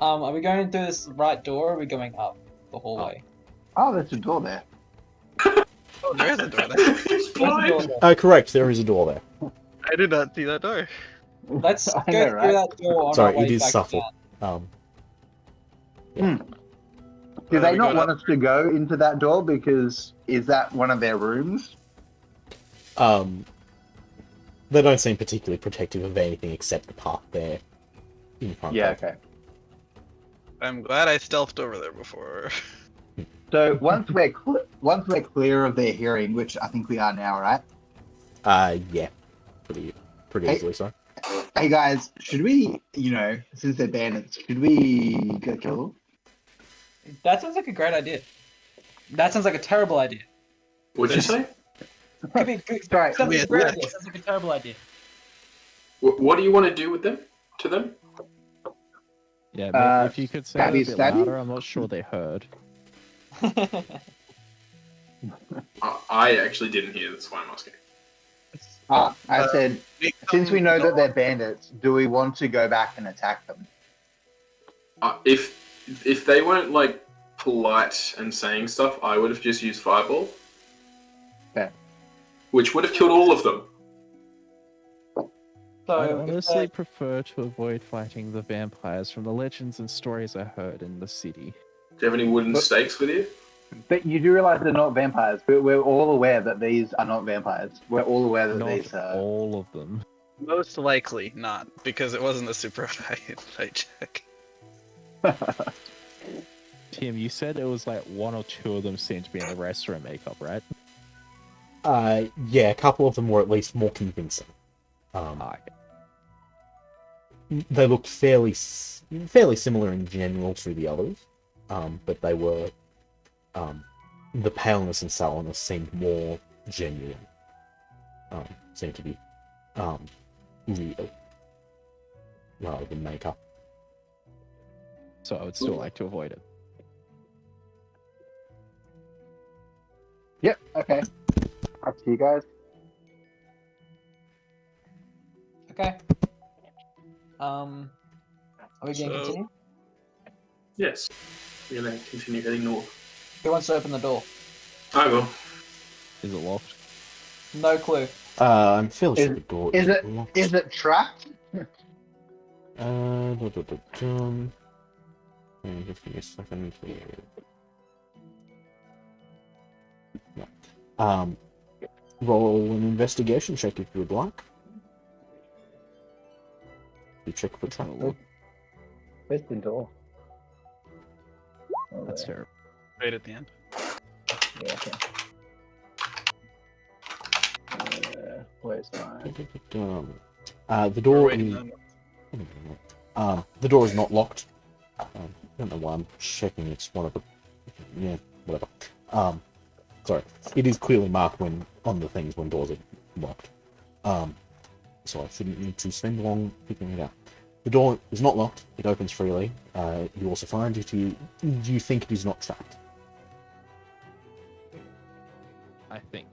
Are we going through this right door, or are we going up the hallway? Oh, there's a door there. Oh, there is a door there. He's blind. Correct, there is a door there. I did not see that door. Let's go I know, through right? that door on Sorry, our way it is back subtle. down. Do they we not go want up? us to go into that door because is that one of their rooms? They don't seem particularly protective of anything except the path there in front. Yeah, of. okay. I'm glad I stealthed over there before. So once we're clear of their hearing, which I think we are now, right? Yeah, pretty Hey. easily so. Hey guys, should we, since they're bandits, should we go kill them? That sounds like a great idea. That sounds like a terrible idea. What'd you say? Could be good. Sorry. Sounds like a great idea. Sounds like a terrible idea. What do you want to do with them? To them? Yeah, maybe if you could say it a bit stabby? louder, I'm not sure they heard. I actually didn't hear. That's why I'm asking. I said, since we know that they're bandits, do we want to go back and attack them? If they weren't like polite and saying stuff, I would have just used fireball. Okay. Which would have killed all of them. So, I if honestly they're- prefer to avoid fighting the vampires from the legends and stories I heard in the city. Do you have any wooden But- stakes with you? But you do realize they're not vampires. We're all aware that these are not vampires. We're all aware that Not these are... all of them. Most likely not, because it wasn't a super high check. Tim, you said it was like 1 or 2 of them seemed to be in the restaurant makeup, right? Yeah, a couple of them were at least more convincing. They looked fairly similar in general to the others, but they were, the paleness and sallowness seemed more genuine. Seemed to be, real, rather than makeup. So I would still like to avoid it. Yep, okay. Up to you guys. Okay. Are we going to So- continue? Yes. We're going to continue heading north. Who wants to open the door? I will. Is it locked? No clue. I'm fairly Is- sure the door Is it locked. is it trapped? Just give me a second. Yeah. Roll an investigation check if you would like. You check for trap. Look, Where's the door? that's terrible. Right at the end. Yeah, okay. Where's mine? The door Waiting is on- the door is not locked. I don't know why I'm checking. It's one of the whatever. Sorry, it is clearly marked when on the things when doors are locked. So I shouldn't need to spend long picking it out. The door is not locked. It opens freely. You also find it. You think it is not trapped. I think.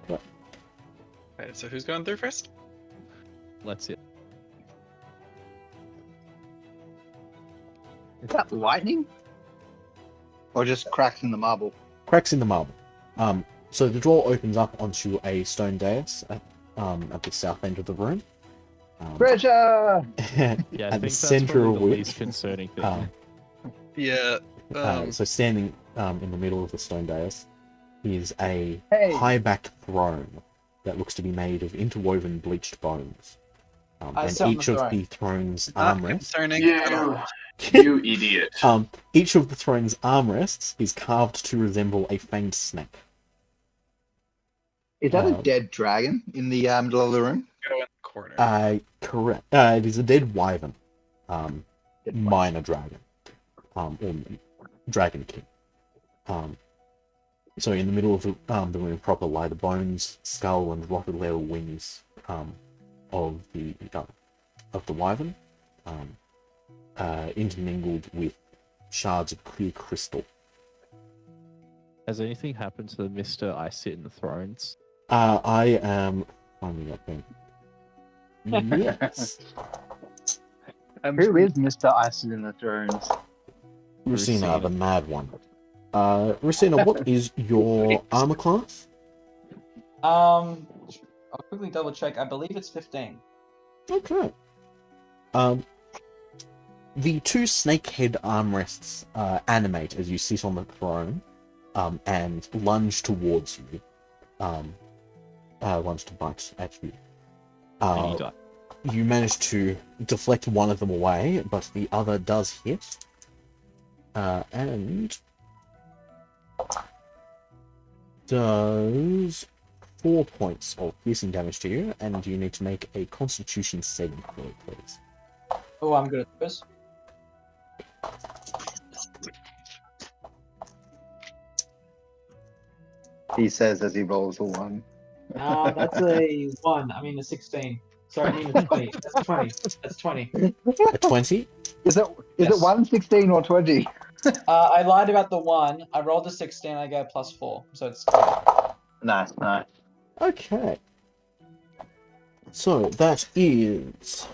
Alright, so who's going through first? Let's see. Is that lightning? Or just cracks in the marble? Cracks in the marble. So the door opens up onto a stone dais at the south end of the room. Treasure! Yeah, I at think the that's center probably of the which, least concerning thing. Yeah. so standing in the middle of the stone dais is a Hey. high-backed throne that looks to be made of interwoven bleached bones. I And sit on the each of throne. the throne's Not armrests, concerning at all. You idiot. each of the throne's armrests is carved to resemble a fanged snake. Is that a dead dragon in the middle of the room? Go in the corner. Correct. It is a dead wyvern, Dead minor dragon, or dragon king. So in the middle of the room proper lie the bones, skull, and rotted leather wings of the wyvern, intermingled with shards of clear crystal. Has anything happened to Mr. I Sit in the Thrones? I am finding that thing. Yes. Who is Mr. Isis in the Thrones? Racina, the mad one. Racina, what is your armor class? I'll quickly double check. I believe it's 15. Okay. The two snake head armrests animate as you sit on the throne, and lunge towards you. Lunge to bite at you. And you die. You manage to deflect one of them away, but the other does hit. And does 4 points of piercing damage to you, and you need to make a Constitution saving throw, please. Oh, I'm good at this. He says as he rolls a 1. That's a 1. I mean a 16. Sorry, I mean a 20. That's 20. That's 20. A 20? Is it Yes. 1, 16, or 20? I lied about the 1. I rolled a 16. I got +4. So it's. Nice. Okay. So that is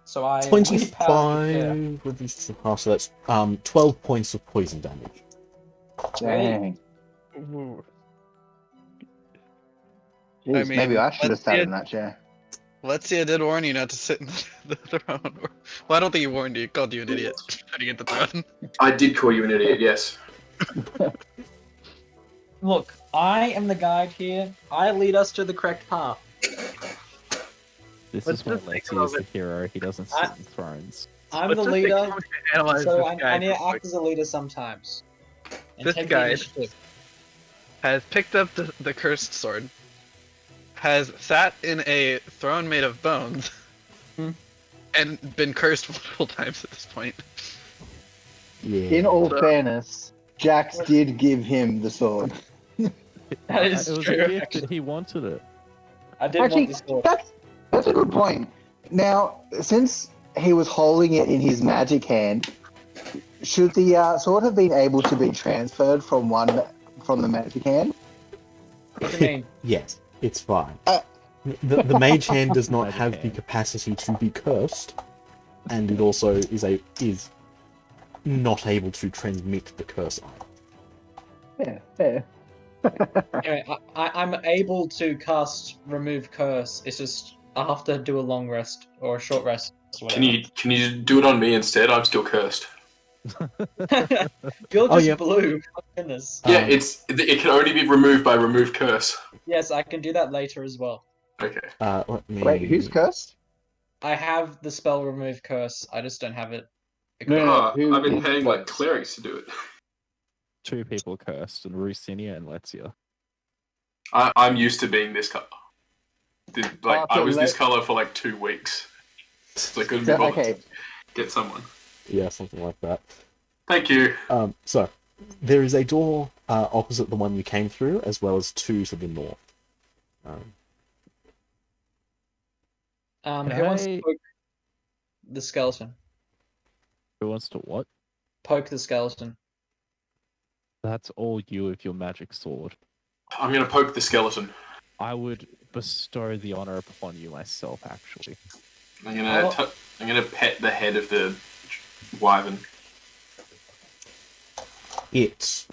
So I. 25 reduced to half, so that's 12 points of poison damage. Dang. I Jeez, mean, maybe I should have let's sat see in that chair. Let's see, I did warn you not to sit in the throne. Well, I don't think he warned you. He called you an idiot sitting at the throne. I did call you an idiot, yes. Look, I am the guide here. I lead us to the correct path. This Let's is why just Lexi think is of the hero. He doesn't sit in thrones. I'm Let's the just take a leader, moment to analyze so this I guy need real to quick. act as a leader sometimes. And This take the guy- initiative. Has picked up the cursed sword. Has sat in a throne made of bones. And been cursed multiple times at this point. Yeah. In all So- fairness, Jax did give him the sword. That is It was true. a gift and he wanted it. I did Actually, want this sword. that's a good point. Now, since he was holding it in his magic hand, should the sword have been able to be transferred from the magic hand? What do you mean? Yes. It's fine. Uh. The mage hand does not Magic have the hand. capacity to be cursed, and it also is not able to transmit the curse item. Fair. Anyway, I'm able to cast Remove Curse. It's just I have to do a long rest or a short rest. Whatever. Can you do it on me instead? I'm still cursed. You're Oh, just yeah. blue. Oh, goodness. Yeah, it can only be removed by remove curse. Yes, I can do that later as well. Okay. Let me... Wait, who's cursed? I have the spell Remove Curse. I just don't have it. No, who I've been is paying like cursed? clerics to do it. 2 people cursed, and Rusinia and Letsia. I'm used to being this color. I so was this color for like 2 weeks. So I couldn't be bothered to get someone. Yeah, something like that. Thank you. So, there is a door opposite the one you came through, as well as 2 to the north. Who wants to poke the skeleton? Who wants to what? Poke the skeleton. That's all you with your magic sword. I'm gonna poke the skeleton. I would bestow the honor upon you myself, actually. I'm gonna pet the head of the wyvern. It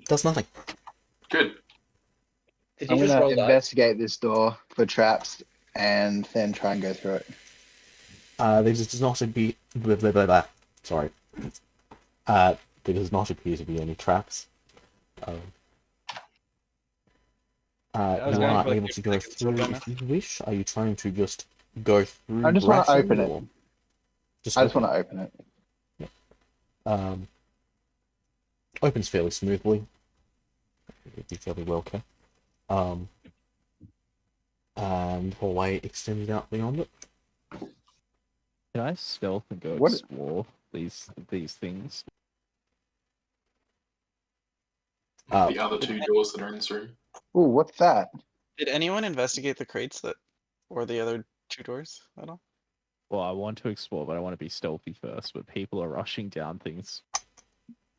does nothing. Good. Did I'm you just gonna roll that? investigate this door for traps and then try and go through it. There does not be... Sorry. There does not appear to be any traps. You was are going for, like, able to go seconds through ago, if you wish. Are you trying to just go through? I just want to grassing, open it. or I just want to open it. Opens fairly smoothly. It'd be fairly well kept. And hallway extended out beyond it. Can I stealth and go What- explore these things? The other 2 doors that are in this room. Ooh, what's that? Did anyone investigate the crates or the other 2 doors at all? Well, I want to explore, but I want to be stealthy first. But people are rushing down things.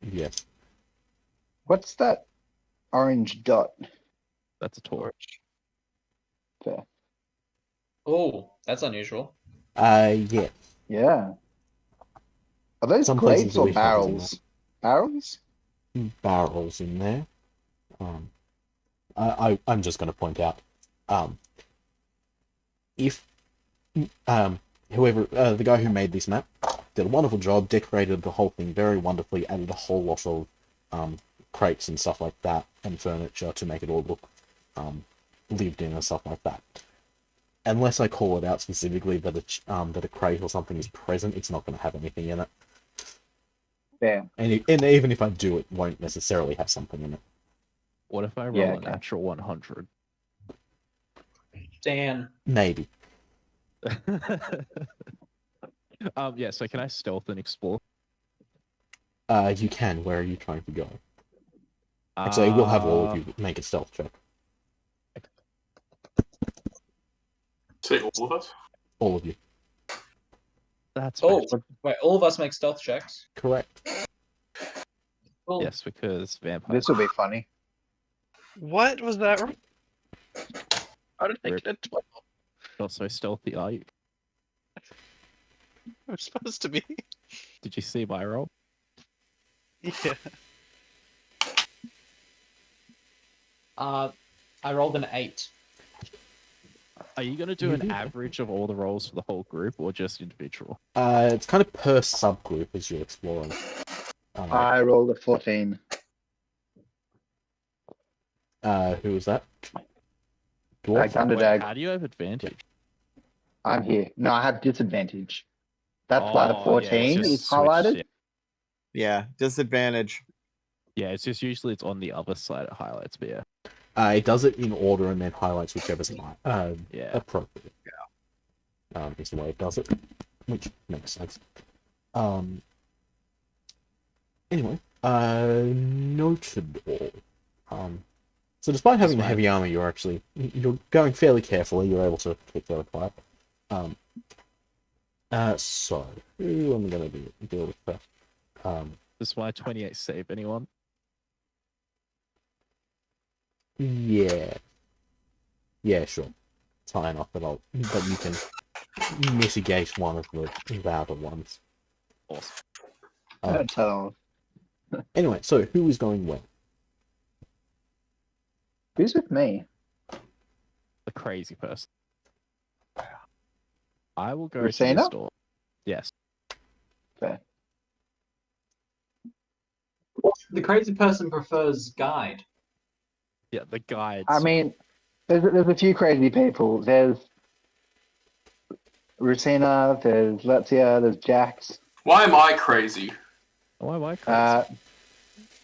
Yeah. What's that orange dot? That's a torch. Fair. Oh, that's unusual. Yeah. Yeah. Are those Some places plates or we have it in barrels? Barrels? Barrels in there. I'm just going to point out, if whoever the guy who made this map did a wonderful job, decorated the whole thing very wonderfully, added a whole lot of crates and stuff like that, and furniture to make it all look lived in and stuff like that. Unless I call it out specifically that a crate or something is present, it's not going to have anything in it. Fair. And even if I do, it won't necessarily have something in it. What if I roll Yeah, a okay. natural 100? Dan. Maybe. Yeah, so can I stealth and explore? You can. Where are you trying to go? Actually, we'll have all of you make a stealth check. Say all of us? All of you. That's Oh, better. wait, all of us make stealth checks. Correct. Cool. Yes, because vampire. This will be funny. What was that? How did I Rip. get a 12? Not so stealthy, are you? I'm supposed to be. Did you see my roll? Yeah. I rolled an 8. Are you going to do an average of all the rolls for the whole group, or just individual? It's kind of per subgroup as you're exploring. I rolled a 14. Who was that? Like Dwarf? Underdag. How do you have advantage? I'm here. No, I have disadvantage. That's why the Oh, yeah, 14 it's is just switched, highlighted. Yeah, disadvantage. Yeah, it's just usually it's on the other side it highlights, but yeah. It does it in order and then highlights whichever's Yeah. appropriate. Yeah. Is the way it does it, which makes sense. Anyway, noted all. So despite having the heavy armor, you're going fairly carefully. You're able to keep fairly quiet. So who am I going to deal with first? This is my 28 save, anyone? Yeah. Yeah, sure. It's high enough that you can mitigate one of the outer ones. Awesome. Don't tell them. Anyway, so who is going where? Who's with me? The crazy person. I will go to Rosina? this door. Yes. Fair. The crazy person prefers guide. Yeah, the guides. I mean, there's a few crazy people. There's Rosina, there's Lexia, there's Jax. Why am I crazy? Why am I crazy?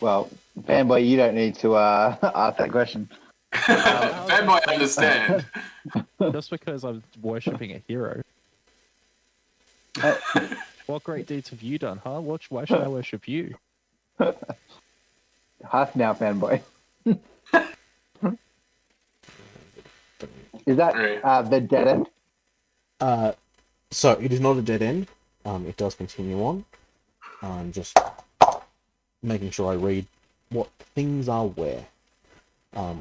Well, fanboy, you don't need to ask that question. Fanboy, I understand. Just because I'm worshipping a hero. What great deeds have you done, huh? Why should I worship you? Hush now, fanboy. Is that the dead end? So it is not a dead end. It does continue on. I'm just making sure I read what things are where.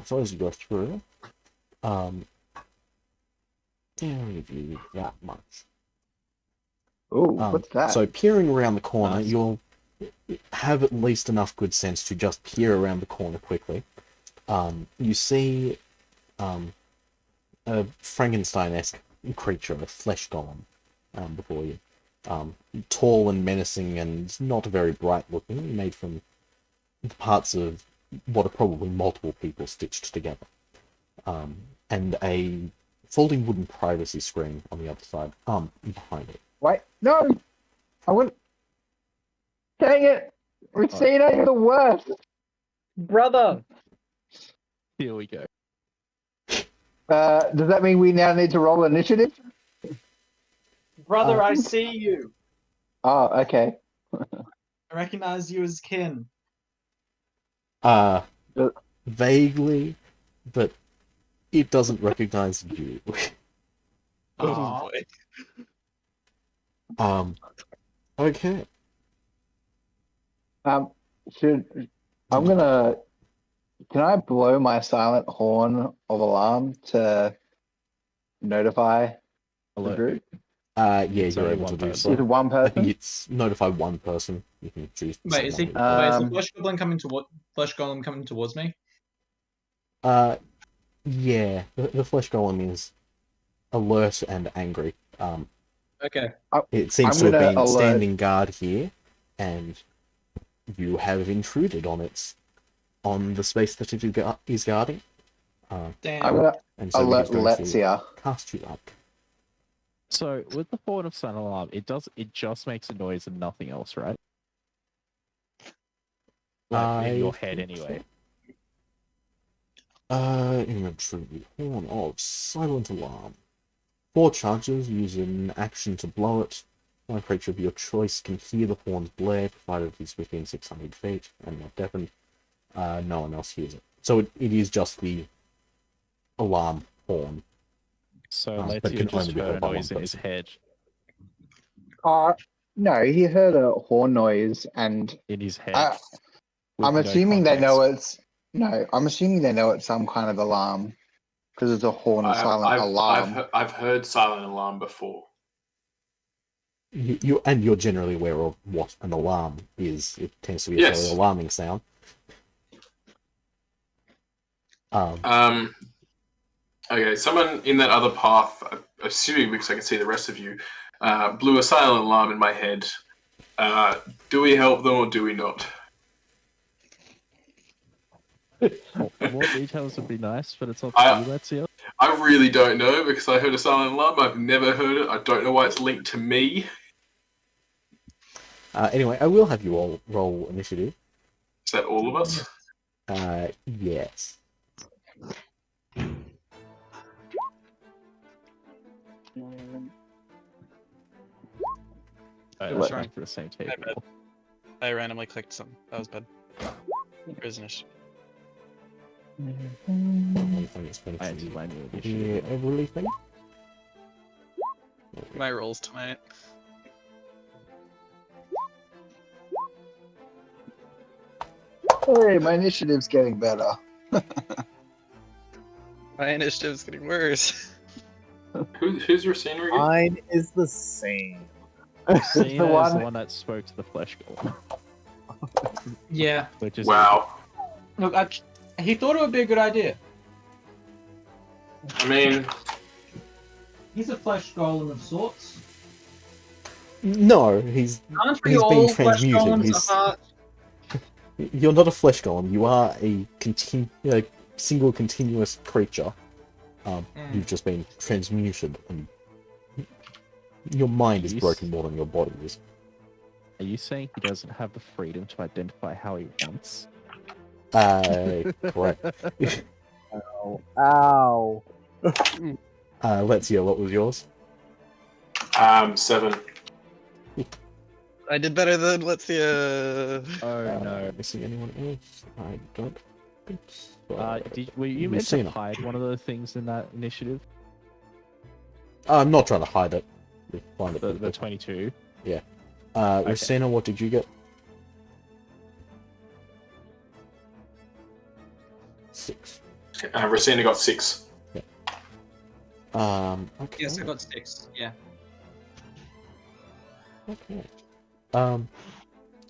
So as you go through, can't review that much. Ooh, what's that? So peering around the corner, you'll have at least enough good sense to just peer around the corner quickly. You see a Frankenstein-esque creature, a flesh golem, before you. Tall and menacing and not very bright looking, made from parts of what are probably multiple people stitched together. And a folding wooden privacy screen on the other side, behind it. Wait, no! I wouldn't. Dang it! Rosina, you're the worst! Brother! Here we go. Does that mean we now need to roll initiative? Brother, I see you. Oh, okay. I recognize you as kin. Vaguely, but it doesn't recognize you. Oh boy. Okay. Can I blow my silent horn of alarm to notify the Alert. group? Yeah, It's you're only able one to do person. Is so. it one I think person? it's notify one person. You can choose. Wait, is he? someone. Wait, is the flesh goblin coming toward? Flesh golem coming towards me? Yeah. The flesh golem is alert and angry. Okay. It seems I'm to have gonna been alert- standing guard here, and you have intruded on the space that it is guarding. Damn. I'm gonna And so alert it is going to Lexia. cast you up. So with the horn of silent alarm, it just makes a noise and nothing else, right? Like in your head, anyway. Inventory horn of silent alarm. 4 charges, use an action to blow it. One creature of your choice can hear the horn's blare, provided it is within 600 feet and not deafened. No one else hears it. So it is just the alarm horn. So but let's can just only be heard heard a by one noise in his person. head. No, he heard a horn noise, and In his head. I'm with no assuming they know context. I'm assuming they know it's some kind of alarm because it's a horn of silent alarm. I've heard silent alarm before. You're generally aware of what an alarm is. It tends to be a fairly alarming sound. Okay, someone in that other path, assuming because I can see the rest of you, blew a silent alarm in my head. Do we help them or do we not? More details would be nice, but it's up to you, Lexia. I really don't know because I heard a silent alarm. I've never heard it. I don't know why it's linked to me. Anyway, I will have you all roll initiative. Is that all of us? Yes. We're trying for the same table. I randomly clicked some. That was bad. Here's initiative. I need my new Yeah, initiative. everything. My rolls tonight. Hey, my initiative's getting better. My initiative's getting worse. Who's Racina again? Mine is the same. Cena is the one- one that spoke to the flesh golem, Yeah. which is Wow. Look, he thought it would be a good idea. I mean, He's a flesh golem of sorts. No, he's Aren't we He's been all flesh transmuted, golems he's- at heart? you're not a flesh golem. You are a single continuous creature. You've just been transmuted, and your mind is Yes. broken more than your body is. Are you saying he doesn't have the freedom to identify how he wants? Correct. Ow. Let's hear what was yours. 7. I did better than let's see. Oh no. Missing anyone else? I don't think so. Were you meant to Messina. hide one of the things in that initiative? I'm not trying to hide it. We'll find it. The 22? Racina, what did you get? 6. Racina got 6. Okay. Yes, I got 6. Yeah. Okay.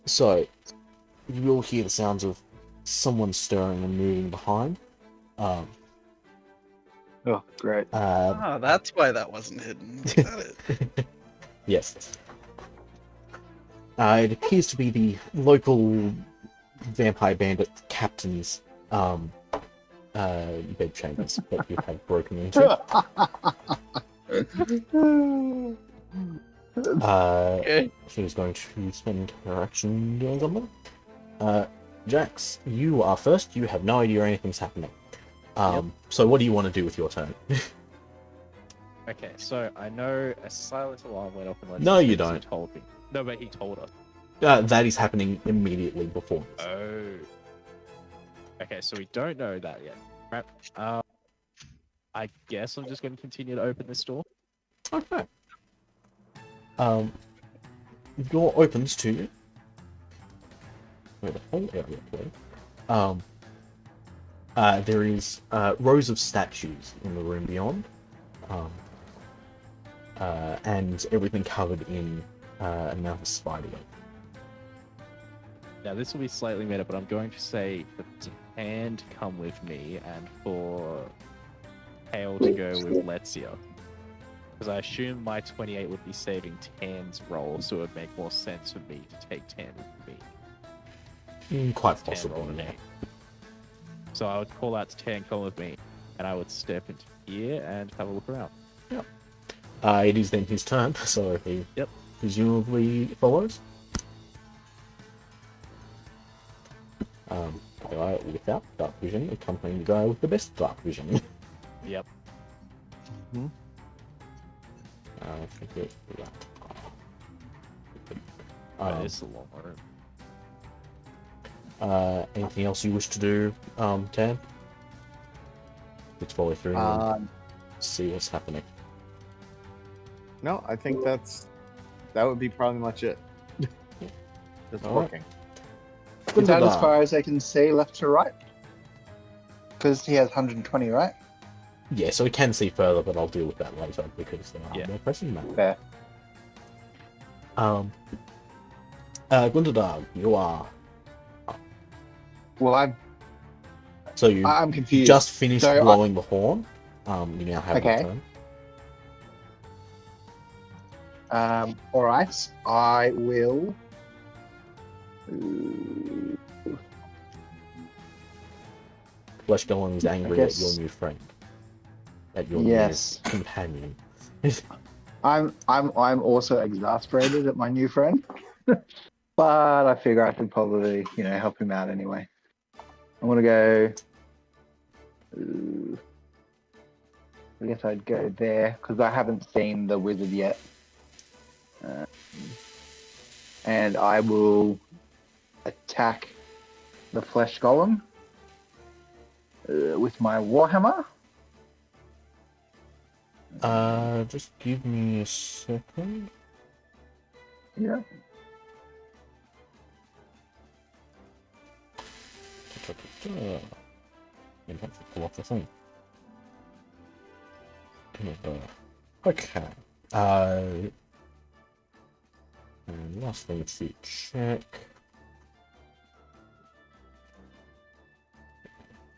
So you will hear the sounds of someone stirring and moving behind. Oh, great. Oh, that's why that wasn't hidden. Got it. Yes. It appears to be the local vampire bandit captain's bedchambers that you have broken into. Okay. She's going to spend her action doing something. Jax, you are first. You have no idea anything's happening. So what do you want to do with your turn? Okay, so I know a silent alarm went off and No, you because don't. He told me. No, but he told us. That is happening immediately before. Oh. Okay, so we don't know that yet. Right. I guess I'm just going to continue to open this door. Okay. Door opens to you. Where the whole area clear. There is rows of statues in the room beyond. And everything covered in an amount of spiderweb. Now, this will be slightly meta, but I'm going to say for Tan to come with me and for Hale to go with Letsia. Because I assume my 28 would be saving Tan's role, so it would make more sense for me to take Tan with me. Quite Tan possible, rolled an yeah. 8. So I would call out to Tan, come with me, and I would step into here and have a look around. It is then his turn, so he Yep. presumably follows. The guy without dark vision accompanying the guy with the best dark vision. Yep. I think it's that. Oh, this is a long room. Anything else you wish to do, Tan? Let's follow through and see what's happening. No, I think that would be probably much it. Just All right. looking. Is that as far as I can see left to right? Because he has 120, right? Yeah, so we can see further, but I'll deal with that later because there are Yeah. more pressing matters. Fair. Gundadar, you are. Well, So you I'm confused. just finished So blowing the horn. You now have Okay. your turn. All right. I will. Flesh Golem is angry at your guess- new friend, at your Yes. new companion. I'm also exasperated at my new friend, but I figure I could probably, help him out anyway. I'm gonna go. I guess I'd go there because I haven't seen the wizard yet, and I will attack the flesh golem with my warhammer. Just give me a second. Yeah. And have to pull off the thing. Okay. And last thing to check.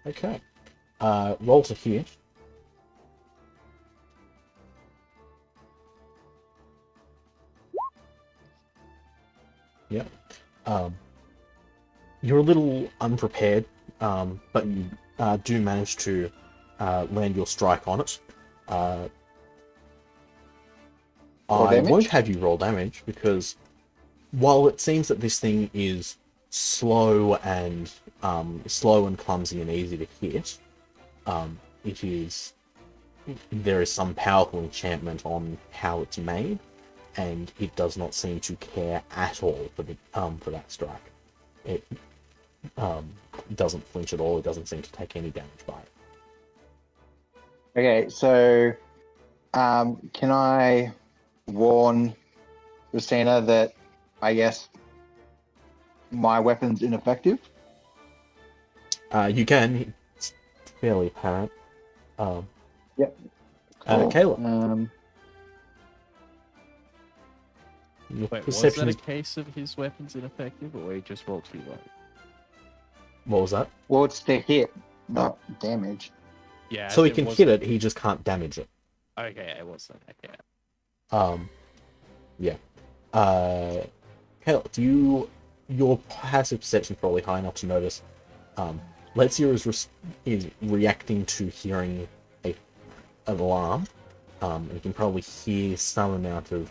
Okay. Roll to hit. Yep. You're a little unprepared, but you do manage to land your strike on it. Roll I damage? won't have you roll damage because while it seems that this thing is slow and clumsy and easy to hit, there is some powerful enchantment on how it's made, and it does not seem to care at all for that strike. It doesn't flinch at all. It doesn't seem to take any damage by it. Okay, so can I warn Rosina that I guess my weapon's ineffective? You can. It's fairly apparent. Yep. Cool. Kayla. Your Wait, was that perception a is... case of his weapon's ineffective, or he just rolled too low? What was that? Well, it's the hit, not damage. Yeah. So he can hit it, he just can't damage it. Okay, it wasn't. Okay. Yeah. Kayla, your passive perception is probably high enough to notice. Let's is reacting to hearing an alarm. And you can probably hear some amount of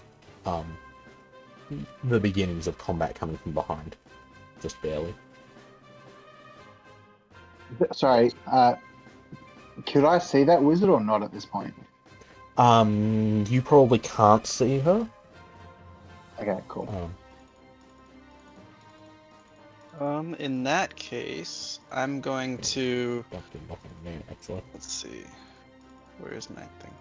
the beginnings of combat coming from behind, just barely. Sorry, could I see that wizard or not at this point? You probably can't see her. Okay, cool. In that case, I'm going to... Excellent. Let's see. Where is my thing?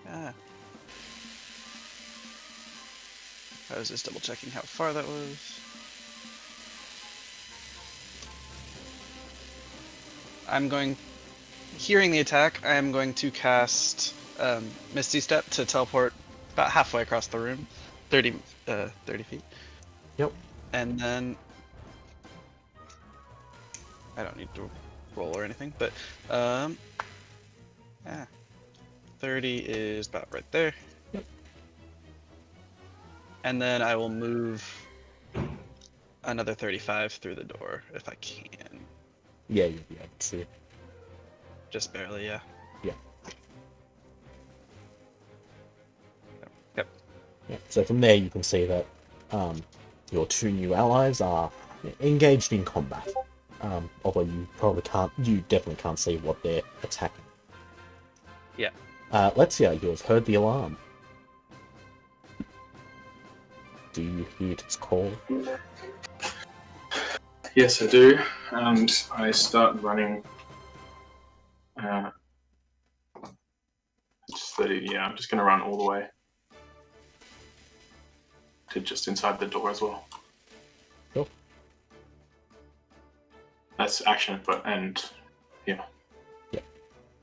Ah. I was just double checking how far that was. Hearing the attack, I am going to cast Misty Step to teleport about halfway across the room, 30 feet. Yep. And then I don't need to roll or anything, but 30 is about right there. Yep. And then I will move another 35 through the door if I can. Yeah, you'll be able to see it. Just barely, yeah. Yeah. Yep. Yeah. So from there you can see that your two new allies are engaged in combat. Although you definitely can't see what they're attacking. Yeah. Let's see, you have heard the alarm. Do you hear its call? Yes, I do. And I start running. It's 30, yeah, I'm just going to run all the way to just inside the door as well. Cool. That's action, yeah. Yeah.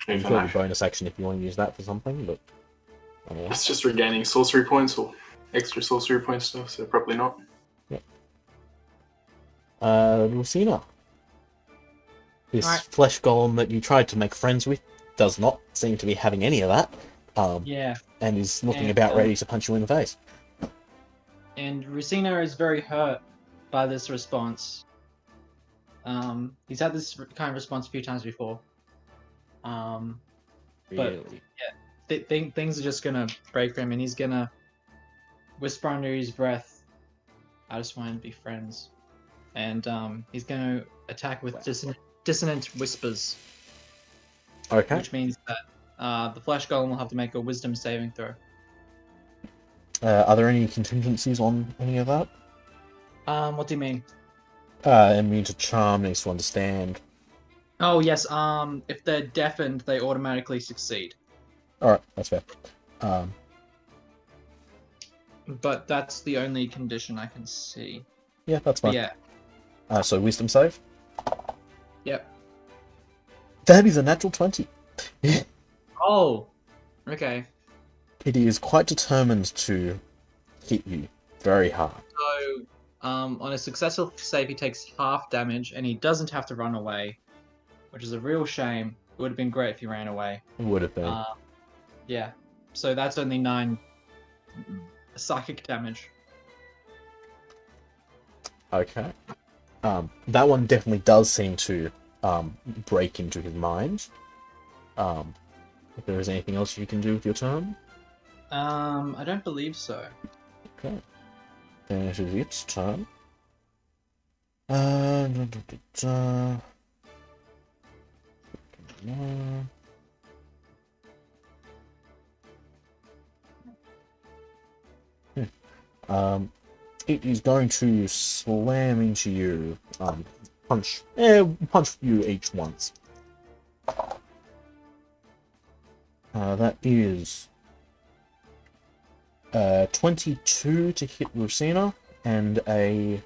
You've got your bonus action if you want to use that for something, but... It's just regaining sorcery points or extra sorcery point stuff, so probably not. Yep. Lucina. This Alright. flesh golem that you tried to make friends with does not seem to be having any of that. Yeah, And is looking And, about ready to punch you in the face. and Racina is very hurt by this response. He's had this kind of response a few times before. But Really? things are just gonna break for him, and he's gonna whisper under his breath, "I just want to be friends," and he's gonna attack with dissonant whispers, Okay. which means that the flesh golem will have to make a wisdom saving throw. Are there any contingencies on any of that? What do you mean? Immune to charm, needs to understand. Oh yes. If they're deafened, they automatically succeed. Alright, that's fair. But that's the only condition I can see. Yeah, that's fine. Yeah. So wisdom save? Yep. That is a natural 20. Oh, okay. It is quite determined to hit you very hard. So, on a successful save, he takes half damage, and he doesn't have to run away, which is a real shame. It would have been great if he ran away. It would have been. Yeah. So that's only 9 psychic damage. Okay. That one definitely does seem to break into his mind. If there is anything else you can do with your turn. I don't believe so. Okay. Then it is its turn. It is going to slam into you. Punch you each once. That is 22 to hit Lucina and a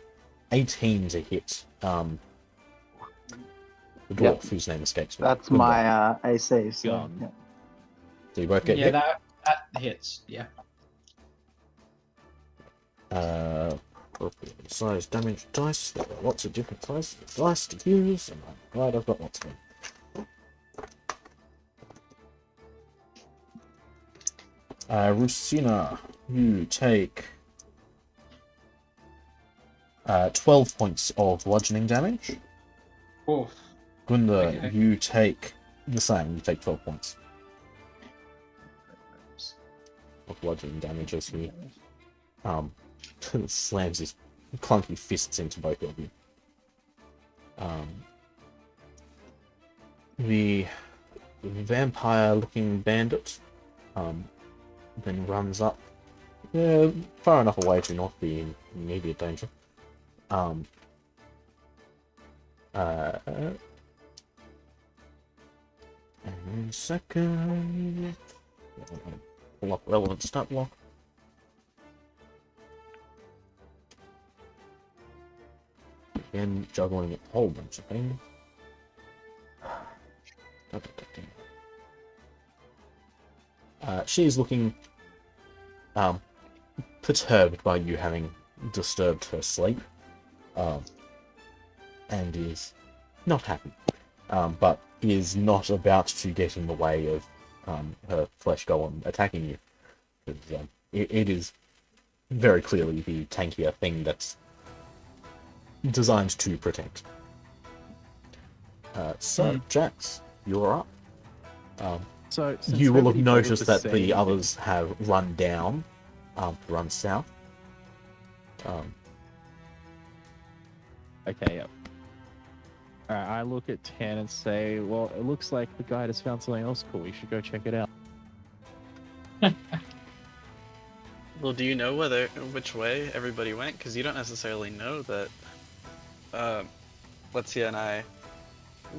18 to hit the dwarf whose name escapes me. That's Good my AC. So, Gone. yeah. So you both get Yeah, hit. that hits. Yeah. Appropriate size damage dice. There are lots of different sizes of dice to use, and I'm glad I've got lots of them. Rusina, you take 12 points of bludgeoning damage. Oof. Gunda, Okay. you take the same. You take 12 points of bludgeoning damage as he slams his clunky fists into both of you. The vampire-looking bandit then runs up, far enough away to not be in immediate danger. And in a second, pull up relevant stat block. Again, juggling a whole bunch of things. She is looking perturbed by you having disturbed her sleep, and is not happy, but is not about to get in the way of her flesh golem attacking you. Because, it is very clearly the tankier thing that's designed to protect. So, Jax, you're up. So since You will have nobody bothered noticed to that say the anything- others have run down, run south. Okay, yep. Alright, I look at 10 and say, well, it looks like the guy has found something else cool. We should go check it out. Well, do you know which way everybody went? Because you don't necessarily know that. Letzia and I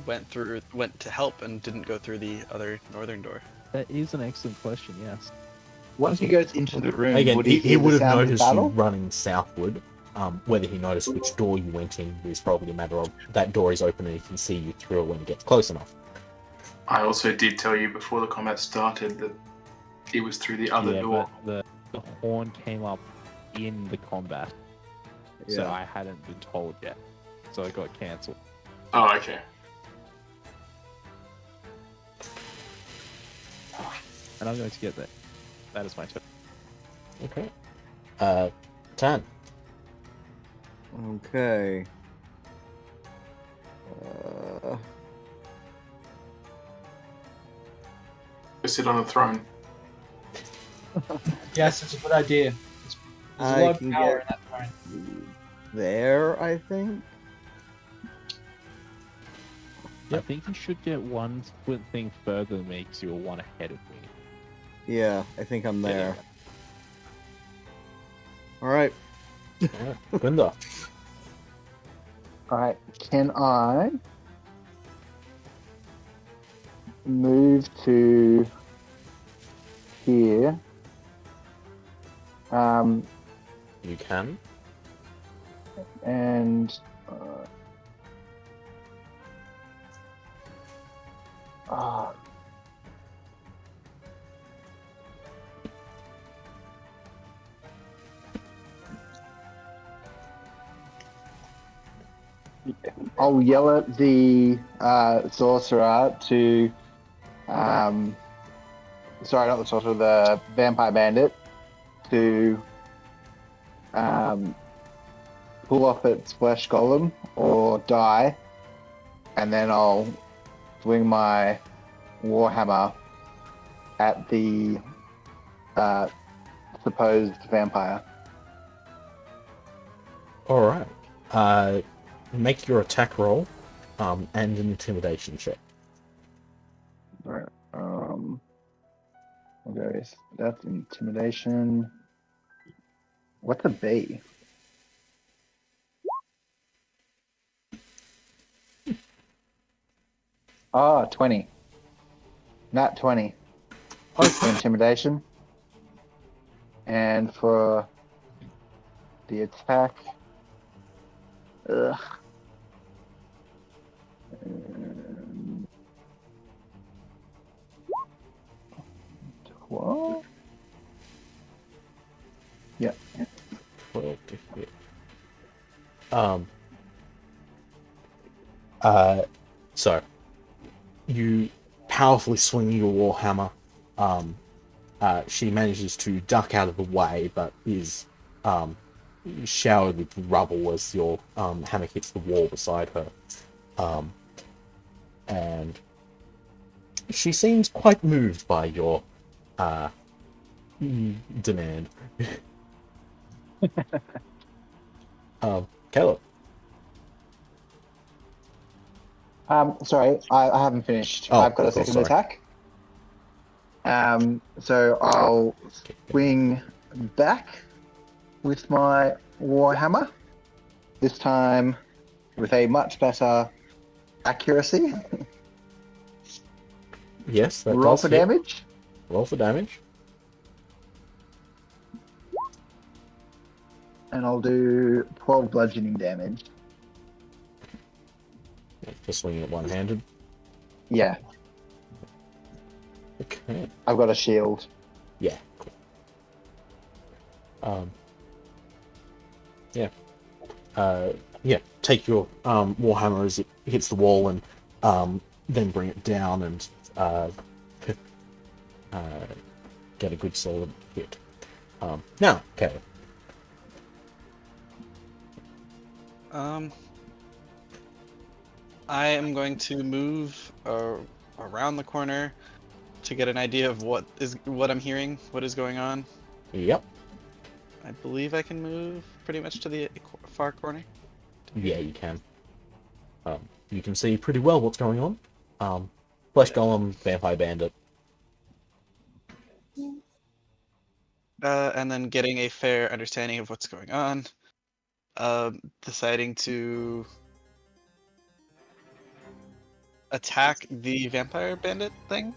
went to help and didn't go through the other northern door. That is an excellent question, yes. Once he goes into the room, Again, would he hear would the have sound of noticed you battle? running southward. Whether he noticed which door you went in is probably a matter of that door is open and he can see you through it when he gets close enough. I also did tell you before the combat started that it was through the other yeah, door. but the horn came up in the combat, so I hadn't been told yet. So it got cancelled. Oh, okay. And I'm going to get there. That is my turn. Okay. Tan. Okay. Go sit on a throne. Yes, it's a good idea. There's a I lot of can power get- in that throne. There, I think. I think you should get one thing further than me because you were one ahead of me. Yeah, I think I'm there. All right. Gunda. Alright, can I move to here? You can. And Ah. I'll yell at the sorcerer to, sorry, not the sorcerer, the vampire bandit to pull off its flesh golem or die, and then I'll swing my warhammer at the supposed vampire. All right. Make your attack roll, and an intimidation check. All right. Okay, so that's intimidation. What's a B? Ah, 20. Not 20. For intimidation. And for the attack. Ugh. 12? Yeah. 12 to hit. So you powerfully swing your warhammer. She manages to duck out of the way, but is showered with rubble as your hammer hits the wall beside her. And she seems quite moved by your demand. Caleb. Sorry, I haven't finished. Oh, I've got a of course, second sorry. attack. So I'll swing back with my warhammer. This time with a much better accuracy. Yes, that Roll does for hit. damage. Roll for damage. And I'll do 12 bludgeoning damage. Just swinging it one-handed. Yeah, Okay. I've got a shield. Yeah. Cool. Yeah. Yeah. Take your warhammer as it hits the wall, and then bring it down and get a good solid hit. Now, okay. I am going to move around the corner to get an idea of what I'm hearing, what is going on. Yep. I believe I can move pretty much to the far corner. Yeah, you can. You can see pretty well what's going on. Flesh Golem, Vampire Bandit. And then getting a fair understanding of what's going on. Deciding to attack the vampire bandit thing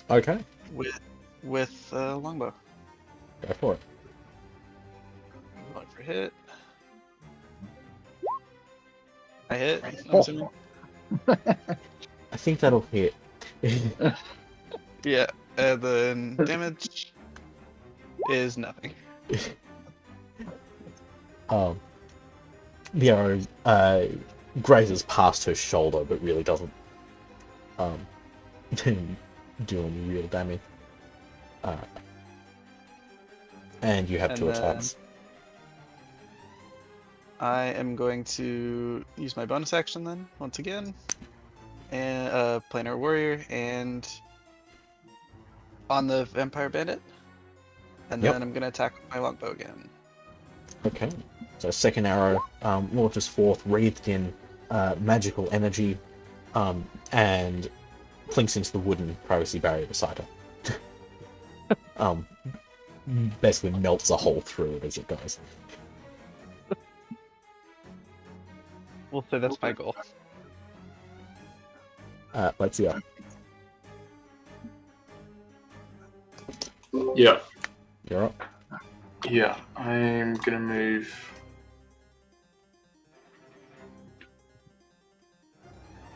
Okay, with longbow. go for it. Going for hit. I hit. I'm Oh. assuming. I think that'll hit. Yeah, and then damage is nothing. The arrow grazes past her shoulder, but really doesn't do any real damage. And you have And two then- attacks. I am going to use my bonus action then, once again. And planar warrior and on the vampire bandit. And Yep. then I'm gonna attack with my longbow again. Okay. So second arrow launches forth, wreathed in magical energy, and clinks into the wooden privacy barrier beside her. Basically melts a hole through it as it goes. We'll say that's my goal. Let's go. Yeah. You're up. Yeah, I'm gonna move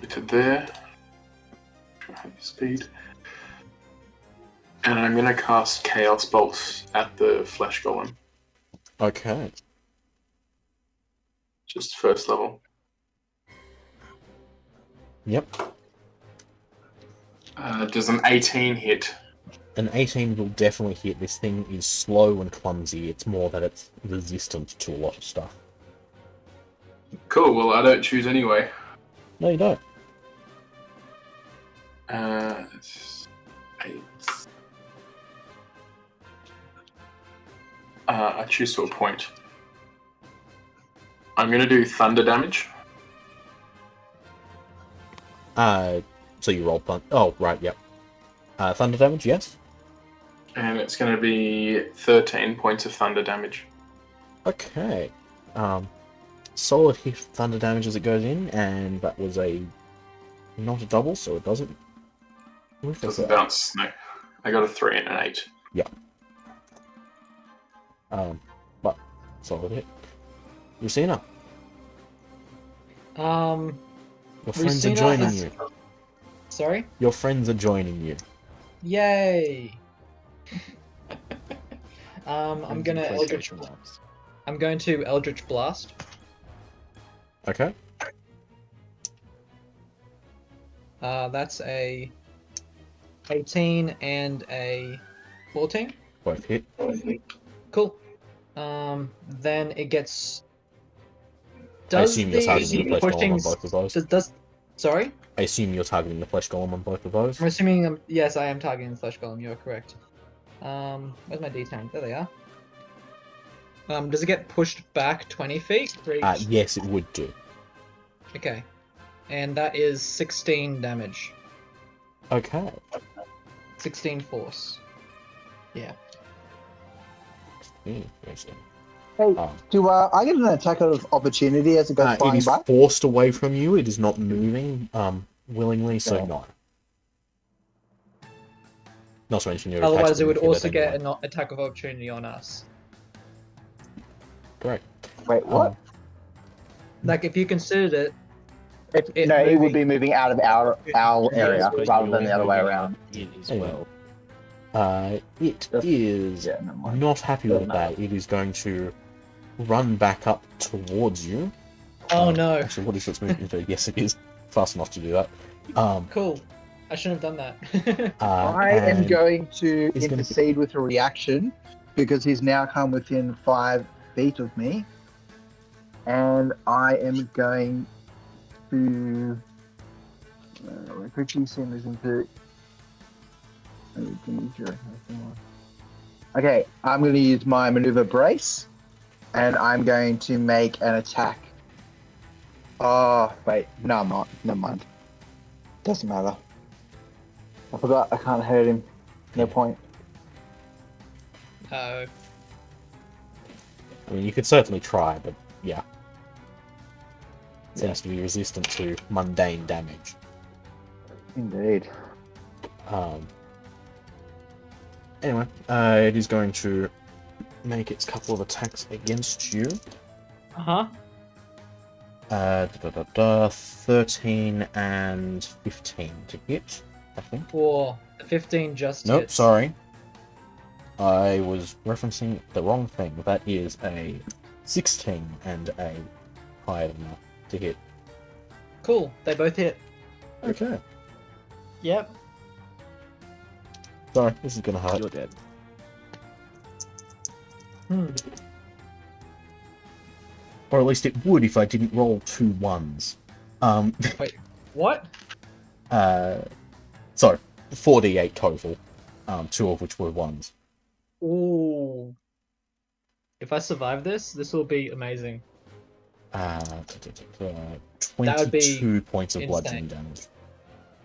to there. speed. And I'm gonna cast Chaos Bolt at the Flesh Golem. Okay. Just first level. Yep. Does an 18 hit? An 18 will definitely hit. This thing is slow and clumsy. It's more that it's resistant to a lot of stuff. Cool, well I don't choose anyway. No, you don't. 8. I choose to a point. I'm gonna do thunder damage. So you roll thunder. Oh, right, yep. Thunder damage, yes. And it's gonna be 13 points of thunder damage. Okay. Solid hit thunder damage as it goes in, and that was not a double, so it doesn't. Doesn't bounce, no. I got a 3 and an 8. But solid hit. Lucina, your friends are Lucina joining is- you. Sorry? Your friends are joining you. Yay! I'm Friends gonna and Eldritch. PlayStation Blast. I'm going to Eldritch Blast. Okay. That's a 18 and a 14. Both hit. Cool. Then it gets. I assume you're targeting the flesh golem pushing on both of those. does sorry? I assume you're targeting the flesh golem on both of those. I'm assuming yes, I am targeting the flesh golem. You're correct. Where's my D10? There they are. Does it get pushed back 20 feet? For each? Yes, it would do. Okay. And that is 16 damage. Okay. 16 force. Yeah. Interesting. Hey, do I get an attack of opportunity as it goes It flying is by? forced away from you. It is not moving willingly, so Okay. no. Not to mention your Otherwise, attacks it would wouldn't also hit get anyway. an attack of opportunity on us. Correct. Wait, what? Like, if you considered it, No, it would moving- be moving out of our area But rather you're than the other way moving around. It as Anyway. well. It is Yeah, never mind. not happy with Doesn't that. It is going to run back up towards you. Oh no. Actually, what is its movement speed? Yes, it is fast enough to do that. Cool. I shouldn't have done that. I am and going to he's gonna- intercede with a reaction because he's now come within 5 feet of me. And I am going to quickly send this into. Okay, I'm going to use my maneuver brace and I'm going to make an attack. Oh, wait, no, I'm not. Never mind. Doesn't matter. I forgot I can't hurt him. No point. I mean, you could certainly try, but yeah. Seems to be resistant to mundane damage. Indeed. Anyway, it is going to make its couple of attacks against you. Uh-huh. 13 and 15 to hit, I think. For the 15 just Nope, hits. sorry. I was referencing the wrong thing. That is a 16 and a higher than that to hit. Cool. They both hit. Okay. Yep. Sorry, this is gonna hurt. You're dead. Or at least it would if I didn't roll 2 1s. Wait, what? Sorry, 4d8 total. 2 of which were 1s. Ooh. If I survive this will be amazing. 22 points of insane. bludgeoning damage.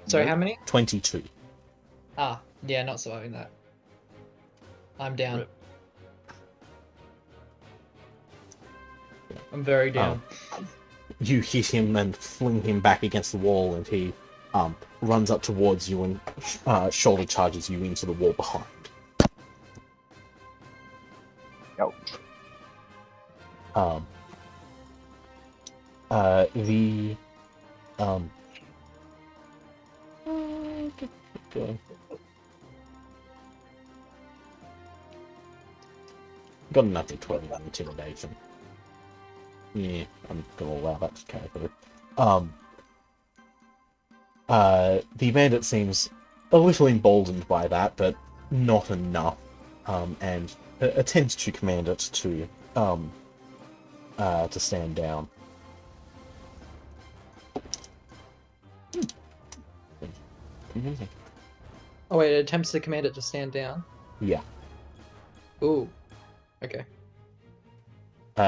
Sorry, Nope. how many? 22. Ah, yeah, not surviving that. I'm down. Rip. I'm very down. You hit him and fling him back against the wall, and he runs up towards you and shoulder charges you into the wall behind. Nope. Okay. Got another 20 on intimidation. Yeah, I'm gonna allow that to carry through. The bandit seems a little emboldened by that, but not enough. And attempts to command it to stand down. Oh wait, it attempts to command it to stand down. Yeah. Ooh. Okay.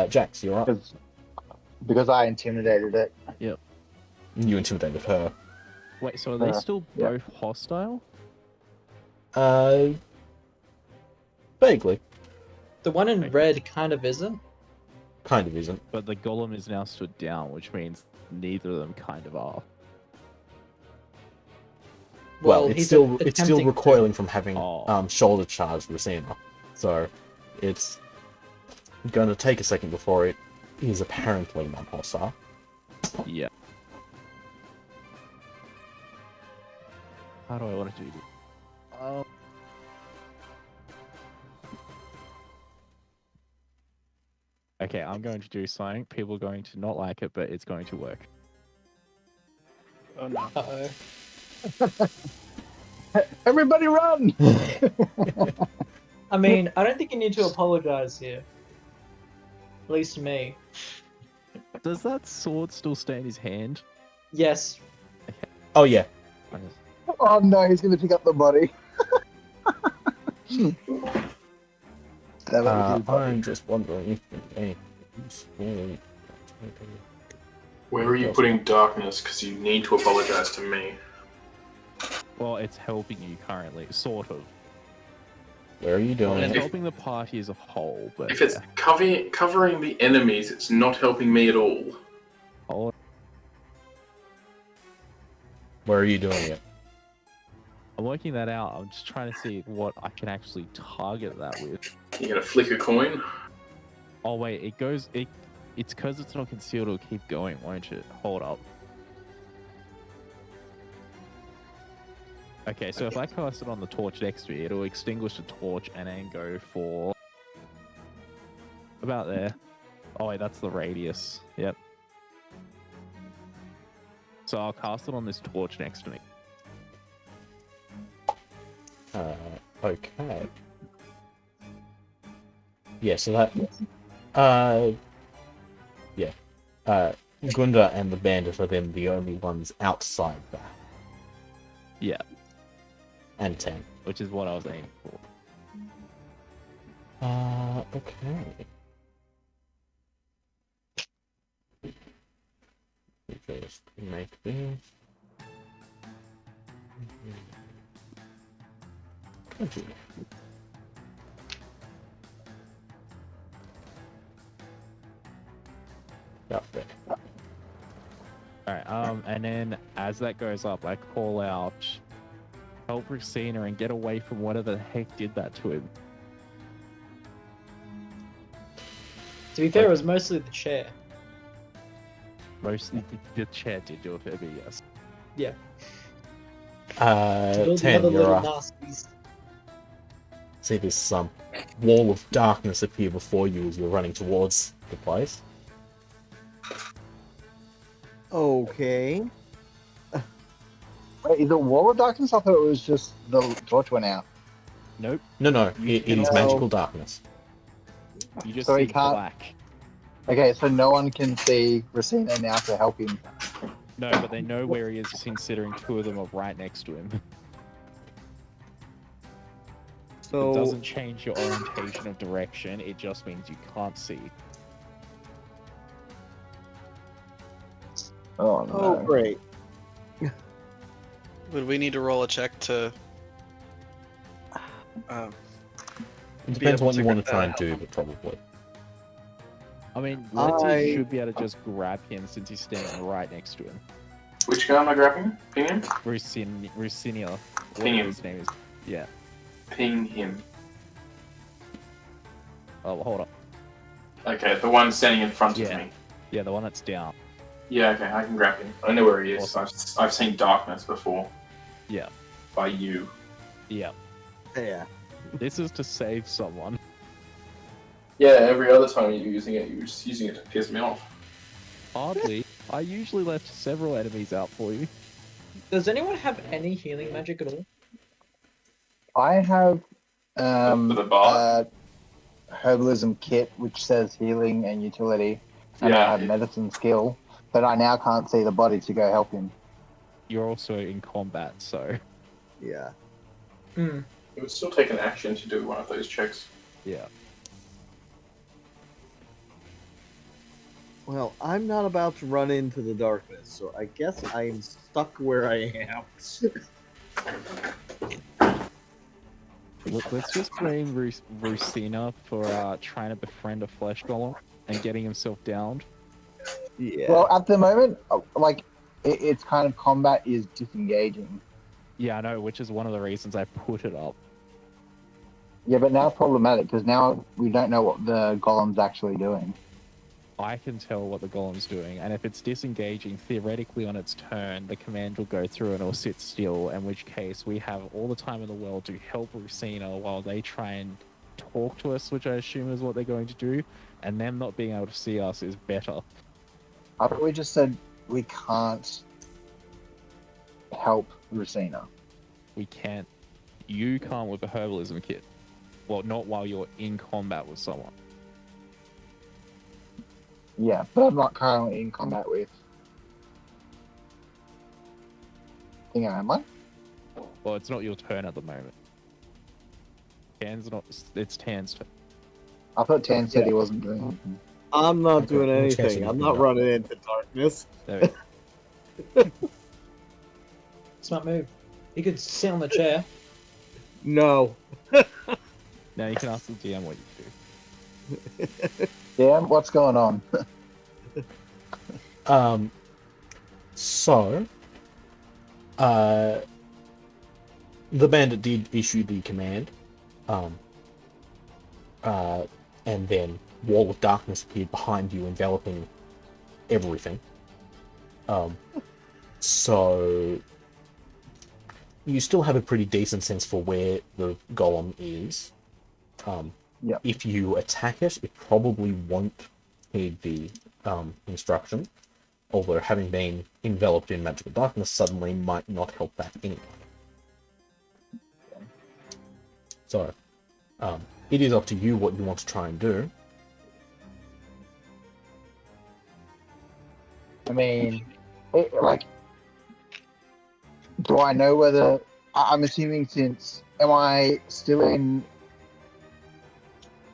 Jax, you're up. Because I intimidated it. You intimidated her. Wait, so are they still yeah. both hostile? Vaguely. The one in Okay. red kind of isn't. Kind of isn't. But the golem is now stood down, which means neither of them kind of are. Well, it's he's still attempting to- recoiling from having Oh. shoulder charged Racina. So it's going to take a second before it is apparently non-hostile. Yeah. How do I want to do this? Okay, I'm going to do something. People are going to not like it, but it's going to work. Oh no. Uh-oh. Everybody run! I mean, I don't think you need to apologize here. At least to me. Does that sword still stay in his hand? Yes. Oh yeah. I just- Oh no, he's gonna pick up the body. I'm just wondering if anything useful. Where are you putting darkness? Because you need to apologize to me. Well, it's helping you currently, sort of. Where are you doing It's it? helping the party as a whole, but If it's covering the enemies, it's not helping me at all. Hold- Where are you doing it? I'm working that out. I'm just trying to see what I can actually target that with. You gonna flick a coin? Oh wait, it's because it's not concealed. It'll keep going, won't it? Hold up. Okay, so if I cast it on the torch next to me, it'll extinguish the torch and then go for about there. Oh wait, that's the radius. Yep. So I'll cast it on this torch next to me. Okay. Yeah, so that yeah. Gunda and the bandit are then the only ones outside that. Yeah, And 10. which is what I was aiming for. Okay. Just make this. 20. Up there. Alright, and then as that goes up, I call out, help Racina and get away from whatever the heck did that to him. To be fair, it was mostly the chair. Mostly the chair did do it for me, yes. Yeah. All the 10, other you're little up. nasties. See this wall of darkness appear before you as you're running towards the place. Okay. Wait, is it wall of darkness? I thought it was just the torch went out. Nope, No, You it is can- magical darkness. you just So he see can't- black. Okay, so no one can see Racina now to help him. No, but they know where he is considering two of them are right next to him. It So doesn't change your orientation of direction, it just means you can't see. Oh no. oh great. Would we need to roll a check to? It depends able what to you want to grab try that. and do, but probably. I mean, Letty I- should be able to just grab him since he's standing right next to him. Which guy am I grabbing? Ping him? Rusinia, Ping whatever him. his name is. Yeah. Ping him. Oh, hold up. Okay, the one standing in front of Yeah. me. Yeah, the one that's down. Yeah, okay, I can grab him. I know where he is. I've seen darkness before. Yeah. by you. Yeah. Yeah. This is to save someone. Yeah, every other time you're using it, you're just using it to piss me off. Hardly. I usually left several enemies out for you. Does anyone have any healing magic at all? I have For the bard? herbalism kit which says healing and utility, and I have medicine skill, but I now can't see the body to go help him. You're also in combat, so Yeah. Hmm. It would still take an action to do one of those checks. yeah. Well, I'm not about to run into the darkness, so I guess I'm stuck where I am. Look, let's just blame Rusina for trying to befriend a flesh golem and getting himself downed. Yeah. Well, at the moment, like, its kind of combat is disengaging. Yeah, I know, which is one of the reasons I put it up. Yeah, but now it's problematic because now we don't know what the golem's actually doing. I can tell what the golem's doing, and if it's disengaging, theoretically on its turn, the command will go through and it'll sit still, in which case we have all the time in the world to help Rusina while they try and talk to us, which I assume is what they're going to do, and them not being able to see us is better. I thought we just said we can't help Rusina. We can't. You can't with a herbalism kit. Well, not while you're in combat with someone. Yeah, but I'm not currently in combat with. Am I? Well, it's not your turn at the moment. Tan's not. It's Tan's turn. I thought Tan said he wasn't doing anything. I'm not doing Okay, which case anything. you I'm can not go. running into darkness. There we go. Smart move. You could sit on the chair. No. Now you can ask the DM what you do. Yeah, what's going on? So, the bandit did issue the command, and then wall of darkness appeared behind you, enveloping everything. So you still have a pretty decent sense for where the golem is. Yep. If you attack it, it probably won't heed the instruction. Although having been enveloped in magical darkness suddenly might not help that anyway. So, it is up to you what you want to try and do. I mean, do I know whether... I'm assuming since... Am I still in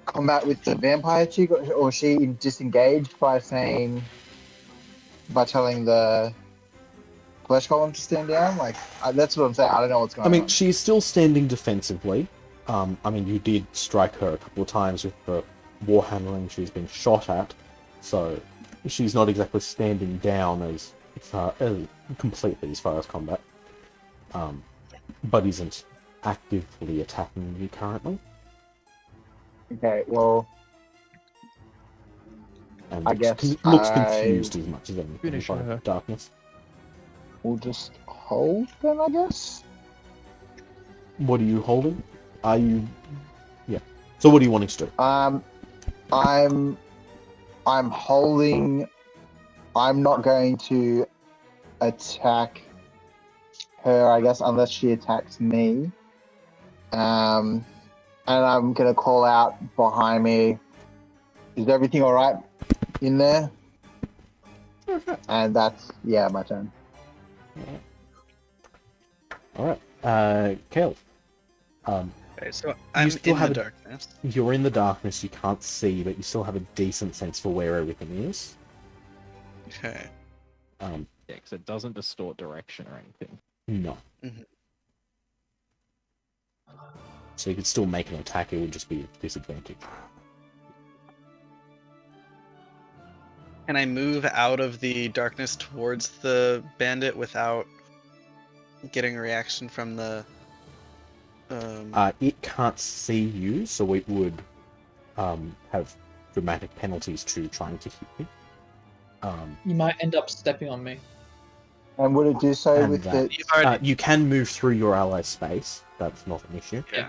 combat with the vampire chick, or is she disengaged by saying... by telling the flesh golem to stand down? That's what I'm saying. I don't know what's going on. I mean, she's still standing defensively. I mean, you did strike her a couple of times with the warhammering she's been shot at, so she's not exactly standing down as completely as far as combat, but isn't actively attacking you currently. Okay, well... And I guess looks I confused as much as anything Finish by her. darkness. We'll just hold then, I guess? What are you holding? Are you... Yeah. So what are you wanting to do? I'm holding. I'm not going to attack her, I guess, unless she attacks me. And I'm gonna call out behind me. Is everything all right in there? And that's my turn. All right. Kale. Okay, so I'm still in have the a- darkness. You're in the darkness, you can't see, but you still have a decent sense for where everything is. Okay. Yeah, because it doesn't distort direction or anything. No. Mhm. So you could still make an attack, it would just be a disadvantage. Can I move out of the darkness towards the bandit without getting a reaction from the... It can't see you, so it would have dramatic penalties to trying to hit you. You might end up stepping on me. And would it do so And with that it? You've already. you can move through your ally's space. That's not an issue. Yeah.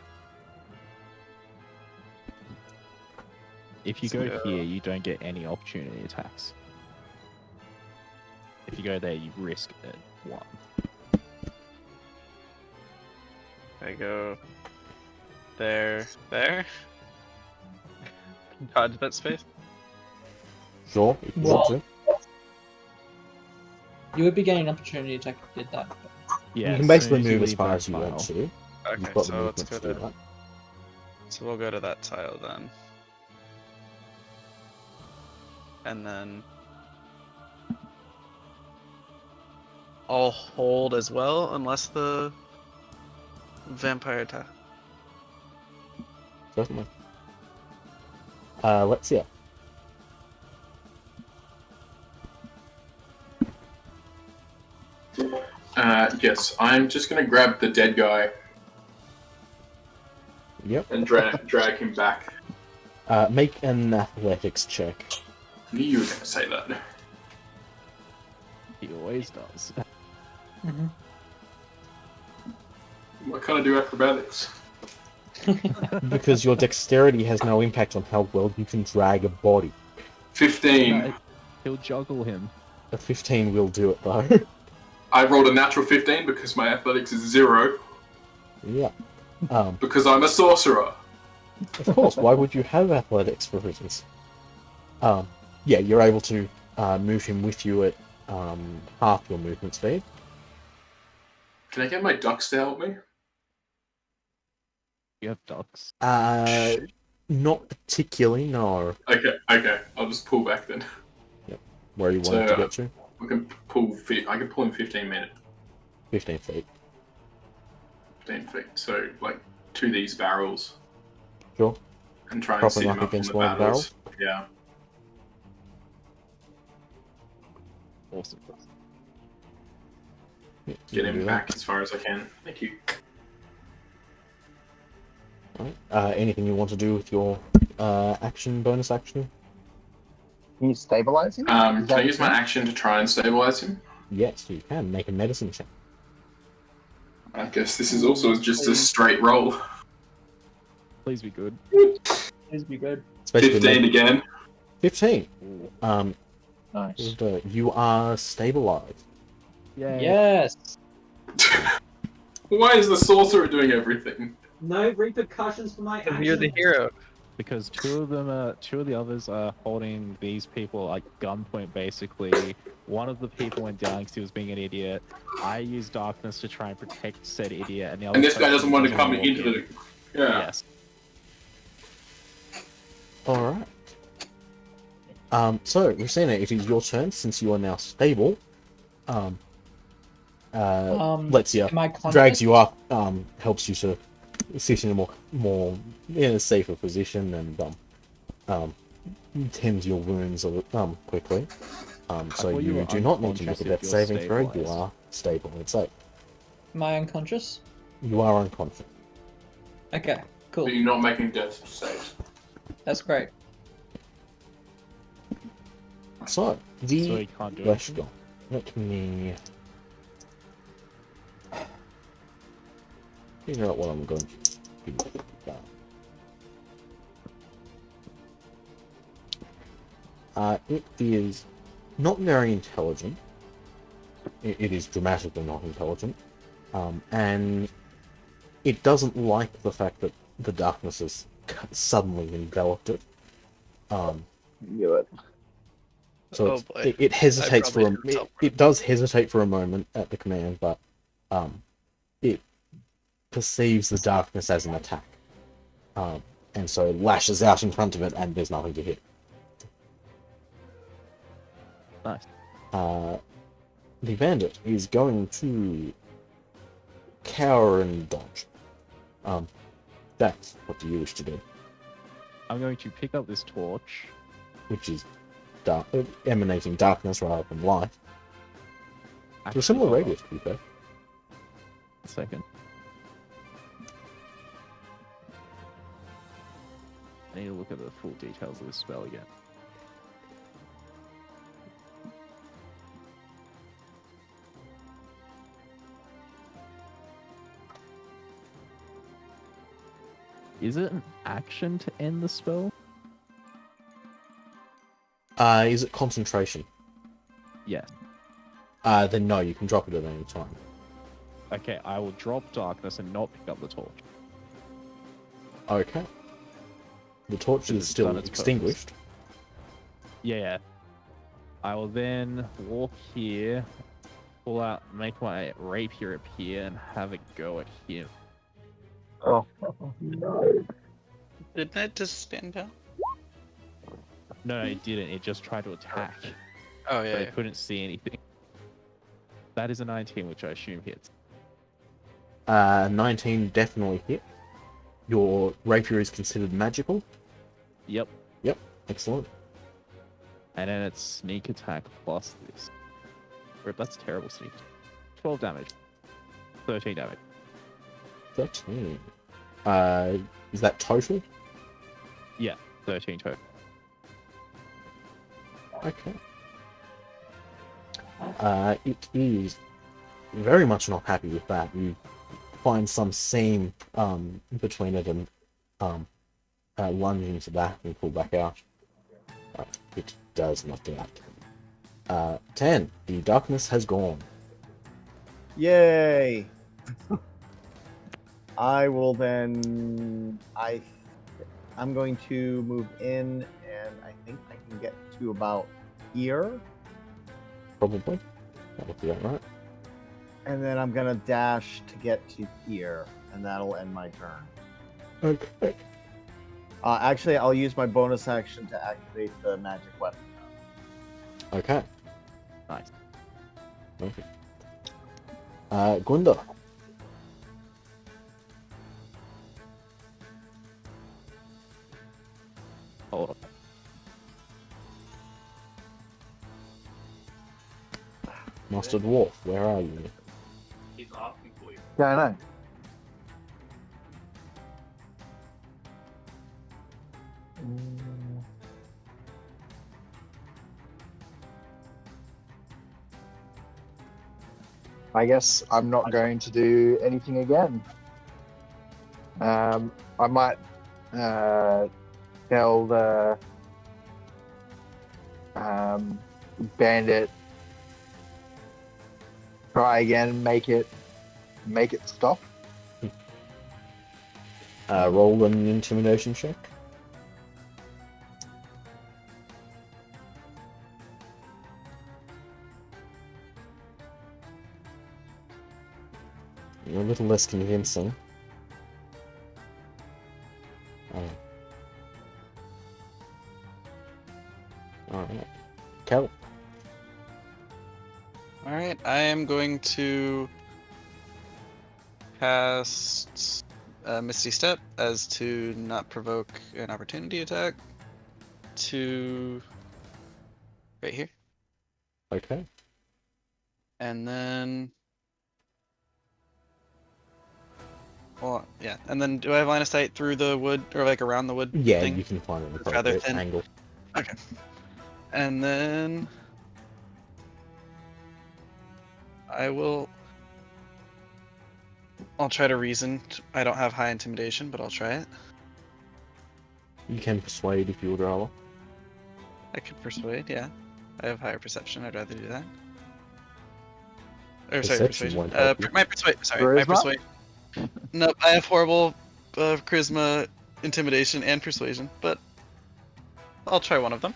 If you go here, you don't get any opportunity attacks. If you go there, you risk it. 1. I go there. Dodge that space. Sure, if you Well, want You would be getting an opportunity attack if you did that. to. Yeah, You can as basically soon as you move as leave far that as you want tile. to. You've Okay, got the so let's movement go to do to. that. So we'll go to that tile then. And then I'll hold as well, unless the vampire attack. Certainly. Let's see. Yes, I'm just gonna grab the dead guy Yep. and drag him back. Make an athletics check. I knew you were gonna say that. He always does. Why can't I do acrobatics? Because your dexterity has no impact on how well you can drag a body. 15. No, he'll juggle him. A 15 will do it though. I rolled a natural 15 because my athletics is 0. Yeah. Because I'm a sorcerer. Of course, why would you have athletics proficiency? Yeah, you're able to move him with you at half your movement speed. Can I get my ducks to help me? You have ducks. Not particularly, no. Okay. I'll just pull back then. Where you wanted to get to? I can pull in 15 minutes. 15 feet. 15 feet. So, like, to these barrels. Sure. And try and Propping sit up him up on against the one of the barrels. Yeah. Awesome. Yeah, you Get can do him that. back as far as I can. Thank you. Alright. Anything you want to do with your bonus action? Can you stabilize him? Is Can I that use my it? action to try and stabilize him? Yes, you can. Make a medicine check. I guess this is also just a straight roll. Please be good. Please be good. It's basically 15 again. 15. Nice. You are stabilized. Yeah. Yes. Why is the sorcerer doing everything? No repercussions for my actions. You're the hero. Because two of the others are holding these people at gunpoint. Basically, one of the people went down because he was being an idiot. I used darkness to try and protect said idiot, and the other. And this guy person doesn't want to come walk into in. the. Yeah. Yes. Alright. So, Rosina, it is your turn since you are now stable. Let's Am I conscious? drags you up, helps you to sit in a more in a safer position and tends your wounds quickly. So thought you you were do not need to make a unconscious if death you're saving throw. You stabilized. are stable and safe. Am I unconscious? You are unconscious. Okay, cool. But you're not making death saves. That's great. So So the he can't do flesh anything. god. Let me figure out what I'm going to do. It is not very intelligent. It is dramatically not intelligent. And it doesn't like the fact that the darkness has suddenly enveloped it. Do it. So Oh it's, boy. it hesitates for probably should've it does hesitate for a moment at the command, but it perceives the darkness as an attack, and so lashes out in front of it, and there's nothing to hit. Nice. The bandit is going to cower and dodge. That's what do you wish to do? I'm going to pick up this torch. Which is emanating darkness rather than light. To a Actually, similar hold on radius, to be fair. a second. I need to look at the full details of this spell again. is it an action to end the spell? Is it concentration? Yeah. Then no, you can drop it at any time. Okay, I will drop darkness and not pick up the torch. Okay. The torch It is has still done its extinguished. Yeah. I will then walk here, pull out, make my rapier appear, and have a go at him. Oh no. Didn't it just stand down? No, it didn't. It just tried to attack, Oh but yeah. it couldn't see anything. That is a 19, which I assume hits. 19 definitely hit. Your rapier is considered magical. Yep. Excellent. And then it's sneak attack plus this. Rip, that's terrible sneak. 12 damage. 13 damage. 13. Is that total? Yeah, 13 total. Okay. It is very much not happy with that. You find some seam between it and lunge into that and pull back out. It does not do that. 10. The darkness has gone. Yay! I will then. I'm going to move in, and I think I can get to about here. Probably. That'll be that right. And then I'm gonna dash to get to here, and that'll end my turn. Okay. Actually, I'll use my bonus action to activate the magic weapon. Okay. Nice. Okay. Gunda. Hold on. Master Dwarf, where are you? He's asking for you. Yeah, I know. I guess I'm not going to do anything again. I might tell the bandit, try again, make it stop. Roll an intimidation check. You're a little less convincing. Alright. Kel. Alright, I am going to cast Misty Step as to not provoke an opportunity attack to right here. Okay. And then well, yeah. And then do I have line of sight through the wood or like around the wood Yeah, thing? you can find an It's rather appropriate thin. angle. Okay. And then I'll try to reason. I don't have high intimidation, but I'll try it. You can persuade if you would rather. I could persuade, yeah. I have higher perception. I'd rather do that. Or sorry, Perception persuasion. won't help you. My persuade. Sorry, my Charisma? persuade. Nope, I have horrible charisma, intimidation, and persuasion. But I'll try one of them.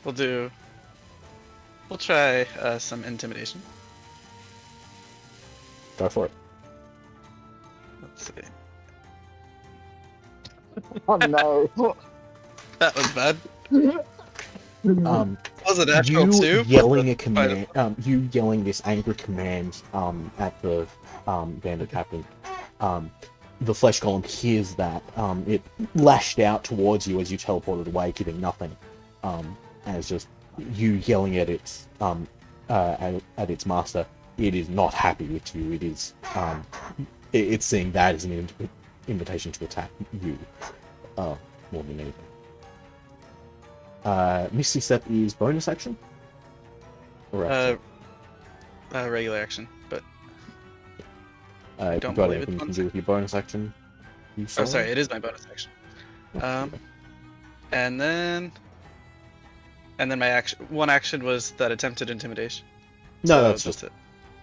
We'll try some intimidation. Go for it. Let's see. Oh no! That was bad. Um, Was it natural you too? yelling a command, you yelling this angry command at the bandit captain. The flesh golem hears that. It lashed out towards you as you teleported away, giving nothing. And it's just you yelling at its at its master. It is not happy with you. It is it's seeing that as an invitation to attack you more than anything. Misty Step is bonus action? Or action? Regular action, but If don't you've got believe anything you it's can do with your bonus action? You Oh, saw sorry, it? it is my bonus action. Oh, And then my one action was that attempted intimidation. No, So that's just it.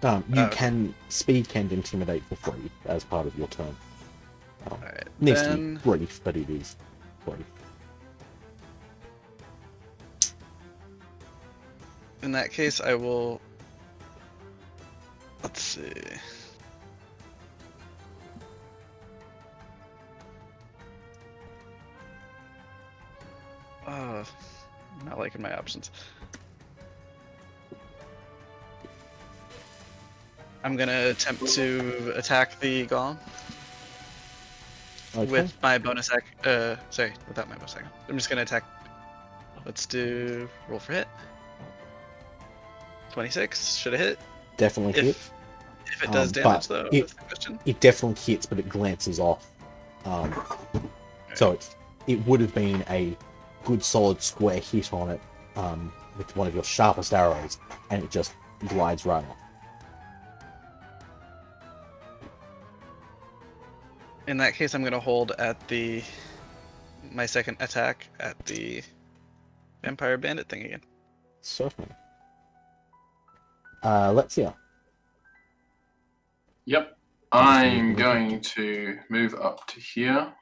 you okay. can speed can intimidate for free as part of your turn. Alright, Needs to then be brief, but it is brief. in that case I will. Let's see. I'm not liking my options. I'm gonna attempt to attack the golem Okay. with my bonus sorry, without my bonus action. I'm just gonna attack. Let's do roll for hit. 26 should have hit. Definitely hit. If it does but damage though, it- that's the question. It definitely hits, but it glances off. So it would have been a good solid square hit on it with one of your sharpest arrows, and it just glides right off. In that case, I'm gonna hold at my second attack at the vampire bandit thing again. Certainly. Let's see. Yep. I'm going to move up to here.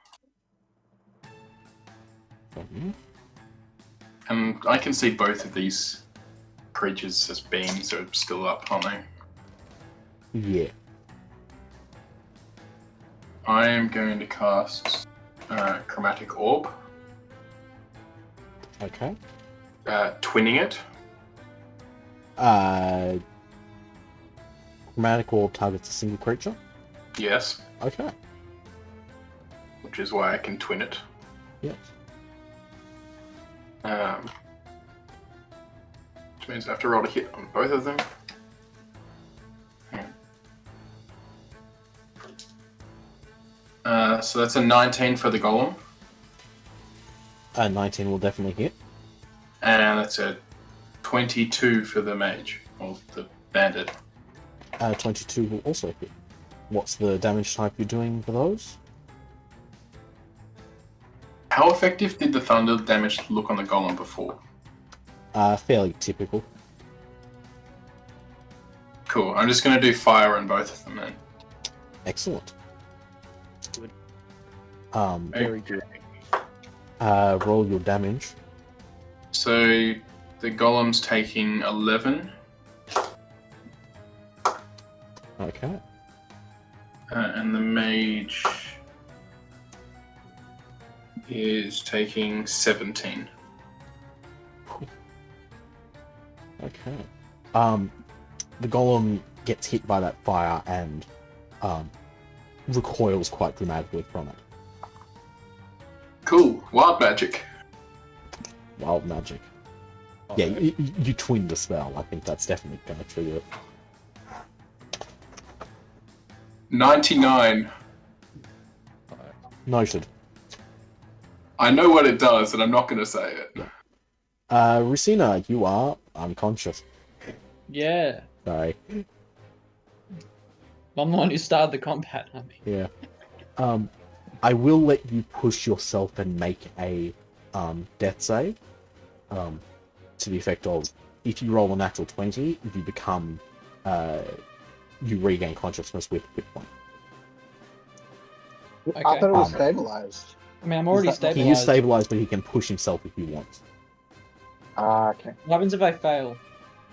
And I can see both of these creatures as beings are still up, aren't they? Yeah. I am going to cast Chromatic Orb, Okay. twinning it. Chromatic Orb targets a single creature. Yes, Okay. which is why I can twin it. Yes. Which means I have to roll a hit on both of them. So that's a 19 for the golem, 19 will definitely hit. and that's a 22 for the mage, or the bandit. 22 will also hit. What's the damage type you're doing for those? How effective did the thunder damage look on the golem before? Fairly typical. Cool, I'm just going to do fire on both of them then. Excellent. Good. Very good. Roll your damage. So the golem's taking 11, Okay. and the mage is taking 17. Okay. The golem gets hit by that fire and recoils quite dramatically from it. Cool, wild magic. Wild magic. Yeah, you twin the spell. I think that's definitely going to trigger it. 99. Noted. I know what it does, and I'm not going to say it. Racina, you are unconscious. Yeah. Sorry. I'm the one who started the combat, I mean. Yeah. I will let you push yourself and make a death save. To the effect of, if you roll a natural 20, you become you regain consciousness with hit point. I thought it was Um, stabilized. I mean, I'm already Is that- stabilized. He is stabilized, but he can push himself if he wants. Okay. What happens if I fail?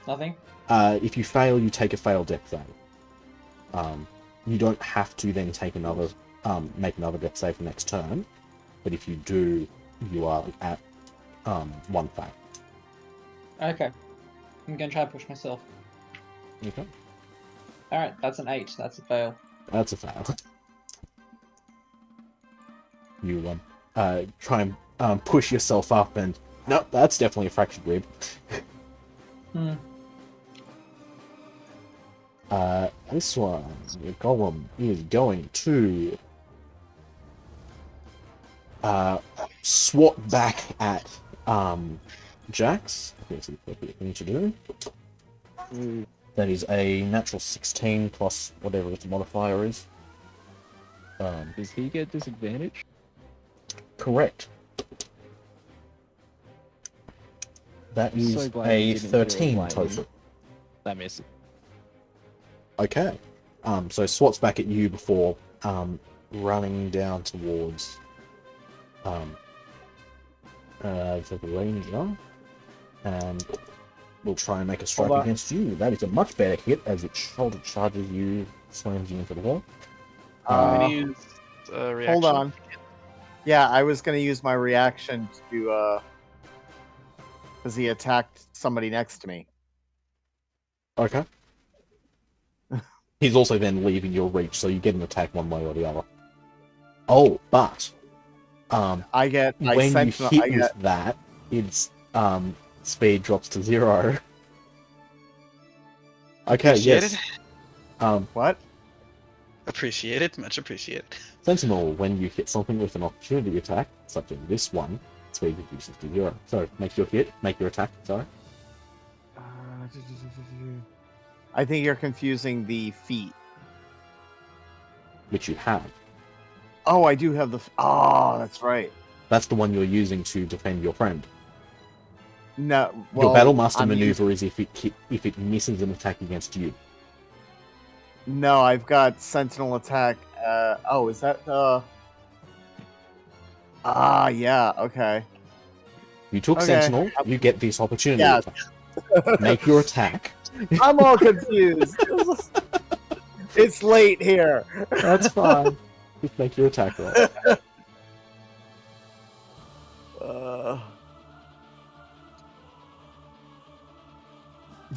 Nothing? If you fail, you take a failed death save. You don't have to then take another, make another death save for next turn, but if you do, you are at one fail. Okay. I'm gonna try to push myself. Okay. Alright, that's an 8. That's a fail. That's a fail. You try and push yourself up, and nope, that's definitely a fractured rib. Hmm. This one, the golem is going to swat back at Jax. Here's the appropriate thing to do. That is a natural 16 plus whatever its modifier is. Does he get disadvantage? Correct. That is So glad you a didn't do it 13 lightly. total. That misses. Okay. So swats back at you before running down towards the ranger, and we'll try and make a strike Hold on. against you. That is a much better hit as it shoulder charges you, slams you into the wall. I'm gonna Uh, use reaction. hold on. Yeah, I was gonna use my reaction to because he attacked somebody next to me. Okay. He's also then leaving your reach, so you get an attack one way or the other. Oh, but I when you sentinel. hit I with get that, its speed drops to 0. Okay, Appreciated. yes. what? Appreciated. Much appreciated. Sentinel, when you hit something with an opportunity attack, such as this one, speed reduces to 0. So make your attack, sorry. I think you're confusing the feat. Which you have. Oh, I do have the. Oh, that's right. That's the one you're using to defend your friend. No, well, Your battle master I'm maneuver is if it misses an attack against you. No, I've got sentinel attack. Oh, is that yeah. Okay. You took Okay. Sentinel, you get this opportunity. Yeah. Make your attack. I'm all confused. It's late here. That's fine. Just make your attack roll.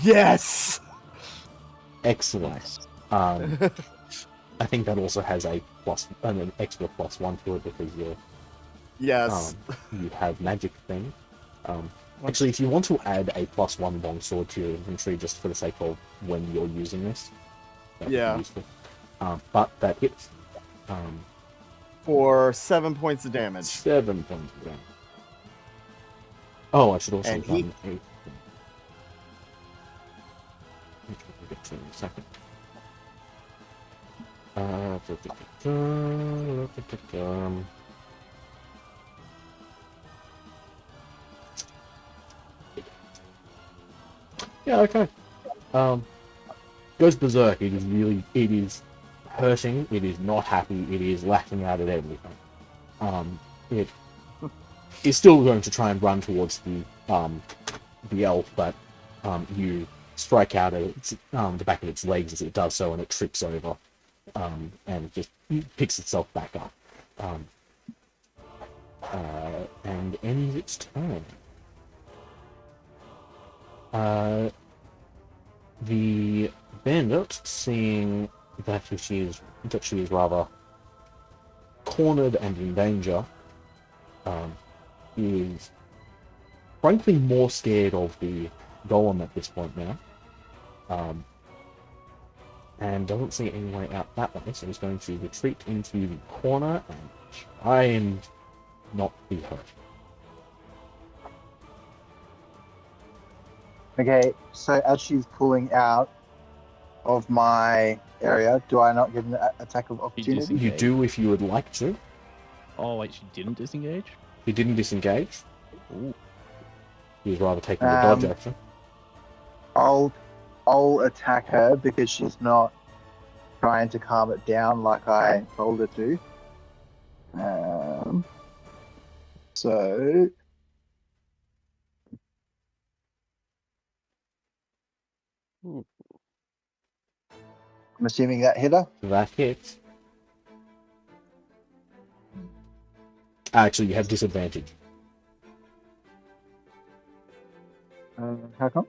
Yes. Excellent. I think that also has an extra +1 to it because Yes. you have magic thing. Actually, if you want to add a +1 longsword to your inventory just for the sake of when you're using this, that would be Yeah. useful. But that hits. For 7 points of damage. 7 points of damage. Oh, I should also And have done a thing. Which we'll get to in a second. Yeah, okay. Goes berserk. It is hurting. It is not happy. It is lashing out at everything. It is still going to try and run towards the elf, but you strike out at the back of its legs as it does so, and it trips over, and it just picks itself back up, and ends its turn. The bandit, seeing that she is rather cornered and in danger, is frankly more scared of the golem at this point now, and doesn't see any way out that way, so he's going to retreat into the corner and try and not be hurt. Okay, so as she's pulling out of my area, do I not get an attack of opportunity? You do if you would like to. Oh, wait, she didn't disengage? He didn't disengage. Ooh. He was rather taking the dodge action. I'll attack her because she's not trying to calm it down like I told her to. So Ooh. I'm assuming that hit her. That hits. Actually, you have disadvantage. How come?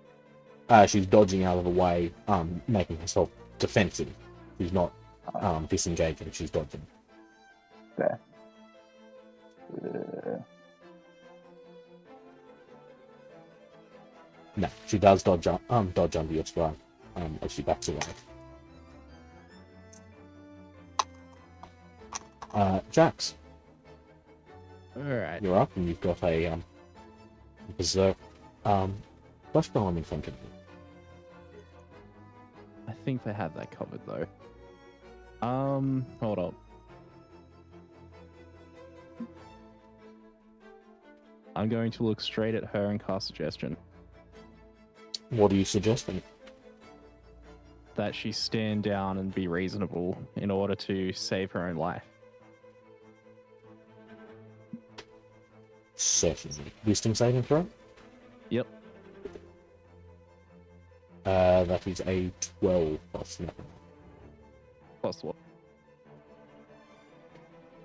She's dodging out of the way, making herself defensive. She's not disengaging, she's dodging. There. No, she does dodge under your strike as she backs away. Jax, Alright. you're up and you've got a berserk flesh golem in front of you. I think they have that covered though. Hold up. I'm going to look straight at her and cast suggestion What are you suggesting? that she stand down and be reasonable in order to save her own life. Certainly. Wisdom saving throw? Yep. That is a 12 plus nothing. Plus what?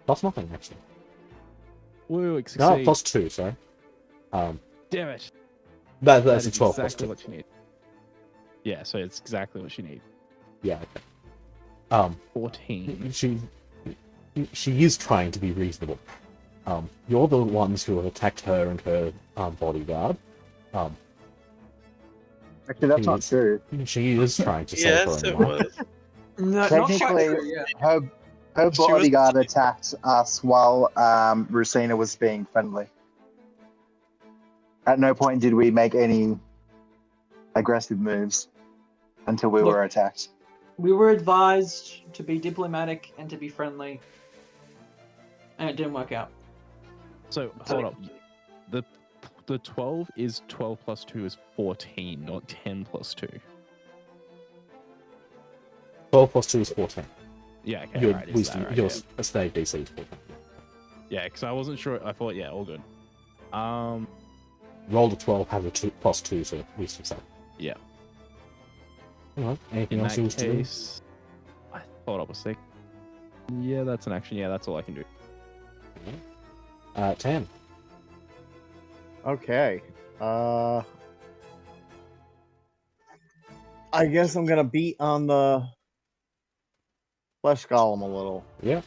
Plus nothing, actually. Woo, No, succeed. plus 2, sorry. Damn it. That's That a is 12 exactly plus what you need. Yeah, so it's exactly what you need. 2. Yeah, okay. 14. She is trying to be reasonable. You're the ones who have attacked her and her bodyguard. Actually, that's not true. She is trying to save Yes, her it own life. was. No, Technically, her She was- bodyguard attacked us while Rusina was being friendly. At no point did we make any aggressive moves until we Look. were attacked. we were advised to be diplomatic and to be friendly, and it didn't work out. So, hold up. The 12 is 12 plus 2 is 14, not 10 plus 2. 12 plus 2 is 14. Yeah, okay, Your right. Is wisdom, that right? your Yeah. save DC is 14. Yeah, because I wasn't sure. I thought, yeah, all good. Roll a 12, have a 2 plus 2, so wisdom save. Yeah. Alright, anything In else you that wish to do? case, hold up a sec. Yeah, that's an action. Yeah, that's all I can do. 10. Okay. I guess I'm gonna beat on the flesh golem a little. Yeah.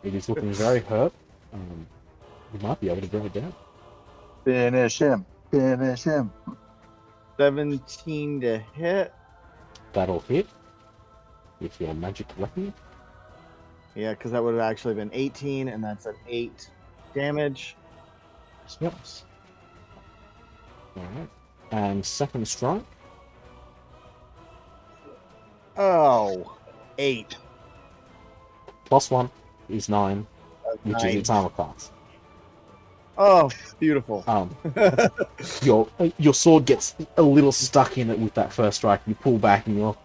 It is looking very hurt. You might be able to bring it down. Finish him. Finish him. 17 to hit. That'll hit with your magic weapon. Yeah, because that would have actually been 18, and that's an 8 damage. Yep. Alright. And second strike. Oh, 8. Plus 1 is 9, which is Nine. its armor class. Oh, beautiful. Your sword gets a little stuck in it with that first strike. You pull back and you're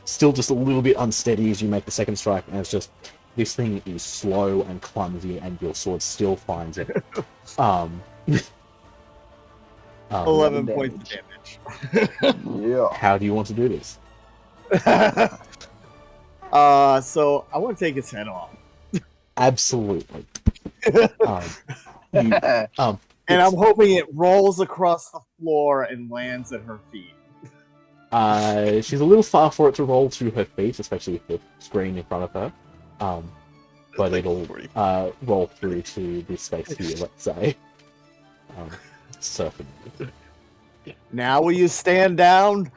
still just a little bit unsteady as you make the second strike, and it's just this thing is slow and clumsy, and your sword still finds it. 11 points of damage. Yeah. How do you want to do this? So I want to take his head off. Absolutely. And I'm hoping it rolls across the floor and lands at her feet. She's a little far for it to roll to her feet, especially with the screen in front of her. But like it'll 40. roll through to this space here, let's say. Certainly. Now will you stand down?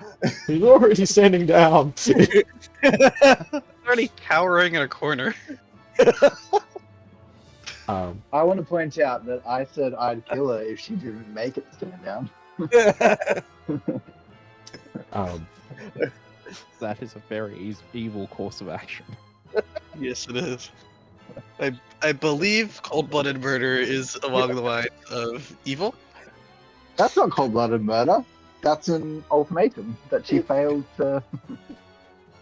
He's already standing down. Already cowering in a corner. I want to point out that I said I'd kill her if she didn't make it stand down. That is a very evil course of action. Yes, it is. I believe cold-blooded murder is along the lines of evil. That's not cold-blooded murder. That's an ultimatum that she failed to.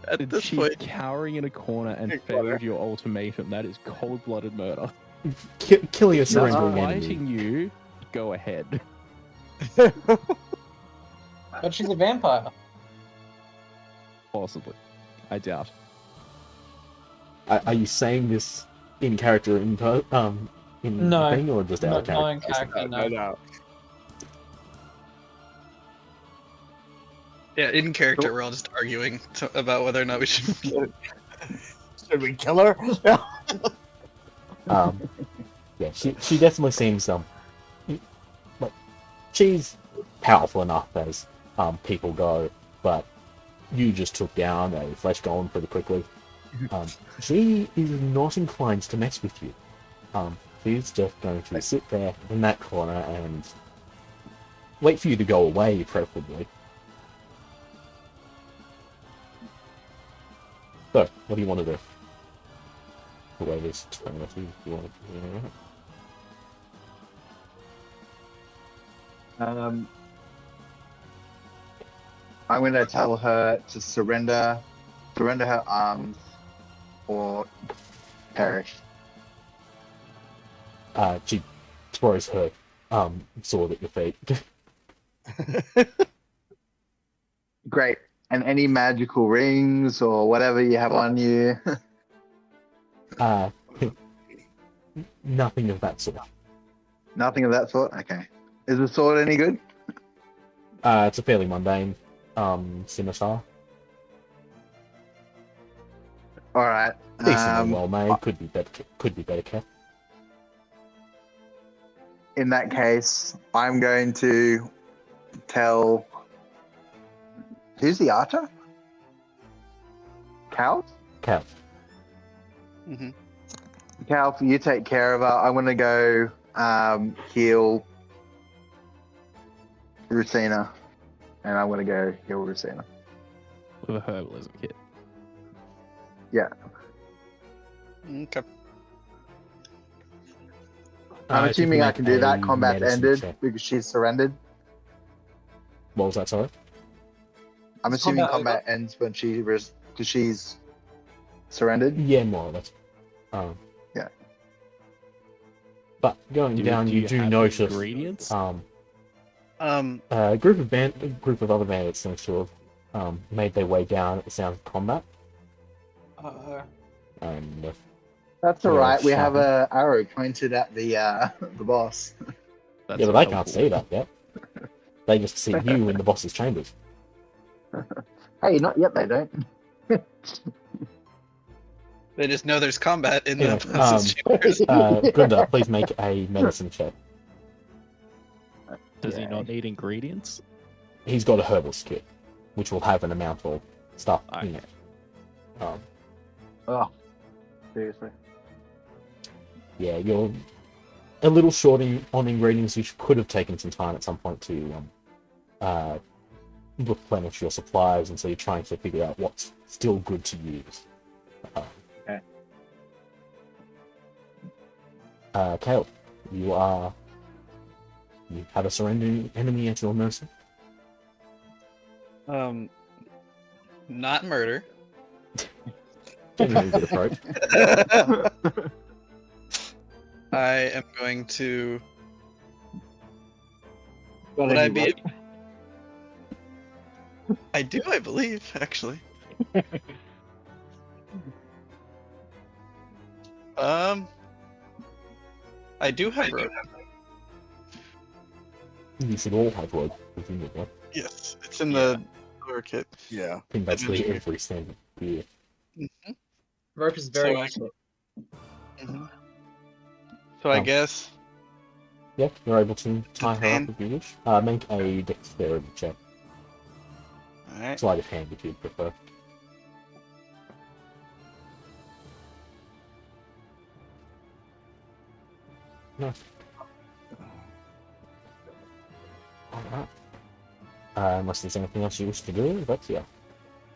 At this She's point, cowering in a corner and failed your ultimatum. That is cold-blooded murder. Killing a Now, surrendering enemy. fighting you, go ahead. But she's a vampire. Possibly. I doubt. Are you saying this in character in No. thing, or just out of Not in character? character, no. yeah, in character, we're all just arguing about whether or not we should. Should we kill her? Yeah, she definitely seems like she's powerful enough as people go, but you just took down a flesh golem pretty quickly. She is not inclined to mess with you. She's just going to sit there in that corner and wait for you to go away, preferably. So, what do you want to do? The way this turn with you, do you want to do I'm going to tell her to surrender her arms, or perish. She throws her sword at your feet. Great. And any magical rings or whatever you have on you. Nothing of that sort. Nothing of that sort? Okay. Is the sword any good? It's a fairly mundane scimitar. Alright. Decently well made. Could be better kept. In that case, I'm going to tell... Who's the archer? Cal? Cal. Mm-hmm. Cal, you take care of her. I'm going to go heal Rusina. And I'm going to go heal Rusina. With a herbalism kit. Yeah. Okay. I'm If you assuming I make can do that. a Combat medicine ended check. because she's surrendered. What was that, sorry? I'm Is assuming combat combat ends when because she's surrendered. Yeah, more or less. Yeah. But going down, you do have notice ingredients. a group of other bandits seems to have made their way down at the sound of combat. And That's Yeah, alright. We have sharpen. a arrow pointed at the the boss. That's yeah, but they helpful. can't see that yet. They just see you in the boss's chambers. Hey, not yet. They don't. They just know there's combat in Anyway, the boss's chambers. Gunda, please make a medicine check. Does he not need ingredients? He's got a herbalist kit, which will have an amount of stuff in it. Oh, seriously. Yeah, you're a little short on ingredients. You could have taken some time at some point to replenish your supplies, and so you're trying to figure out what's still good to use. Okay. Caleb, you have a surrendering enemy at your mercy. Not murder. Generally good approach. I am going to. Got Would any I be? rope? I do, I believe, actually. I do have rope. You should all have rope within your weapon. Yes, it's in the lure kit. Yeah. In basically every standard gear. Rope is very So I- useful. So I Oh. guess. Yeah, you're able to tie her hand. up if you wish. Make a dexterity check. All right. Sleight of hand if you'd prefer. No. Alright. Unless there's anything else you wish to do, but yeah.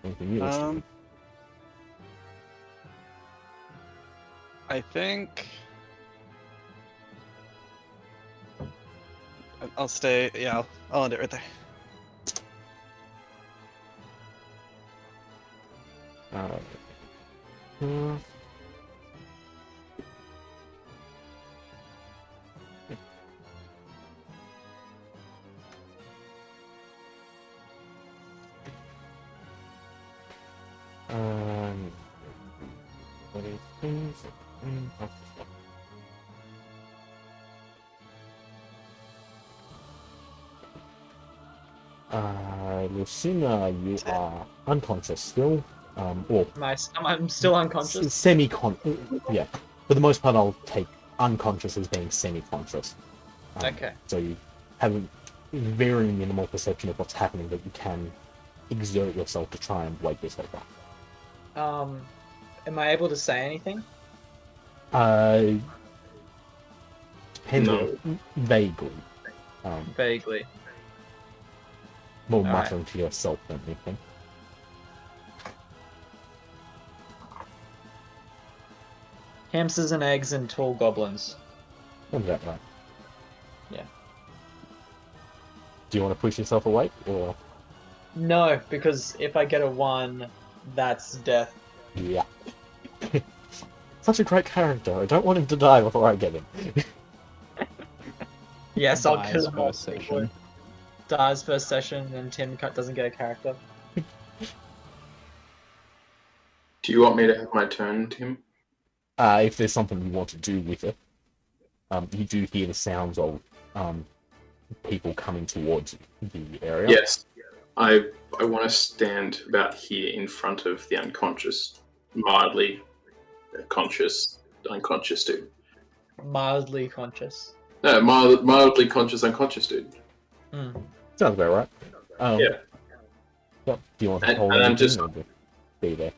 Anything you wish to do. I think. I'll stay. Yeah, I'll end it right there. Hmm. What is things? Lucina, you are unconscious still. Or Nice. I'm still unconscious. Yeah. For the most part, I'll take unconscious as being semi-conscious. Okay. So you have a very minimal perception of what's happening, but you can exert yourself to try and wake yourself up. Am I able to say anything? Depends No. vaguely. Vaguely. More Alright. muttering to yourself than anything. Hamsters and eggs and tall goblins. Sounds about right. Yeah. Do you want to push yourself awake, or No, because if I get a 1, that's death. yeah? Such a great character. I don't want him to die before I get him. Yes, I'll Dies kill him off first before session. dies first session, and Tim doesn't get a character. Do you want me to have my turn, Tim? If there's something you want to do with it, you do hear the sounds of people coming towards the area. Yes. I want to stand about here in front of the unconscious, mildly unconscious dude. Mildly conscious. No, mildly conscious, unconscious dude. Sounds about right. Yeah. What, do you want to And- hold and I'm anything, just- or just be there?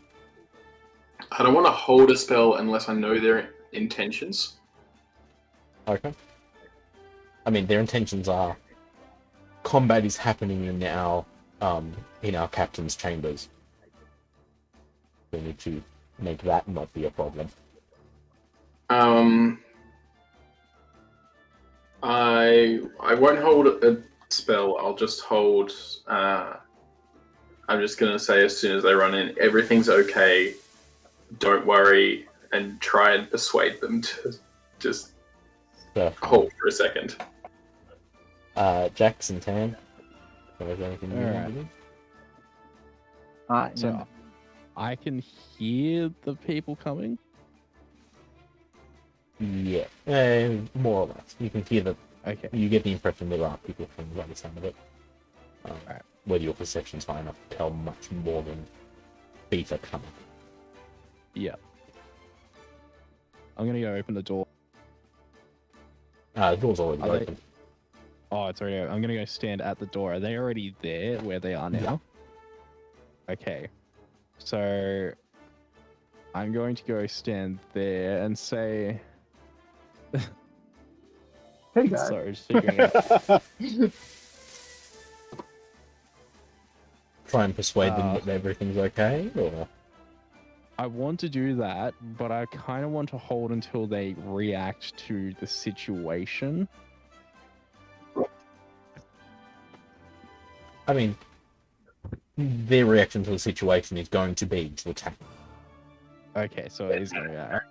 I don't want to hold a spell unless I know their intentions. Okay. I mean, their intentions are combat is happening in our captain's chambers. We need to make that not be a problem. I won't hold a spell. I'll just hold. I'm just gonna say as soon as they run in, everything's okay. Don't worry, and try and persuade them to just hold for a second. Jackson Tan. Is there anything you want to do? So I can hear the people coming. Yeah, more or less. You can hear that. Okay. You get the impression there are people coming by the sound of it. Whether your perception's high enough to tell much more than feet are coming. Yeah. I'm gonna go open the door. The door's already Are they- open. Oh, it's already. I'm gonna go stand at the door. Are they already there where they are now? Okay. So I'm going to go stand there and say. Hey guys. Sorry, just figuring out. Try and persuade them that everything's okay, or I want to do that, but I kind of want to hold until they react to the situation. I mean, their reaction to the situation is going to be to attack. Okay, so it is going to react.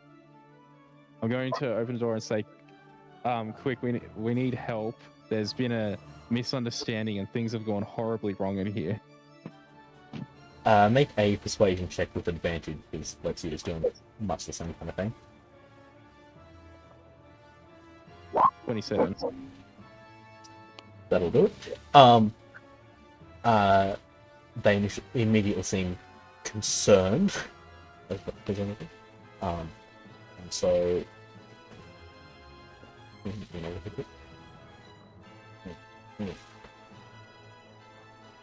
I'm going to open the door and say, quick, we need help. There's been a misunderstanding and things have gone horribly wrong in here. Make a persuasion check with advantage, because Lexi is doing much the same kind of thing. 27. That'll do it. They immediately seem concerned. And so,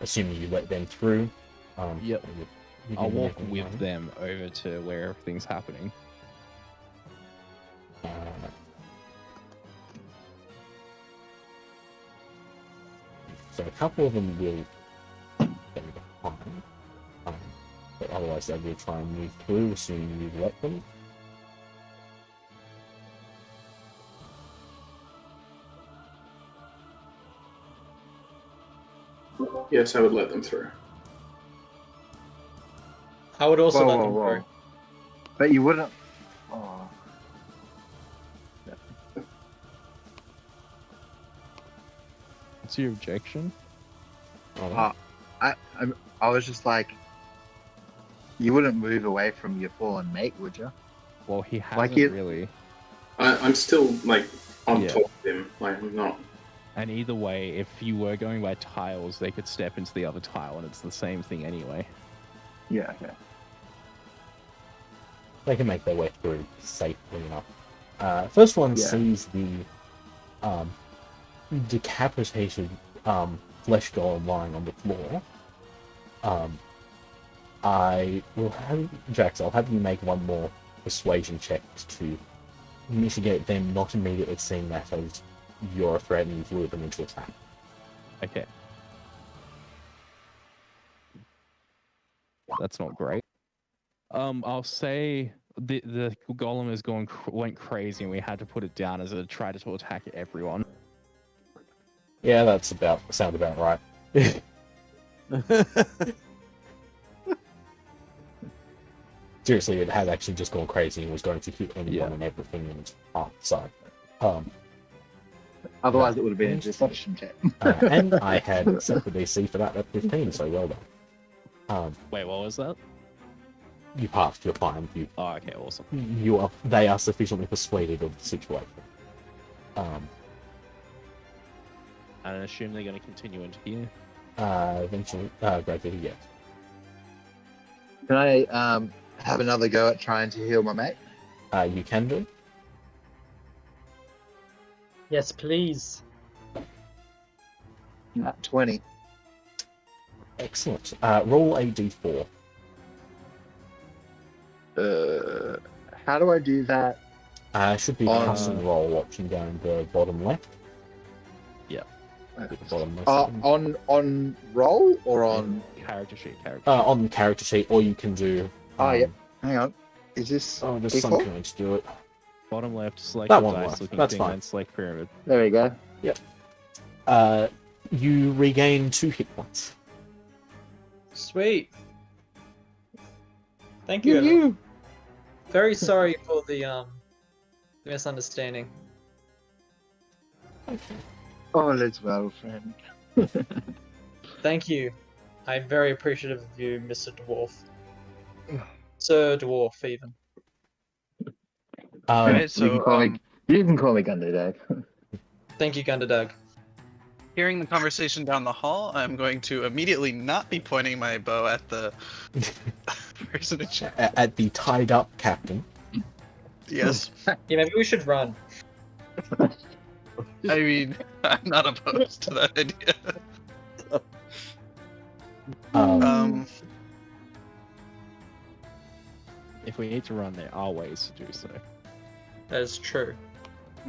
assuming you let them through. Yep. you I'll can walk make with one. them over to where everything's happening. So a couple of them will stay behind, but otherwise they will try and move through, assuming you let them. Yes, I would let them through. I would also Whoa, let whoa, them whoa. through. But you wouldn't. Oh. What's your objection? I was just like, you wouldn't move away from your fallen mate, would you? Well, he hasn't Like it- really. I'm still like on Yeah. top of him. Like I'm not. And either way, if you were going by tiles, they could step into the other tile, and it's the same thing anyway. Yeah. Okay. They can make their way through safely enough. First one Yeah. sees the decapitated flesh golem lying on the floor. I will have Jax. I'll have you make one more persuasion check to mitigate them not immediately seeing that as you're a threat and lure them into attack. Okay. That's not great. I'll say the golem is went crazy, and we had to put it down as it tried to attack everyone. Yeah, that's sound about right. Seriously, it had actually just gone crazy and was going to hit anyone and everything in its path. So, Otherwise, it would have been a deception check. and I had set the DC for that at 15, so well done. Wait, what was that? You passed. You're fine. Oh, okay, awesome. They are sufficiently persuaded of the situation. And I assume they're going to continue into here. Eventually, gradually, yes. Can I have another go at trying to heal my mate? You can do. Yes, please. At 20. Excellent. Roll a d4. How do I do that? Should be a custom roll option down the bottom left. Yeah. At the bottom left. On roll or on character sheet? On character sheet, or you can do. Yeah. Hang on. Is this? Oh, there's default? something to do it. Bottom left, select That the one dice works. looking That's thing, fine. then select pyramid. There we go. Yep. You regain 2 hit points. Sweet. Thank you. You. Very sorry for the misunderstanding. All is well, friend. Thank you. I'm very appreciative of you, Mr. Dwarf. Sir Dwarf, even. Okay, you so can call me. You can call me Gunderdad. Thank you, Gunderdug. hearing the conversation down the hall, I'm going to immediately not be pointing my bow at the person in charge. At the tied up captain. Yes. Yeah, maybe we should run. I mean, I'm not opposed to that idea. If we need to run, there are ways to do so. That is true.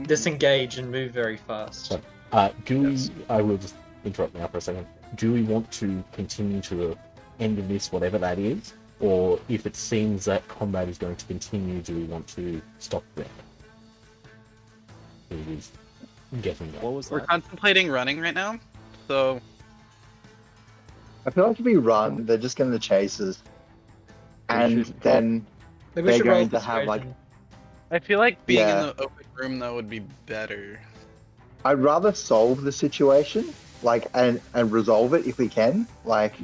Disengage and move very fast. I will just interrupt now for a second. Do we want to continue to the end of this, whatever that is? Or if it seems that combat is going to continue, do we want to stop there? It is getting there. What was We're that? contemplating running right now, so I feel like if we run, they're just going to chase us, and then Maybe we they're should roll going to have like. persuasion. I feel like being Yeah. in the open room though would be better. I'd rather solve the situation, like, and resolve it if we can. Like,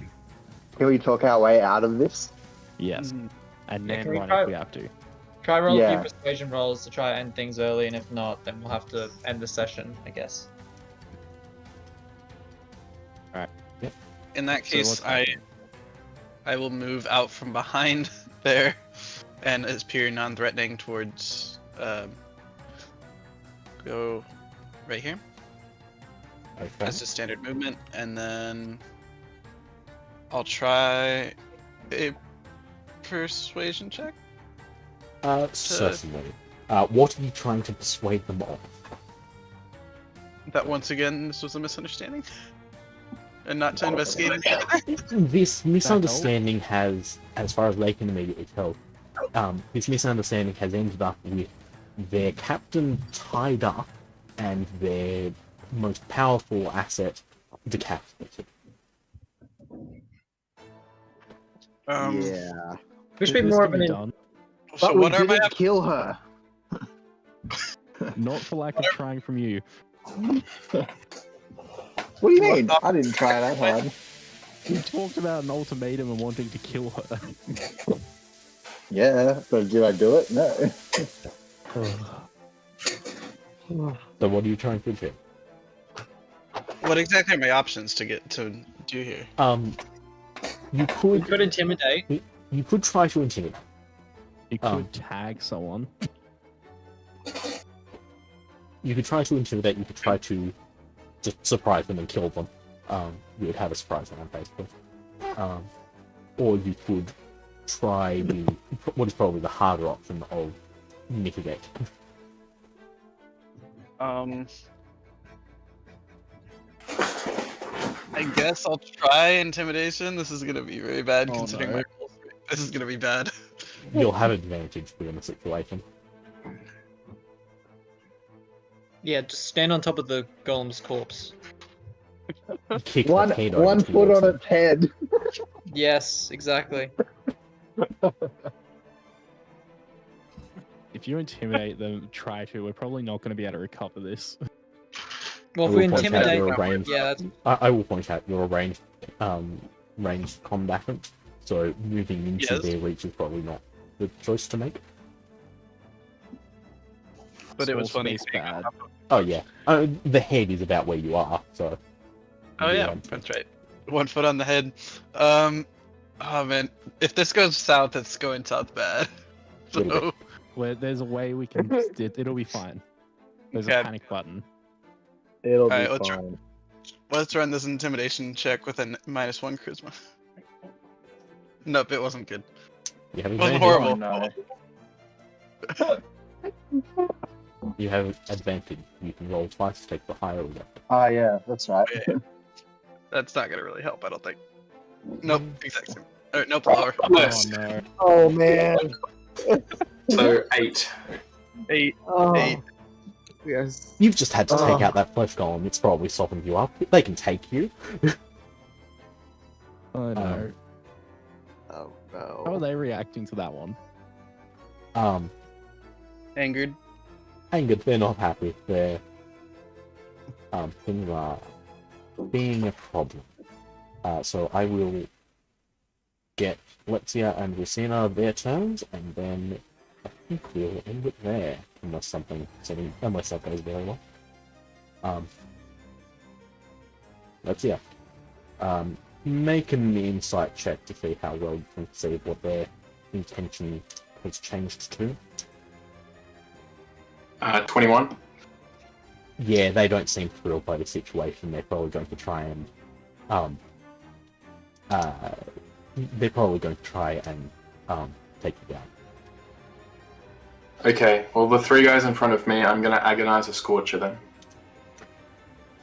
can we talk our way out of this? Yes. Mhm. And Yeah, then can we run try- if we have to. Try roll a Yeah. few persuasion rolls to try to end things early, and if not, then we'll have to end the session, I guess. In that So case, what's happening? I will move out from behind there, and appear non-threatening towards go right here. Okay. That's just standard movement, and then I'll try a persuasion check. Certainly. What are you trying to persuade them of? That once again, this was a misunderstanding, and not to investigate. This misunderstanding has, as far as they can immediately tell, this misunderstanding has ended up with their captain tied up and their most powerful asset decapitated. Yeah. We should be This more can of an. done. So But we what are my didn't kill her. Not for lack of trying from you. What do you mean? I didn't try that hard. You talked about an ultimatum and wanting to kill her. Yeah, but did I do it? No. So what are you trying to do? What exactly are my options to get to do here? You We could could intimidate. you could try to intimidate. You could tag someone. You could try to intimidate. You could try to just surprise them and kill them. You would have a surprise round basically. Or you could try what is probably the harder option of mitigate. I guess I'll try intimidation. This is gonna be very bad Oh, considering no. my rolls. This is gonna be bad. You'll have advantage within the situation. Yeah, just stand on top of the golem's corpse. kick the One head over one foot towards on them. its head. Yes, exactly. If you intimidate them, try to. We're probably not going to be able to recover this. Well, I if we will point out intimidate, you're a ranged. yeah, that's I will point out you're a ranged combatant, so moving into Yes. their reach is probably not the choice to make. But it was Small funny. space bad. Oh yeah, the head is about where you are, so. Oh yeah, that's right. 1 foot on the head. Oh man, if this goes south, it's going south bad. Little So Where there's a way we can. It'll be fine. There's a Okay. panic button. It'll be Alright, let's fine. let's run this intimidation check with a -1 charisma. Nope, it wasn't good. You have It wasn't advantage. horrible. no. You have advantage. You can roll twice to take the higher roll. Ah, yeah, that's right. That's not gonna really help, I don't think. Nope, exact same. Or, nope, lower. Bless. Oh no. Oh man. So 8. 8. Oh. 8. Yes. You've just had to take Oh. out that flesh golem. It's probably stopping you up. They can take you. Oh no. Oh How are no. they reacting to that one? Angered. Angered, they're not happy. They're things are being a problem. So I will get Lexia and Lucina their turns, and then I think we'll end it there, unless that goes very well. Lexia, make an insight check to see how well you can see what their intention has changed to. 21. Yeah, they don't seem thrilled by the situation. They're probably going to try and take you down. Okay, well, the 3 guys in front of me, I'm going to agonize a Scorcher then.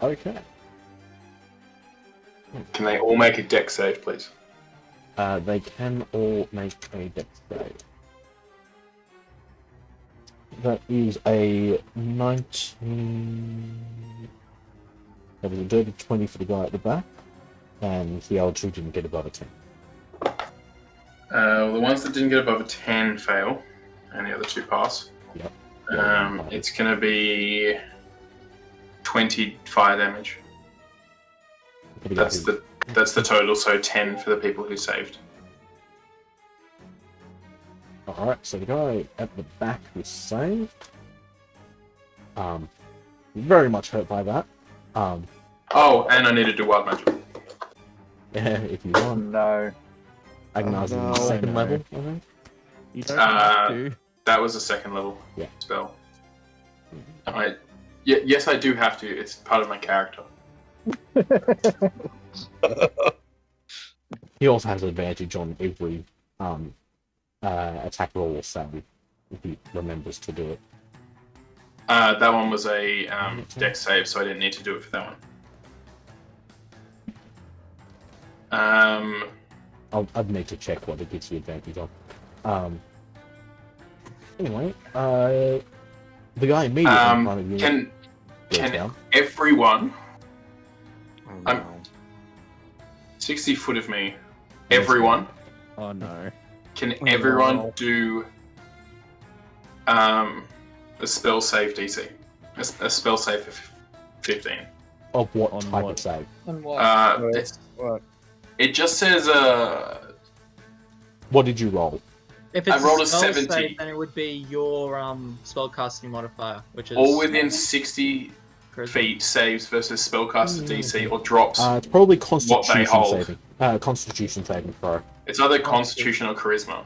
Okay. Can they all make a dex save, please? They can all make a dex save. That is a 19. That is a dirty 20 for the guy at the back, and the other two didn't get above a 10. The ones that didn't get above a 10 fail, and the other 2 pass. Yep. It's going to be 20 fire damage. That's the total, so 10 for the people who saved. Alright, so the guy at the back was saved. Very much hurt by that. Oh, and I need to do wild magic. If you Oh want. no. Agonizing no. second No. level, I think. You don't have to. That was a 2nd level Yeah. spell. Yes, I do have to. It's part of my character. He also has advantage on every attack roll or save if he remembers to do it. That one was a dex save, so I didn't need to do it for that one. I'd need to check what it gives you advantage on. Anyway, the guy immediately in front of you Can goes down. everyone, Oh, I'm- no. 60 foot of me, everyone, Oh no. can Oh, everyone no. do a spell save DC? A spell save of 15. Of what On type what? of save? on what? What? It just says What did you roll? If I it's rolled a spell 17. save, then it would be your spellcasting modifier, which is all within 60 charisma. feet saves versus spellcaster DC or drops. It's probably Constitution hold. saving. Constitution saving throw. It's either Constitution or Charisma.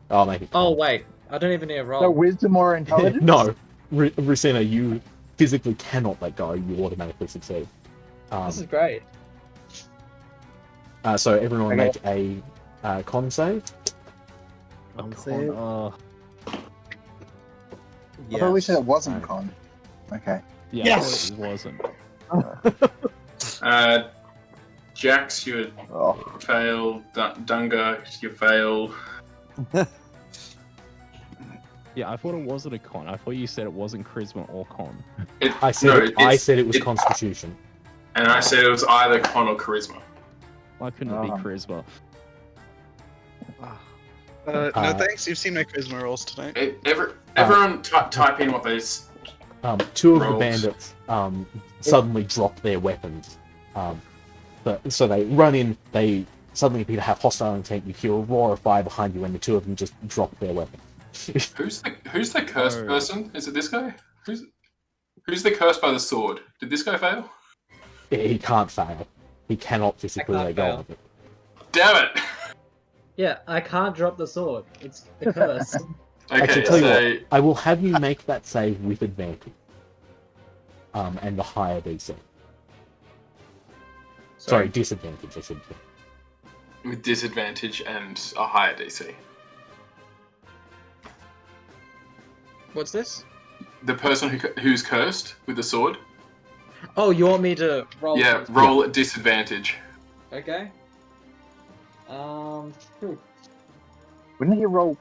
I'll make it. Oh wait, I don't even need a roll. No wisdom or intelligence? No, Racina, you physically cannot let go. You automatically succeed. This is great. So everyone Okay. make a con save. Con save? Oh, I thought we said it Yes. wasn't con. Okay. yeah, Yes! it wasn't. Jax, you had Oh. failed. Dunga, you failed. Yeah, I thought it wasn't a con. I thought you said it wasn't charisma or con. I said No, it was Constitution. And I said it was either con or charisma. Why couldn't it be Ah. charisma? No thanks, you've seen my charisma rolls tonight. Everyone type in what those. Two of the Rolls. bandits suddenly drop their weapons. So they run in, they suddenly appear to have hostile intent. You hear a roar of fire behind you, and the two of them just drop their weapons. Who's the cursed Oh. person? Is it this guy? Who's the cursed by the sword? Did this guy fail? He can't fail. He cannot physically can't let go fail. of it. Damn it! Yeah, I can't drop the sword. It's the curse. Okay, Actually, tell you so what, I will have you make that save with advantage. And the higher DC. Sorry, disadvantage, I should say. with disadvantage and a higher DC. What's this? The person who's cursed with the sword. Oh, you want me to roll? Yeah, roll at disadvantage. Okay. Wouldn't he roll?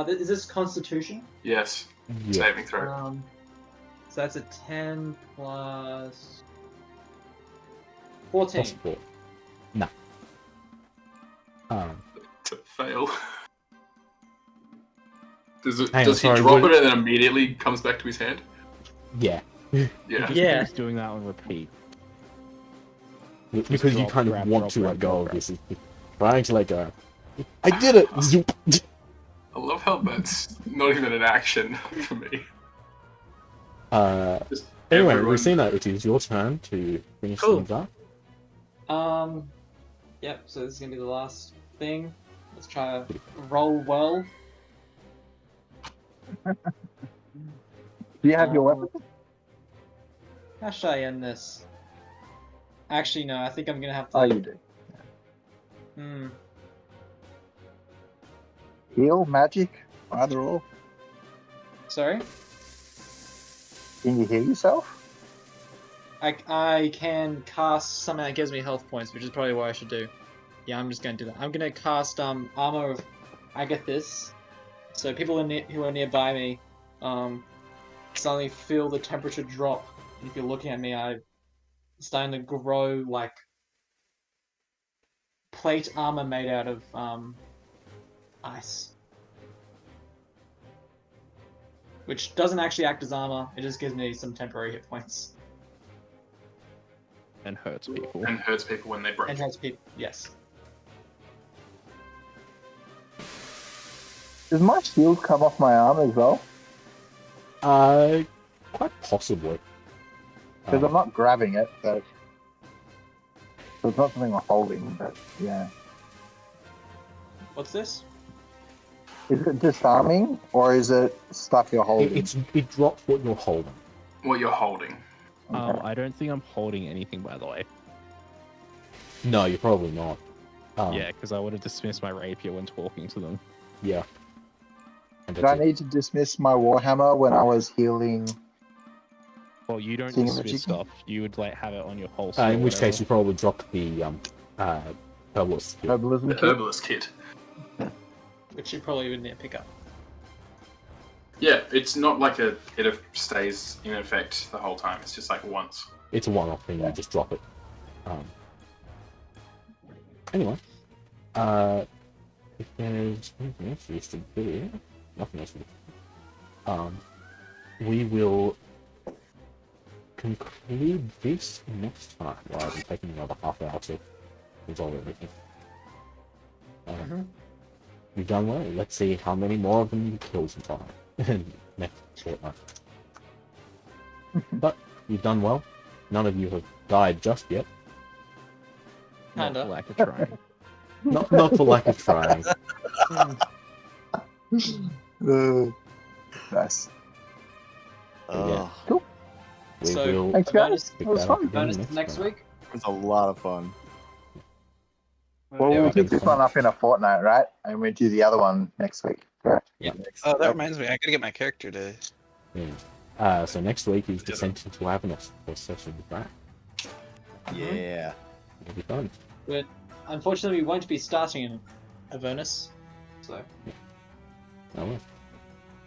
Is this Constitution? Yes, Yeah. saving throw. So that's a 10 plus 14. Possible. No. To fail. Does Hang on, he sorry, drop what- it and then immediately comes back to his hand? Yeah. Yeah. Just Yeah. keeps doing that on repeat. Because you drop, kind of grab, want drop, to let grab, go drop, of grab. this. It's trying to let go. I did it! Zoop. I love how that's not even an action for me. Just Anyway, everyone- Lucina, it is your turn to finish Cool. things up. Yep, so this is gonna be the last thing. Let's try to roll well. Do you have your weapon? How should I end this? Actually, no, I think I'm gonna have to. Oh, you do. Hmm. Heal, magic, either or. Sorry? Can you heal yourself? I can cast something that gives me health points, which is probably what I should do. Yeah, I'm just gonna do that. I'm gonna cast armor of Agathis, so people who are nearby me suddenly feel the temperature drop. And if you're looking at me, I'm starting to grow like plate armor made out of ice, which doesn't actually act as armor. It just gives me some temporary hit points And hurts people. and hurts people when they break. and helps people. Yes. Does my shield come off my arm as well? Quite possibly. Because I'm not grabbing it, but so it's not something I'm holding. But yeah, What's this? is it disarming or is it stuff you're holding? It drops what you're holding. What you're holding. Okay. I don't think I'm holding anything, by the way. No, you're probably not. Yeah, because I would have dismissed my rapier when talking to them. Yeah. And Did I that's it. need to dismiss my warhammer when I was healing? Well, you don't Thing of dismiss magic? stuff. You would like have it on your holster. In or which case, whatever. you probably dropped the herbalist skill. Herbalism The kit? herbalist kit. Which you probably would need to pick up. Yeah, it's not like it stays in effect the whole time. It's just like once. It's a one-off thing. You just drop it. Anyway, if there's anything else for us to do, nothing else. We will conclude this next time. Rather than taking another half hour to resolve everything. You've done well. Let's see how many more of them you kill some time next fortnight. But you've done well. None of you have died just yet. Not Kinda. for lack of trying. Not for lack of trying. Nice. Yeah. We So, will Thanks, a guys. bonus, It was pick that up fun. again bonus next time. week. It was a lot of fun. Well, Yeah, we'll I think pick this so. one up in a fortnight, right? And we'll do the other one next week. Correct. Oh, that reminds me. I gotta get my character day. Yeah. So next week is Descent into Avernus for session with that. Yeah. It'll be fun. But unfortunately, we won't be starting in Avernus. So. Oh, well.